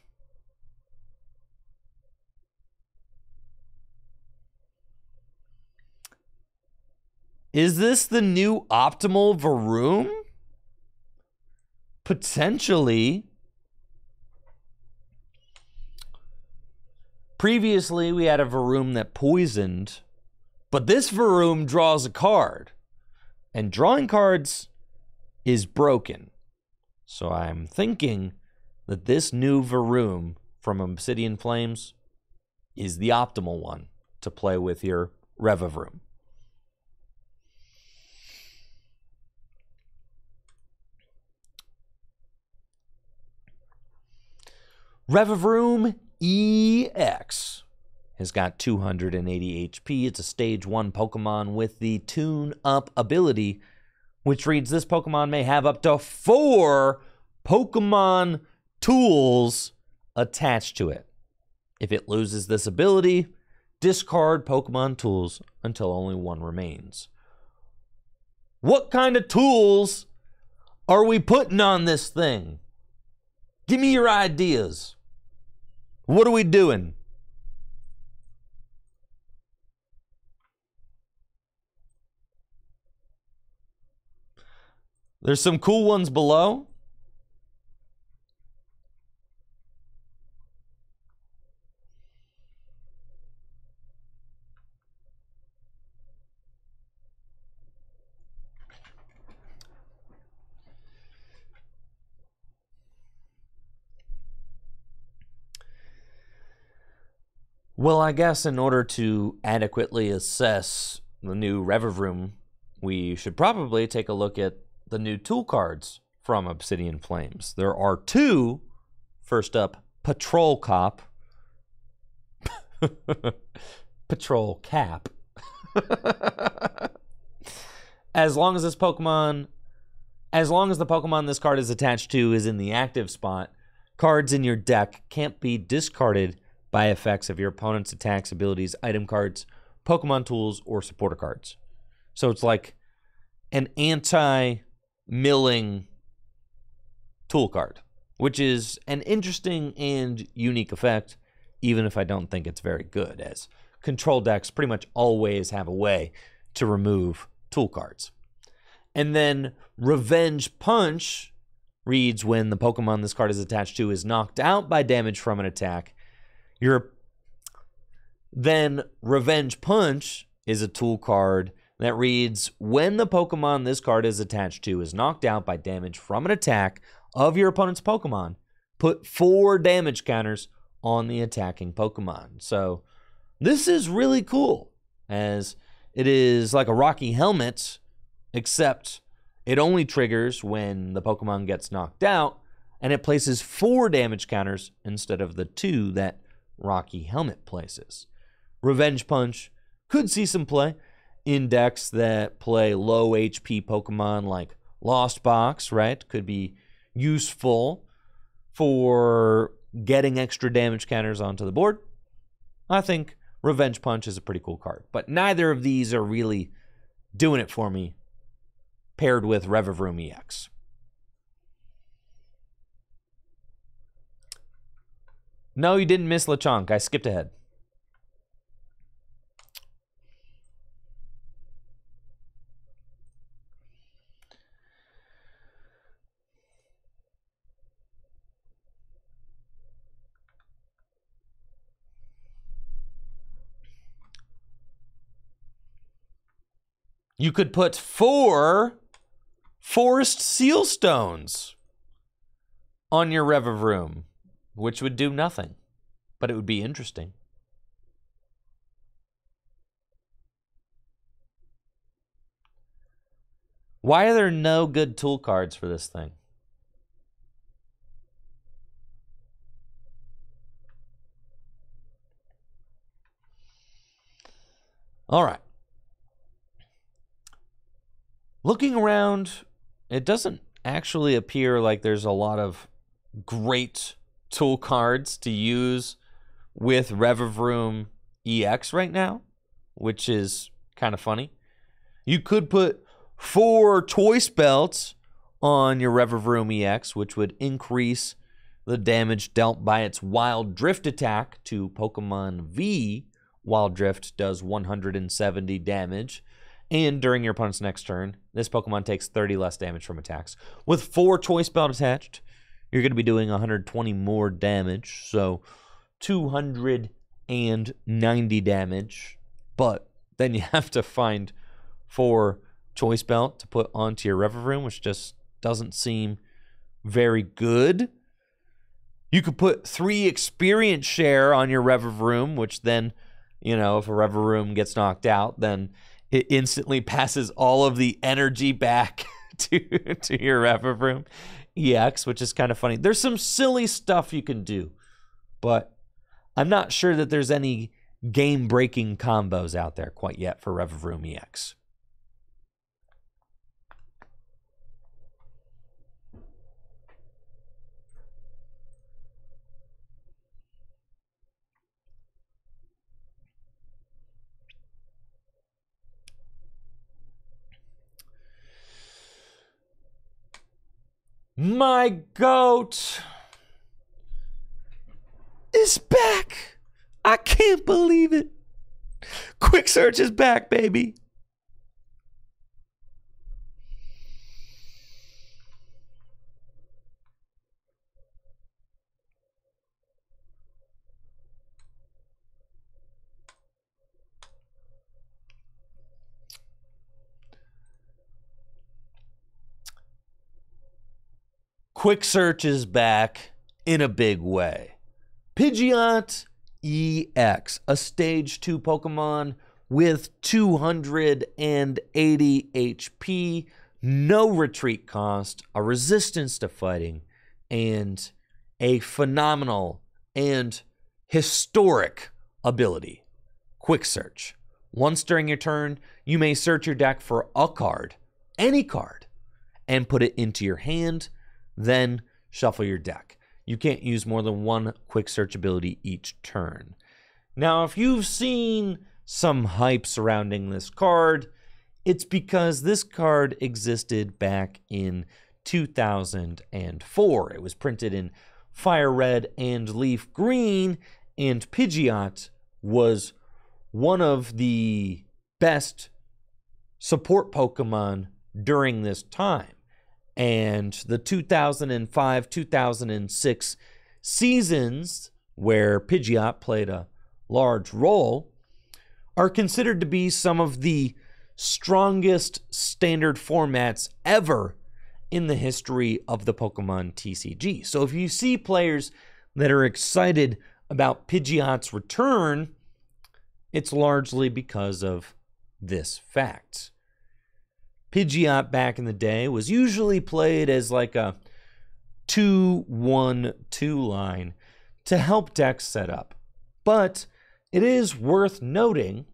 Is this the new optimal Varoom? Potentially. Previously, we had a Varoom that poisoned. But this Varoom draws a card, and drawing cards is broken. So I'm thinking that this new Varoom from Obsidian Flames is the optimal one to play with your Revavroom. Revavroom EX has got 280 HP. It's a stage 1 Pokemon with the Tune Up ability, which reads this Pokemon may have up to 4 Pokemon tools attached to it. If it loses this ability, discard Pokemon tools until only 1 remains. What kind of tools are we putting on this thing? Give me your ideas. What are we doing? There's some cool ones below. Well, I guess in order to adequately assess the new Revavroom, we should probably take a look at the new tool cards from Obsidian Flames. There are 2. First up, Patrol Cop. Patrol Cap. As long as the Pokemon this card is attached to is in the active spot, cards in your deck can't be discarded by effects of your opponent's attacks, abilities, item cards, Pokemon tools, or supporter cards. So it's like an anti-milling tool card, which is an interesting and unique effect, even if I don't think it's very good, as control decks pretty much always have a way to remove tool cards. And then Revenge Punch reads when the Pokemon this card is attached to is knocked out by damage from an attack. Then Revenge Punch is a tool card that reads, when the Pokemon this card is attached to is knocked out by damage from an attack of your opponent's Pokemon, put 4 damage counters on the attacking Pokemon. So this is really cool, as it is like a Rocky Helmet, except it only triggers when the Pokemon gets knocked out, and it places 4 damage counters instead of the 2 that Rocky Helmet places. Revenge Punch could see some play in decks that play low HP Pokemon like Lost Box, right? Could be useful for getting extra damage counters onto the board. I think Revenge Punch is a pretty cool card, but neither of these are really doing it for me paired with Revavroom EX. No, you didn't miss Lechonk. I skipped ahead. You could put 4 Forest Seal Stones on your Revavroom, which would do nothing, but it would be interesting. Why are there no good tool cards for this thing? All right. Looking around, it doesn't actually appear like there's a lot of great tool cards to use with Revavroom EX right now, which is kind of funny. You could put 4 Choice Belts on your Revavroom EX, which would increase the damage dealt by its Wild Drift attack to Pokemon V. Wild Drift does 170 damage. And during your opponent's next turn, this Pokemon takes 30 less damage from attacks. With 4 Choice Belt attached, you're going to be doing 120 more damage. So 290 damage. But then you have to find 4 Choice Belt to put onto your Revavroom, which just doesn't seem very good. You could put 3 Experience Share on your Revavroom, which then, you know, if a Revavroom gets knocked out, then it instantly passes all of the energy back to your Revavroom EX, which is kind of funny. There's some silly stuff you can do, but I'm not sure that there's any game-breaking combos out there quite yet for Revavroom EX. My goat is back. I can't believe it. Quick Search is back, baby. Quick Search is back in a big way. Pidgeot EX, a stage 2 Pokemon with 280 HP, no retreat cost, a resistance to fighting, and a phenomenal and historic ability. Quick Search. Once during your turn, you may search your deck for a card, any card, and put it into your hand. Then shuffle your deck. You can't use more than 1 Quick Search ability each turn. Now, if you've seen some hype surrounding this card, it's because this card existed back in 2004. It was printed in Fire Red and Leaf Green, and Pidgeot was one of the best support Pokemon during this time. And the 2005-2006 seasons, where Pidgeot played a large role, are considered to be some of the strongest standard formats ever in the history of the Pokemon TCG. So if you see players that are excited about Pidgeot's return, it's largely because of this fact. Pidgeot back in the day was usually played as like a 2-1-2 line to help decks set up. But it is worth noting,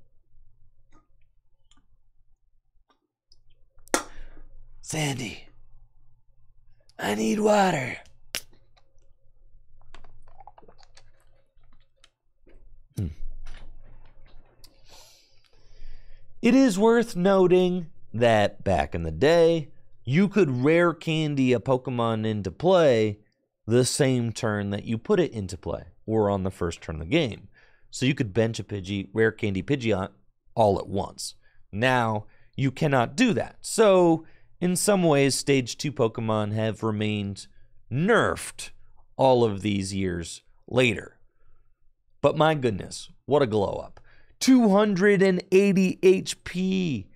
Sandy, I need water. It is worth noting that back in the day, you could rare candy a Pokemon into play the same turn that you put it into play, or on the first turn of the game. So you could bench a rare candy Pidgeot all at once. Now, you cannot do that. So, in some ways, Stage 2 Pokemon have remained nerfed all of these years later. But my goodness, what a glow up. 280 HP.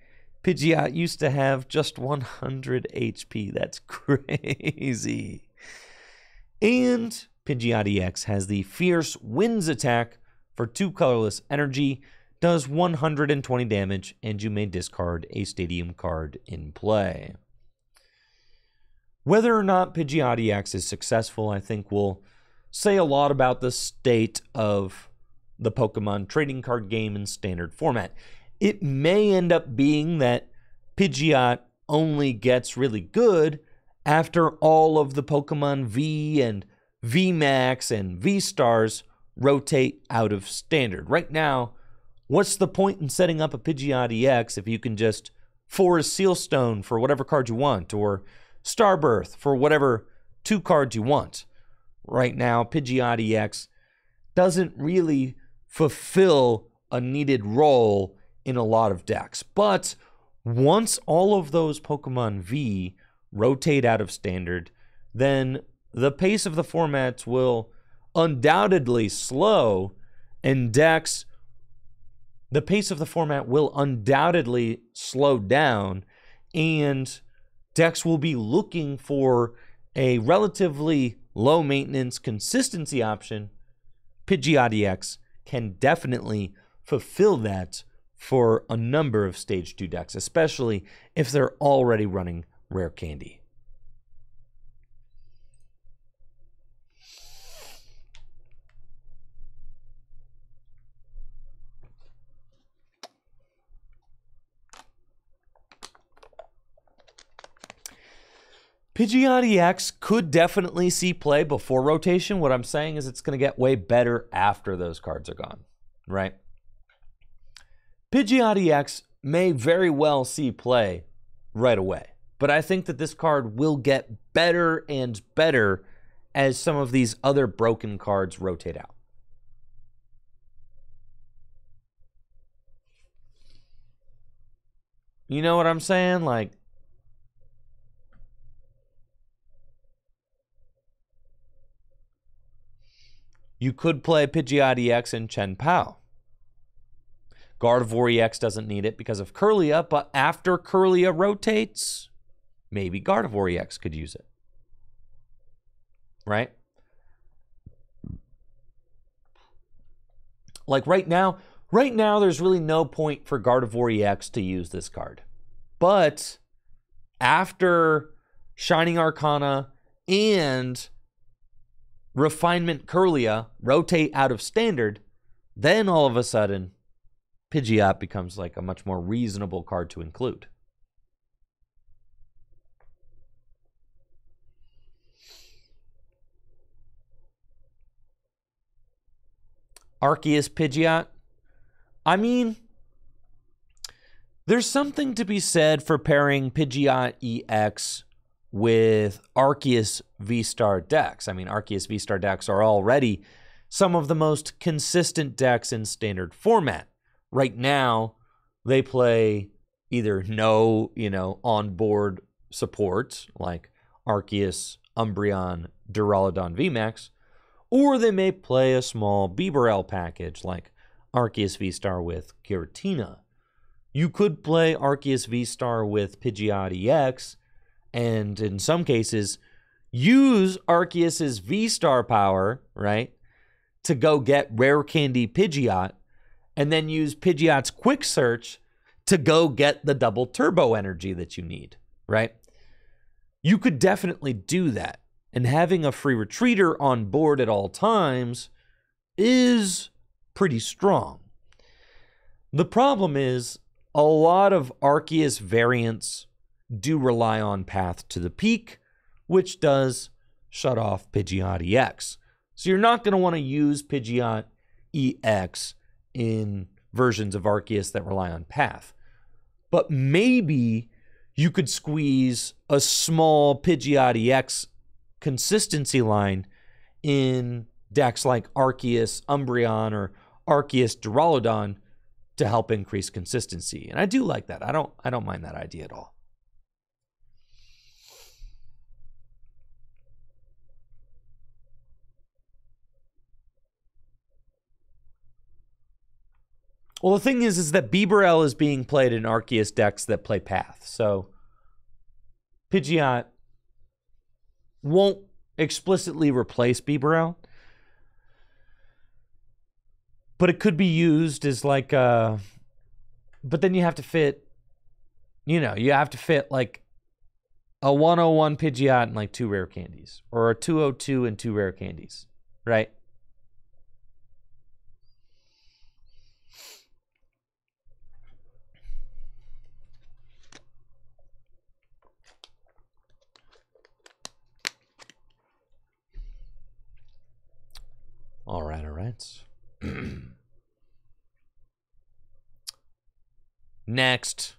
Pidgeot used to have just 100 HP. That's crazy. And Pidgeot EX has the Fierce Winds attack for 2 colorless energy, does 120 damage, and you may discard a Stadium card in play. Whether or not Pidgeot EX is successful, I think will say a lot about the state of the Pokemon trading card game in standard format. It may end up being that Pidgeot only gets really good after all of the Pokemon V and VMAX and V-Stars rotate out of standard. Right now, what's the point in setting up a Pidgeot EX if you can just Forest Sealstone for whatever card you want, or Starbirth for whatever 2 cards you want? Right now, Pidgeot EX doesn't really fulfill a needed role in a lot of decks. But once all of those Pokemon V rotate out of standard, then the pace of the formats will undoubtedly slow, and decks, the pace of the format will undoubtedly slow down, and decks will be looking for a relatively low maintenance consistency option. Pidgeot EX can definitely fulfill that for a number of Stage 2 decks, especially if they're already running rare candy. Pidgeot EX could definitely see play before rotation. What I'm saying is it's going to get way better after those cards are gone, right? Pidgeot EX may very well see play right away, but I think that this card will get better and better as some of these other broken cards rotate out. You know what I'm saying? Like, you could play Pidgeot EX in Chien-Pao. Gardevoir EX doesn't need it because of Kirlia, but after Kirlia rotates, maybe Gardevoir EX could use it. Right? Like right now there's really no point for Gardevoir EX to use this card. But after Shining Arcana and Refinement Kirlia rotate out of standard, then all of a sudden Pidgeot becomes like a much more reasonable card to include. Arceus Pidgeot. I mean, there's something to be said for pairing Pidgeot EX with Arceus V-Star decks. I mean, Arceus V-Star decks are already some of the most consistent decks in standard format. Right now, they play either no, on-board support, like Arceus, Umbreon, Duraludon VMAX, or they may play a small Bibarel package, like Arceus V-Star with Giratina. You could play Arceus V-Star with Pidgeot EX, and in some cases, use Arceus's V-Star power, right, to go get Rare Candy Pidgeot, and then use Pidgeot's Quick Search to go get the double turbo energy that you need, right? You could definitely do that. And having a free retreater on board at all times is pretty strong. The problem is a lot of Arceus variants do rely on Path to the Peak, which does shut off Pidgeot EX. So you're not going to want to use Pidgeot EX in versions of Arceus that rely on Path. But maybe you could squeeze a small Pidgeot EX consistency line in decks like Arceus Umbreon or Arceus Duraludon to help increase consistency. And I do like that. I don't mind that idea at all. Well, the thing is that Bibarel is being played in Arceus decks that play Path. So Pidgeot won't explicitly replace Bibarel, but it could be used as like a... But then you have to fit, you have to fit like a 101 Pidgeot and like 2 rare candies, or a 202 and 2 rare candies, right? All right. Next.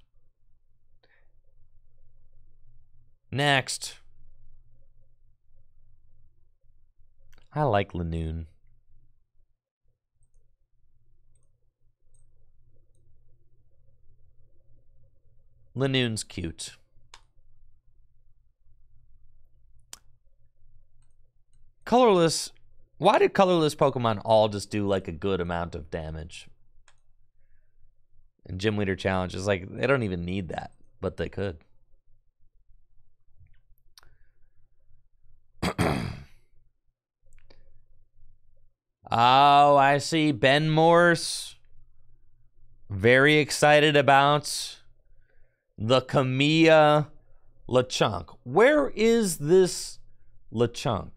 I like Lanoon. Lanoon's cute. Colorless. Why did colorless Pokemon all just do like a good amount of damage? And Gym Leader Challenge is like, they don't even need that, but they could. Oh, I see. Ben Morse. Very excited about the Kamiya Lechonk. Where is this Lechonk?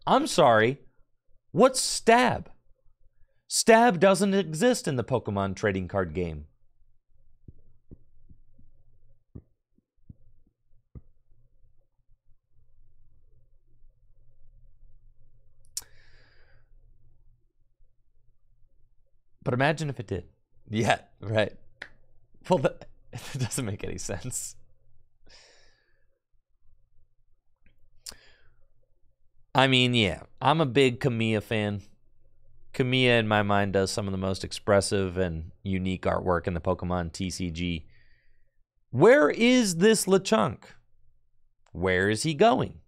I'm sorry. What's Stab? Stab doesn't exist in the Pokemon trading card game. But imagine if it did. Yeah, right. Well, that doesn't make any sense. I mean, yeah, I'm a big Kamiya fan. Kamiya, in my mind, does some of the most expressive and unique artwork in the Pokemon TCG. Where is this Lechonk? Where is he going?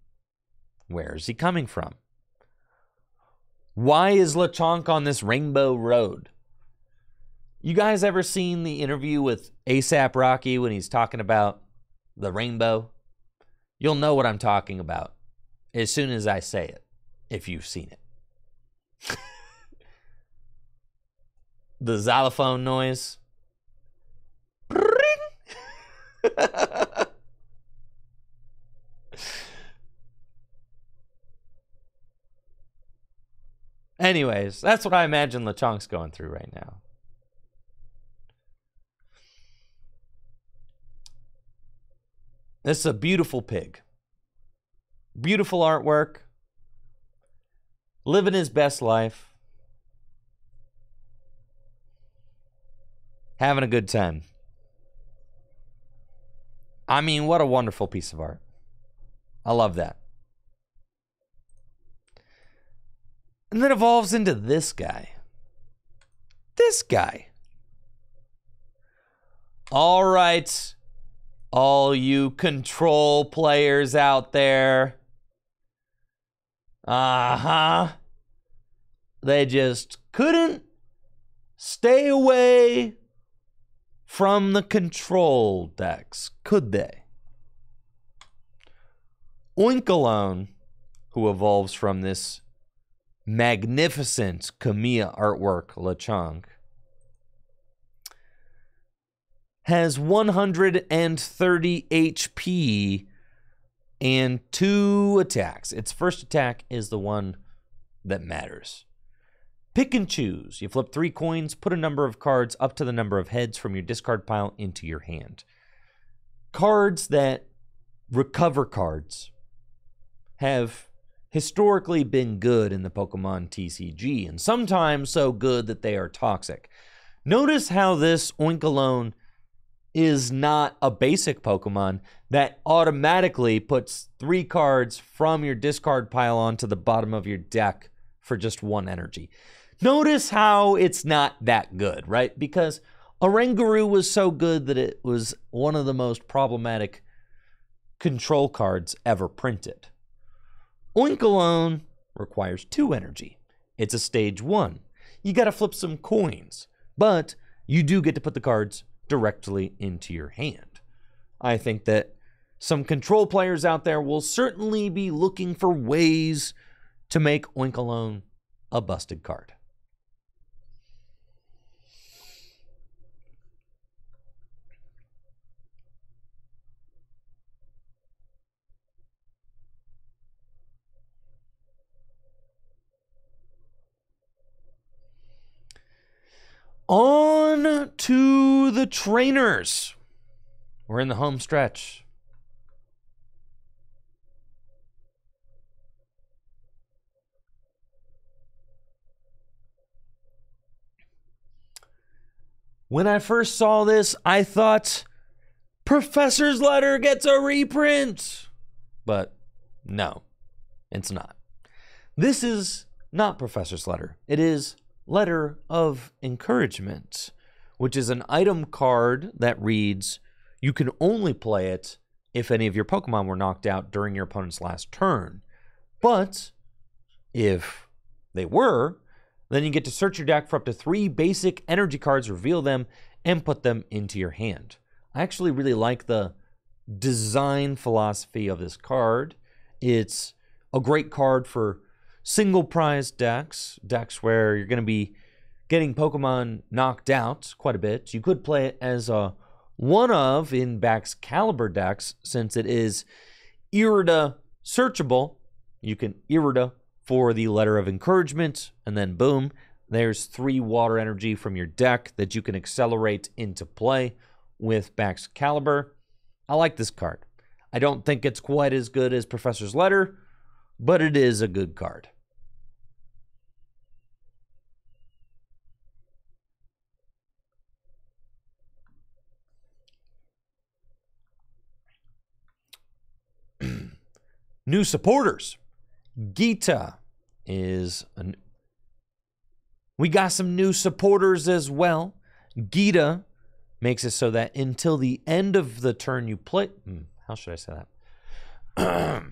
Where is he coming from? Why is Lechonk on this Rainbow Road? You guys ever seen the interview with A$AP Rocky when he's talking about the rainbow? You'll know what I'm talking about as soon as I say it, if you've seen it. The xylophone noise. Anyways, that's what I imagine Lechonk's going through right now. This is a beautiful pig. Beautiful artwork. Living his best life. Having a good time. I mean, what a wonderful piece of art. I love that. And then evolves into this guy. This guy. All right. All you control players out there. They just couldn't stay away from the control decks? Could they? Oinkologne, who evolves from this magnificent Kamiya artwork Lechonk, has 130 HP and 2 attacks. Its first attack is the one that matters. Pick and choose. You flip 3 coins, put a number of cards up to the number of heads from your discard pile into your hand. Cards that recover cards have historically been good in the Pokemon TCG, and sometimes so good that they are toxic. Notice how this Oinkologne is not a basic Pokemon that automatically puts 3 cards from your discard pile onto the bottom of your deck for just 1 energy. Notice how it's not that good, right? Because Oranguru was so good that it was one of the most problematic control cards ever printed. Oinkologne requires 2 energy. It's a stage 1. You gotta flip some coins, but you do get to put the cards directly into your hand. I think that some control players out there will certainly be looking for ways to make Oinkologne a busted card. On to the trainers. We're in the home stretch. When I first saw this, I thought Professor's Letter gets a reprint. But no, it's not. This is not Professor's Letter. It is Letter of Encouragement, which is an item card that reads, you can only play it if any of your Pokemon were knocked out during your opponent's last turn. But if they were, then you get to search your deck for up to 3 basic energy cards, reveal them, and put them into your hand. I actually really like the design philosophy of this card. It's a great card for single prize decks where you're going to be getting Pokemon knocked out quite a bit. You could play it as a one of in Baxcalibur decks, since it is Irida searchable. You can Irida for the Letter of Encouragement, and then boom, there's 3 water energy from your deck that you can accelerate into play with Baxcalibur. I like this card. I don't think it's quite as good as Professor's Letter, but it is a good card. New supporters. Gita is we got some new supporters as well. Gita makes it so that until the end of the turn you play, how should I say that?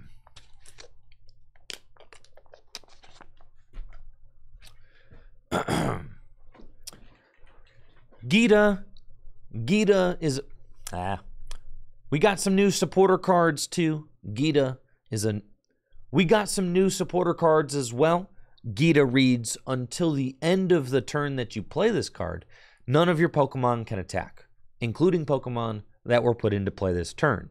Gita is we got some new supporter cards too. Gita is we got some new supporter cards as well. Gita reads, until the end of the turn that you play this card, none of your Pokemon can attack, including Pokemon that were put into play this turn.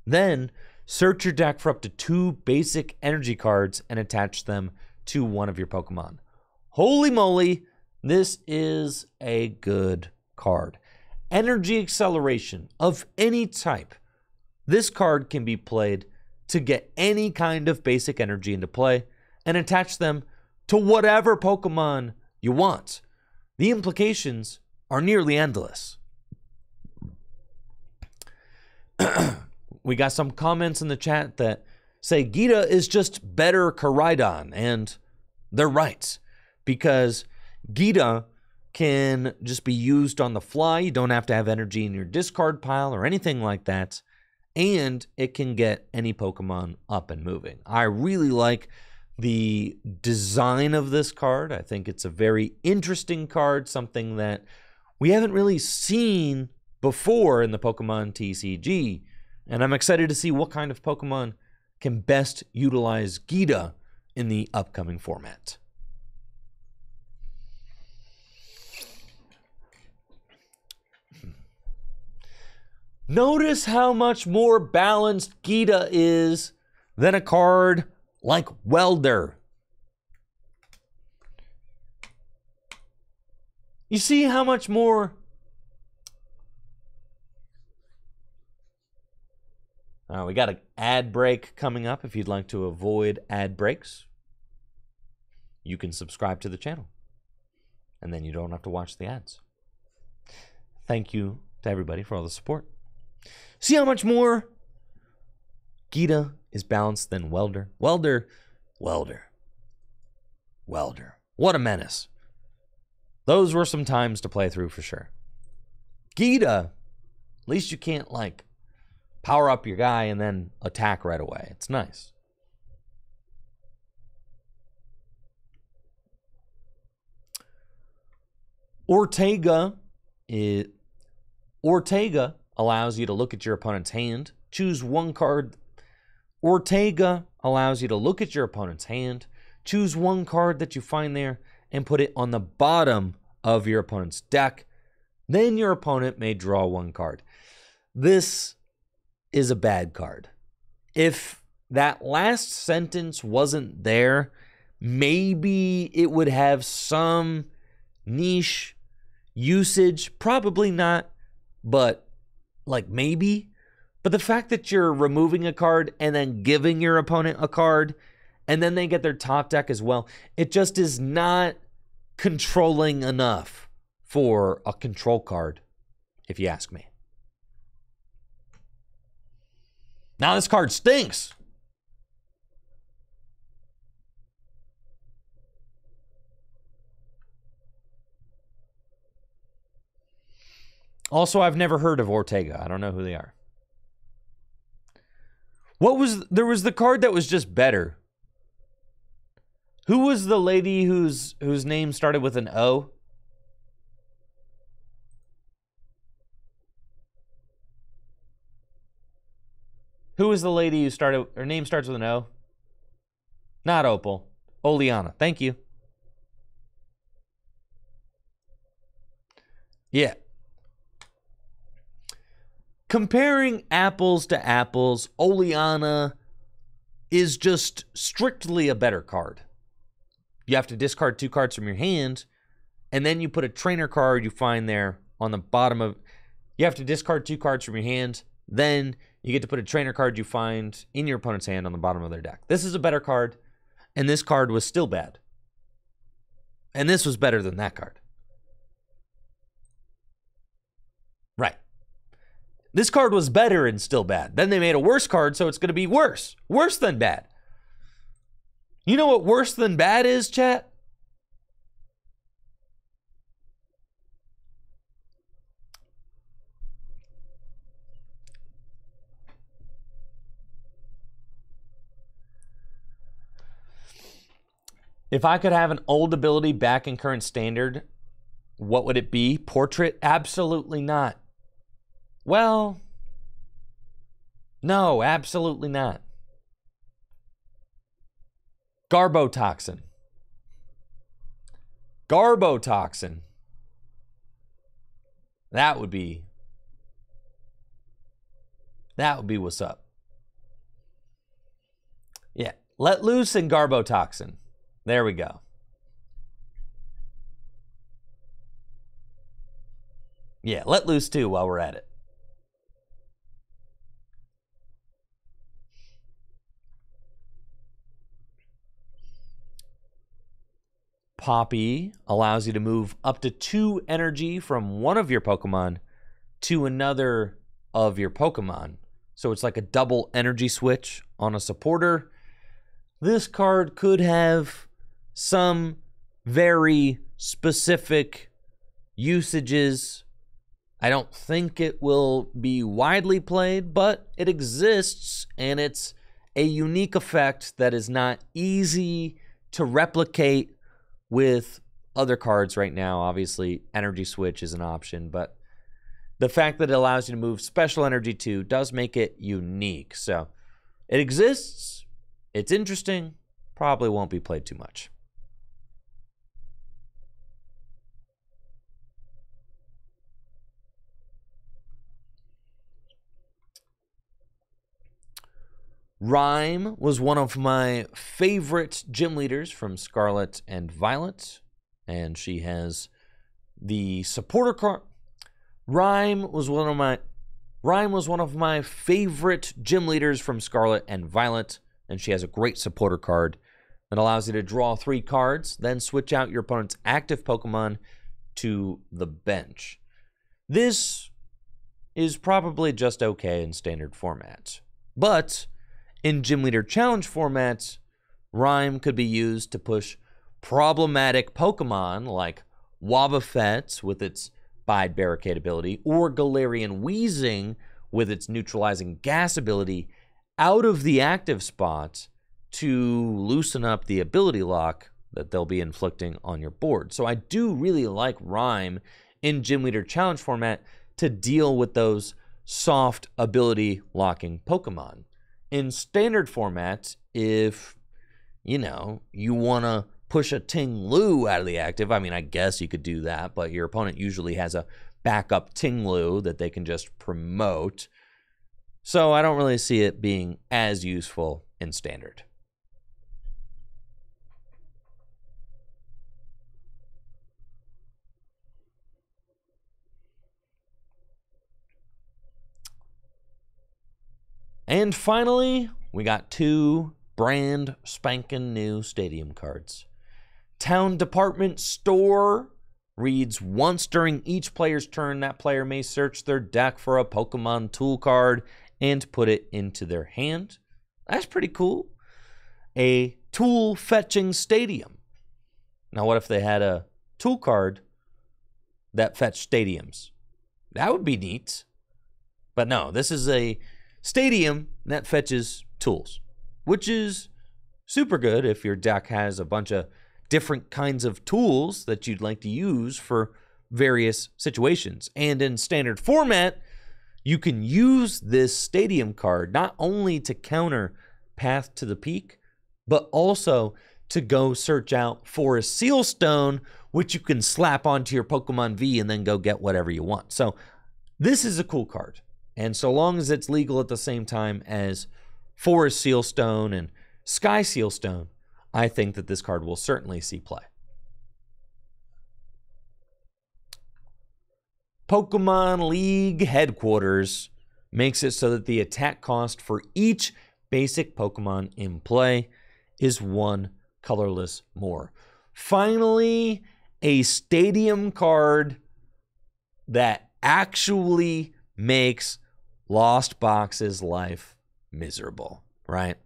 Then, search your deck for up to 2 basic energy cards and attach them to one of your Pokemon. Holy moly, this is a good card. Energy acceleration of any type. This card can be played to get any kind of basic energy into play and attach them to whatever Pokemon you want. The implications are nearly endless. We got some comments in the chat that say Gita is just better Koraidon, and they're right, because Gita can just be used on the fly. You don't have to have energy in your discard pile or anything like that. And it can get any Pokemon up and moving. I really like the design of this card. I think it's a very interesting card, something that we haven't really seen before in the Pokemon TCG. And I'm excited to see what kind of Pokemon can best utilize Geeta in the upcoming format. Notice how much more balanced Geeta is than a card like Welder. You see how much more... we got an ad break coming up. If you'd like to avoid ad breaks, you can subscribe to the channel. And then you don't have to watch the ads. Thank you to everybody for all the support. See how much more Geeta is balanced than Welder? Welder. What a menace. Those were some times to play through for sure. Geeta, at least you can't, like, power up your guy and then attack right away. It's nice. Ortega allows you to look at your opponent's hand, choose one card. Ortega allows you to look at your opponent's hand, choose one card that you find there, and put it on the bottom of your opponent's deck. Then your opponent may draw one card. This is a bad card. If that last sentence wasn't there, maybe it would have some niche usage. Probably not, but like maybe. But the fact that you're removing a card and then giving your opponent a card and then they get their top deck as well, it just is not controlling enough for a control card, if you ask me. Now this card stinks. Also, I've never heard of Ortega. I don't know who they are. There was the card that was just better. Who was the lady whose name started with an O? Who was the lady who started, her name starts with an O? Not Opal. Oleana. Thank you. Yeah. Comparing apples to apples, Oleana is just strictly a better card. You have to discard 2 cards from your hand, and then you put a trainer card you find there on the bottom of... You have to discard 2 cards from your hand, then you get to put a trainer card you find in your opponent's hand on the bottom of their deck. This is a better card, and this card was still bad. And this was better than that card. Right. This card was better and still bad. Then they made a worse card, so it's going to be worse. Worse than bad. You know what worse than bad is, chat? If I could have an old ability back in current standard, what would it be? Portrait? Absolutely not. Well, no, absolutely not. Garbotoxin. Garbotoxin. That would be what's up. Yeah, Let Loose and Garbotoxin. There we go. Yeah, Let Loose too while we're at it. Poppy allows you to move up to 2 energy from one of your Pokemon to another of your Pokemon. So it's like a double energy switch on a supporter. This card could have some very specific usages. I don't think it will be widely played, but it exists, and it's a unique effect that is not easy to replicate with other cards right now. Obviously, Energy Switch is an option, but the fact that it allows you to move special energy too does make it unique. So it exists. It's interesting. Probably won't be played too much. Rhyme was one of my favorite gym leaders from Scarlet and Violet, and she has the supporter card. Rhyme was one of my favorite gym leaders from Scarlet and Violet, and she has a great supporter card that allows you to draw 3 cards, then switch out your opponent's active Pokemon to the bench. This is probably just okay in standard formats, but in Gym Leader Challenge formats, Rhyme could be used to push problematic Pokemon like Wobbuffet with its Bide Barricade ability, or Galarian Weezing with its neutralizing gas ability out of the active spot to loosen up the ability lock that they'll be inflicting on your board. So I do really like Rhyme in Gym Leader Challenge format to deal with those soft ability locking Pokemon. In standard formats, if, you want to push a Ting-Lu out of the active, I mean, I guess you could do that, but your opponent usually has a backup Ting-Lu that they can just promote. So I don't really see it being as useful in standard. And finally, we got 2 brand spanking new stadium cards. Town Department Store reads, once during each player's turn, that player may search their deck for a Pokemon tool card and put it into their hand. That's pretty cool. A tool fetching stadium. Now, what if they had a tool card that fetched stadiums? That would be neat. But no, this is a stadium that fetches tools, which is super good if your deck has a bunch of different kinds of tools that you'd like to use for various situations. And in standard format, you can use this stadium card not only to counter Path to the Peak, but also to go search out Forest Sealstone, which you can slap onto your Pokemon V and then go get whatever you want. So this is a cool card. And so long as it's legal at the same time as Forest Sealstone and Sky Sealstone, I think that this card will certainly see play. Pokemon League Headquarters makes it so that the attack cost for each basic Pokemon in play is 1 colorless more. Finally, a stadium card that actually makes Lost Box's life miserable, right?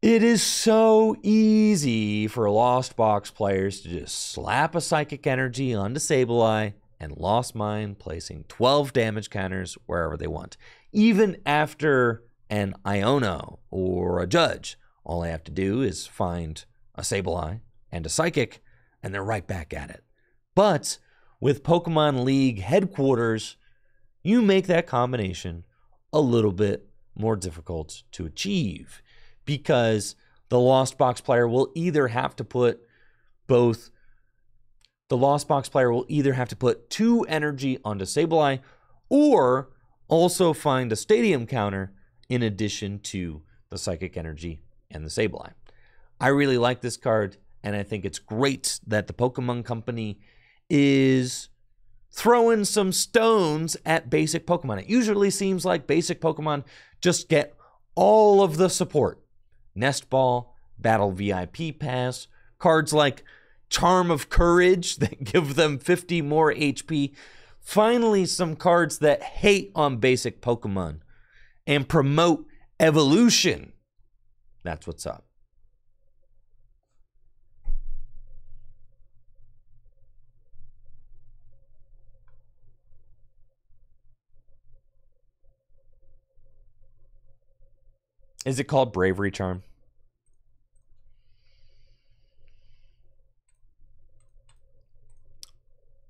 It is so easy for Lost Box players to just slap a Psychic Energy onto Sableye and Lost Mine, placing 12 damage counters wherever they want. Even after an Iono or a Judge, all I have to do is find a Sableye and a Psychic, and they're right back at it. But with Pokemon League Headquarters, you make that combination a little bit more difficult to achieve, because the Lost Box player will either have to put 2 energy onto Sableye, or also find a stadium counter in addition to the Psychic Energy and the Sableye. I really like this card, and I think it's great that the Pokemon Company is throwing some stones at basic Pokemon. It usually seems like basic Pokemon just get all of the support. Nest Ball, Battle VIP Pass, cards like Charm of Courage that give them 50 more HP. Finally, some cards that hate on basic Pokemon and promote evolution. That's what's up. Is it called Bravery Charm?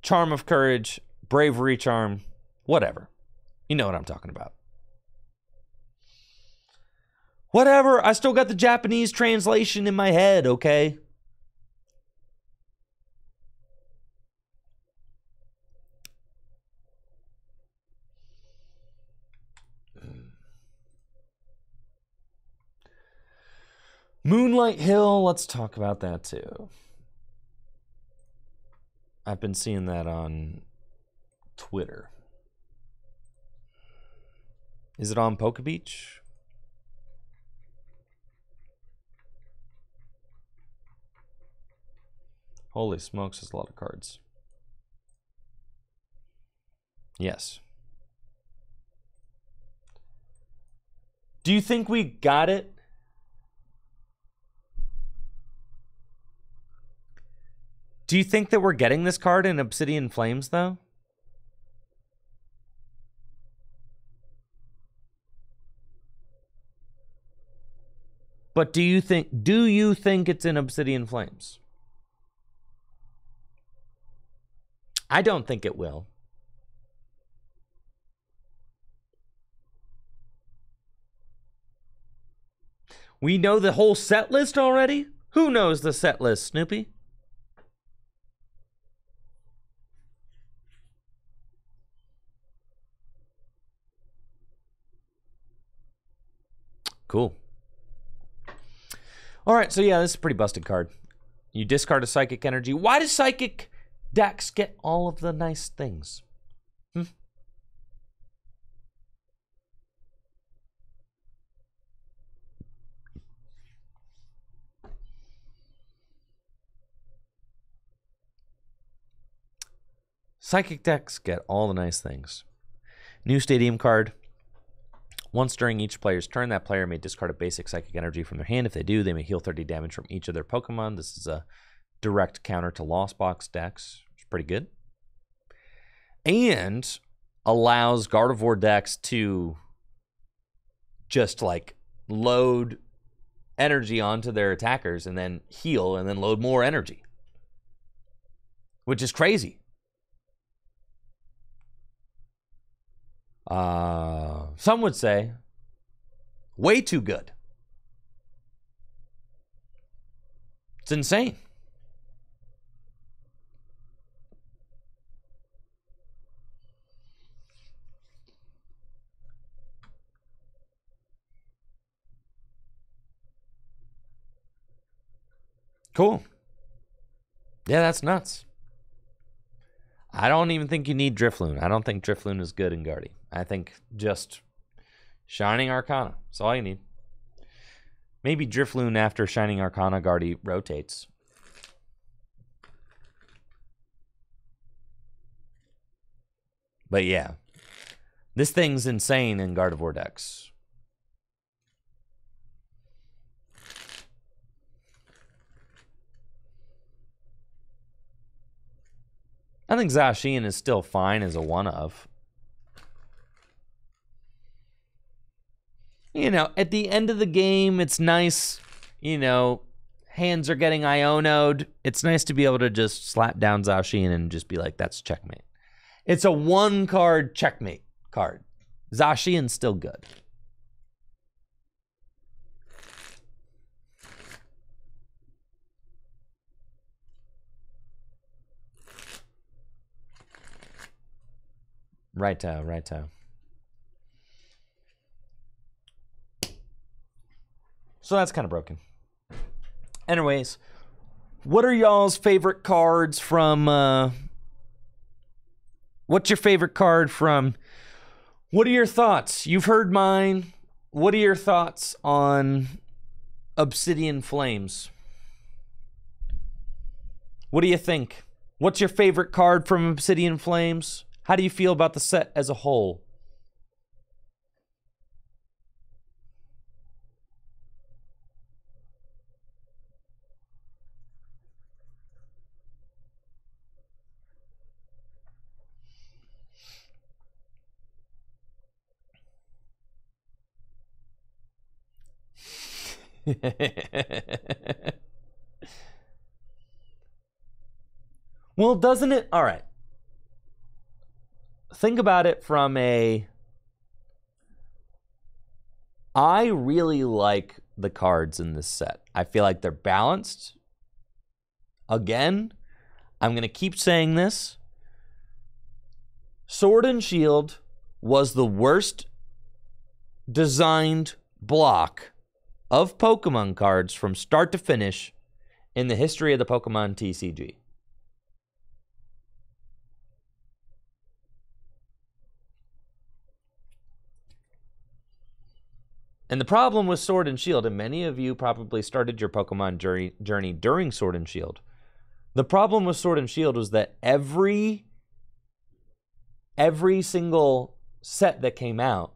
Charm of Courage bravery charm, whatever. You know what I'm talking about. Whatever, I still got the Japanese translation in my head, okay? Moonlight Hill, let's talk about that too. I've been seeing that on Twitter. Is it on Poke Beach? Holy smokes, there's a lot of cards. Yes. Do you think we got it? Do you think that we're getting this card in Obsidian Flames, though? But do you think it's in Obsidian Flames? I don't think it will. We know the whole set list already? Who knows the set list, Snoopy? Cool. All right, so yeah, this is a pretty busted card. You discard a Psychic Energy. Why does Psychic decks get all of the nice things? Psychic decks get all the nice things. New Stadium card. Once during each player's turn, that player may discard a basic Psychic Energy from their hand. If they do, they may heal 30 damage from each of their Pokemon. This is a direct counter to Lost Box decks. It's pretty good. And allows Gardevoir decks to just like load energy onto their attackers and then heal and then load more energy. Which is crazy. Some would say way too good. It's insane. Cool. Yeah, that's nuts. I don't even think you need Drifloon. I don't think Drifloon is good in Guardy. I think just Shining Arcana. That's all you need. Maybe Drifloon after Shining Arcana Guardy rotates. But yeah, this thing's insane in Gardevoir decks. I think Zacian is still fine as a one-of. You know, at the end of the game, it's nice, you know, hands are getting Iono'd. It's nice to be able to just slap down Zacian and just be like, that's checkmate. It's a one-card checkmate card. Zacian's still good. Right-o, right-o. So that's kind of broken. Anyways, what are y'all's favorite cards from, what's your favorite card from? What are your thoughts? You've heard mine. What are your thoughts on Obsidian Flames? What do you think? What's your favorite card from Obsidian Flames? How do you feel about the set as a whole? Well, doesn't it? All right. think about it from I really like the cards in this set. I feel like they're balanced. Again, I'm going to keep saying this. Sword and Shield was the worst designed block of Pokemon cards from start to finish in the history of the Pokemon TCG. And the problem with Sword and Shield, and many of you probably started your Pokemon journey during Sword and Shield. The problem with Sword and Shield was that every single set that came out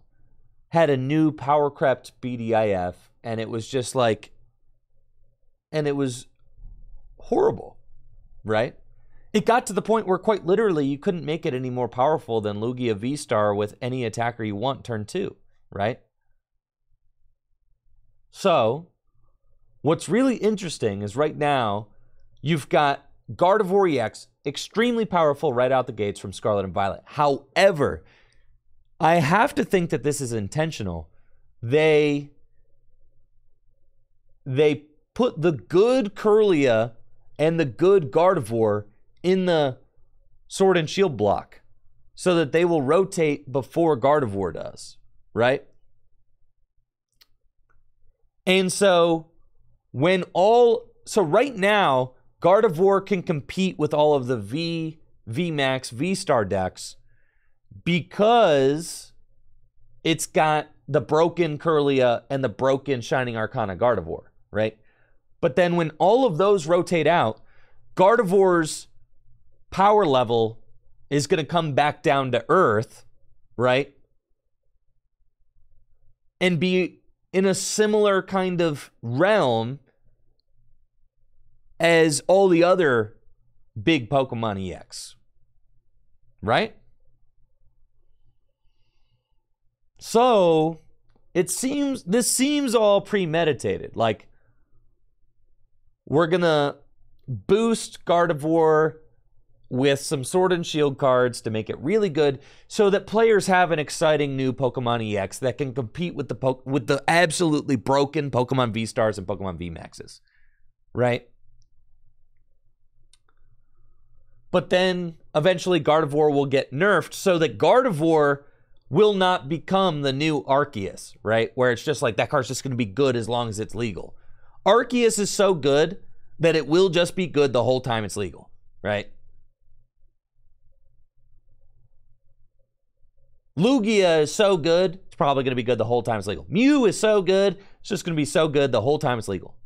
had a new Power Crept BDIF, and it was just like, and it was horrible, right? It got to the point where quite literally you couldn't make it any more powerful than Lugia V-Star with any attacker you want turn 2, right? So, what's really interesting is right now, you've got Gardevoir EX, extremely powerful right out the gates from Scarlet and Violet. However, I have to think that this is intentional. They put the good Kirlia and the good Gardevoir in the Sword and Shield block so that they will rotate before Gardevoir does, right? And so right now, Gardevoir can compete with all of the VMAX, V-Star decks because it's got the broken Kirlia and the broken Shining Arcana Gardevoir, right? But then when all of those rotate out, Gardevoir's power level is going to come back down to earth, right? And be in a similar kind of realm as all the other big Pokemon EX, right? So this seems all premeditated. Like, we're gonna boost Gardevoir with some Sword and Shield cards to make it really good so that players have an exciting new Pokemon EX that can compete with the absolutely broken Pokemon V-Stars and Pokemon V-Maxes, right? But then eventually Gardevoir will get nerfed so that Gardevoir will not become the new Arceus, right? Where it's just like, that card's just going to be good as long as it's legal. Arceus is so good that it will just be good the whole time it's legal, right? Lugia is so good, it's probably going to be good the whole time it's legal. Mew is so good, it's just going to be so good the whole time it's legal.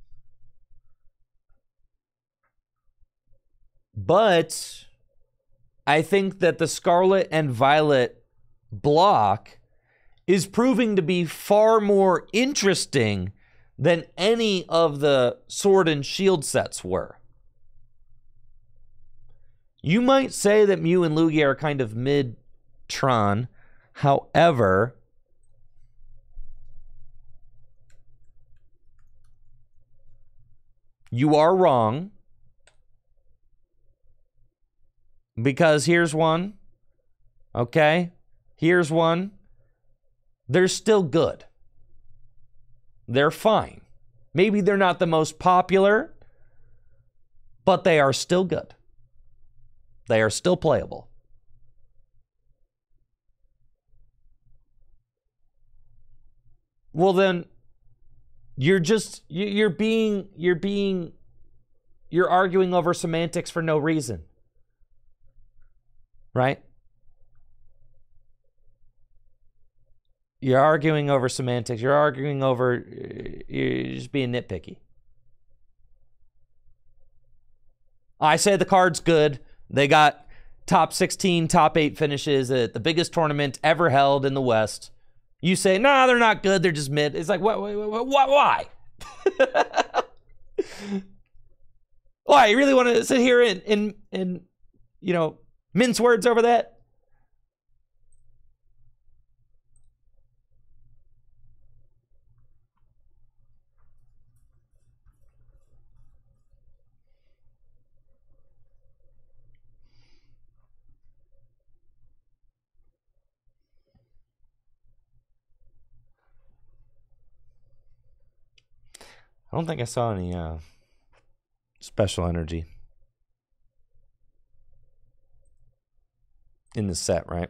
But I think that the Scarlet and Violet block is proving to be far more interesting than any of the Sword and Shield sets were. You might say that Mew and Lugia are kind of mid-Tron. However, you are wrong. Because here's one. Okay? Here's one. They're still good. They're fine. Maybe they're not the most popular, but they are still good. They are still playable. Well, then you're arguing over semantics for no reason. Right? You're arguing over semantics. You're just being nitpicky. I say the card's good. They got top 16, top 8 finishes at the biggest tournament ever held in the West. You say, nah, they're not good. They're just mid. It's like, what, why? Why? You really want to sit here and mince words over that? I don't think I saw any special energy in the set, right?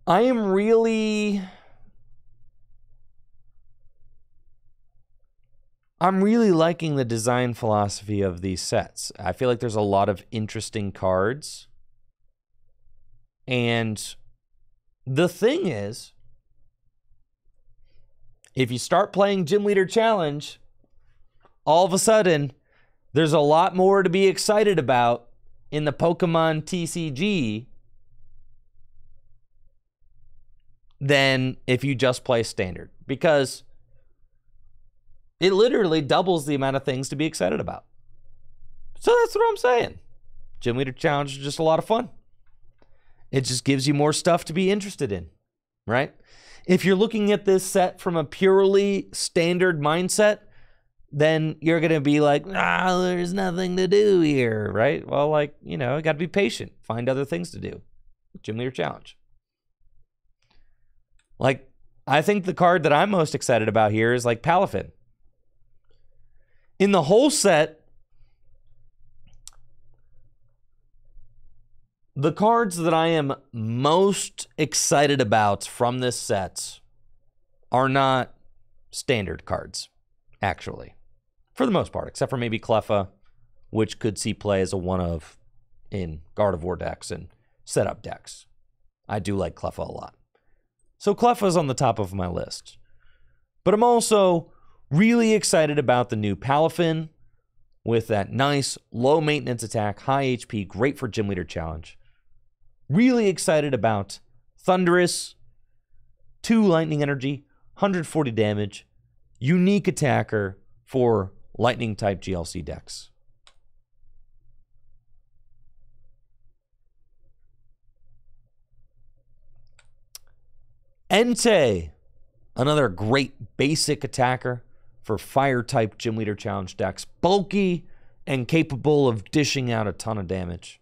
I'm really liking the design philosophy of these sets. I feel like there's a lot of interesting cards. And the thing is, if you start playing Gym Leader Challenge, all of a sudden, there's a lot more to be excited about in the Pokemon TCG than if you just play Standard. Because it literally doubles the amount of things to be excited about. So that's what I'm saying. Gym Leader Challenge is just a lot of fun. It just gives you more stuff to be interested in, right? If you're looking at this set from a purely Standard mindset, then you're going to be like, there's nothing to do here, right? Well, like, you got to be patient. Find other things to do. Gym Leader Challenge. Like, I think the card that I'm most excited about here is like Palafin. In the whole set, the cards that I am most excited about from this set are not Standard cards, actually. For the most part, except for maybe Cleffa, which could see play as a one-of in Gardevoir decks and setup decks. I do like Cleffa a lot. So Cleffa's on the top of my list. But I'm also really excited about the new Palafin with that nice low-maintenance attack, high HP, great for Gym Leader Challenge. Really excited about Thundurus, 2 lightning energy, 140 damage, unique attacker for lightning type GLC decks. Entei, another great basic attacker for fire type Gym Leader Challenge decks, bulky and capable of dishing out a ton of damage.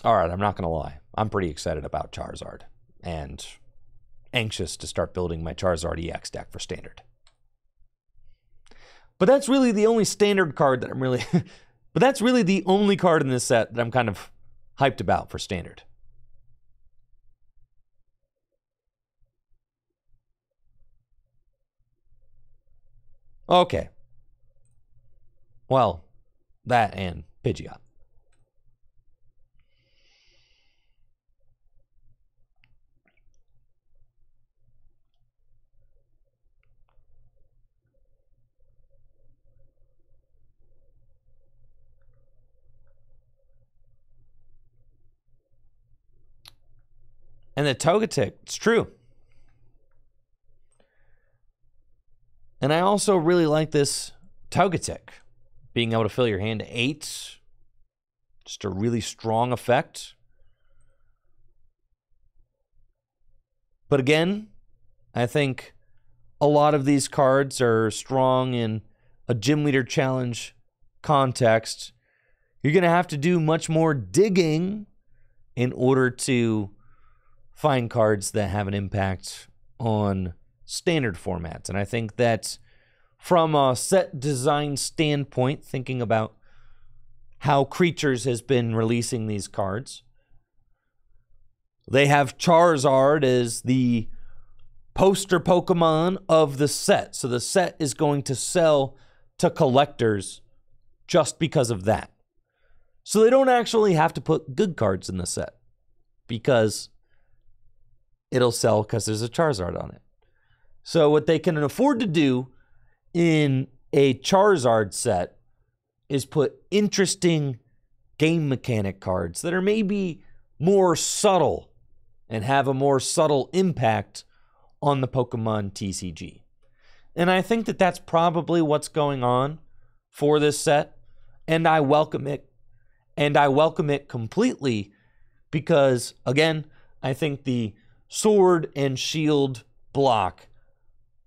All right, I'm not going to lie. I'm pretty excited about Charizard and anxious to start building my Charizard EX deck for Standard. But that's really the only Standard card that I'm really... but that's really the only card in this set that I'm kind of hyped about for Standard. Okay. Well, that and Pidgeot. And the Togetic, it's true. And I also really like this Togetic. Being able to fill your hand to 8. Just a really strong effect. But again, I think a lot of these cards are strong in a Gym Leader Challenge context. You're going to have to do much more digging in order to find cards that have an impact on Standard formats. And I think that from a set design standpoint, thinking about how Creatures has been releasing these cards, they have Charizard as the poster Pokemon of the set. So the set is going to sell to collectors just because of that. So they don't actually have to put good cards in the set because it'll sell because there's a Charizard on it. So what they can afford to do in a Charizard set is put interesting game mechanic cards that are maybe more subtle and have a more subtle impact on the Pokemon TCG. And I think that that's probably what's going on for this set. And I welcome it. And I welcome it completely because, again, I think the Sword and Shield block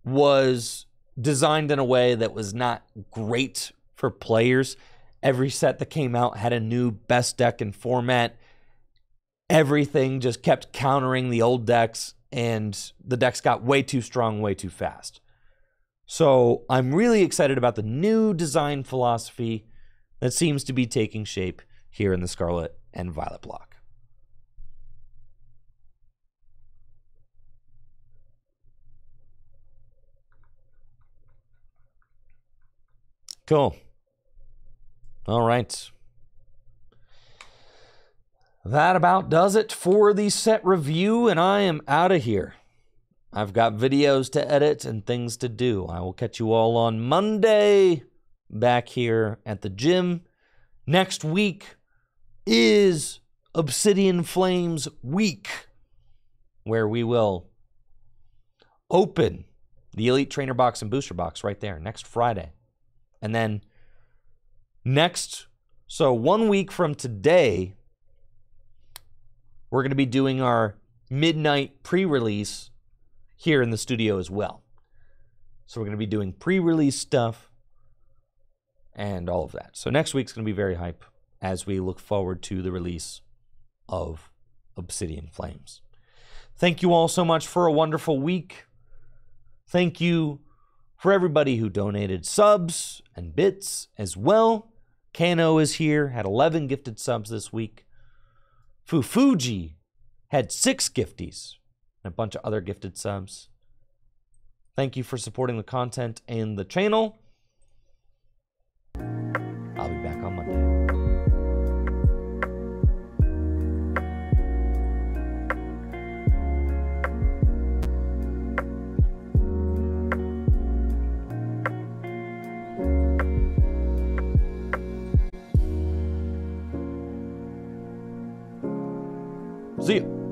was designed in a way that was not great for players. Every set that came out had a new best deck and format. Everything just kept countering the old decks, and the decks got way too strong, way too fast. So I'm really excited about the new design philosophy that seems to be taking shape here in the Scarlet and Violet block. Cool. All right. That about does it for the set review, and I am out of here. I've got videos to edit and things to do. I will catch you all on Monday back here at the gym. Next week is Obsidian Flames week, where we will open the Elite Trainer box and booster box right there next Friday. And then so 1 week from today, we're going to be doing our midnight pre-release here in the studio as well. So we're going to be doing pre-release stuff and all of that. So next week's going to be very hype as we look forward to the release of Obsidian Flames. Thank you all so much for a wonderful week. Thank you for everybody who donated subs and bits as well. Kano is here, had 11 gifted subs this week. Fufuji had 6 gifties and a bunch of other gifted subs. Thank you for supporting the content and the channel. I'll be back on Monday. See you.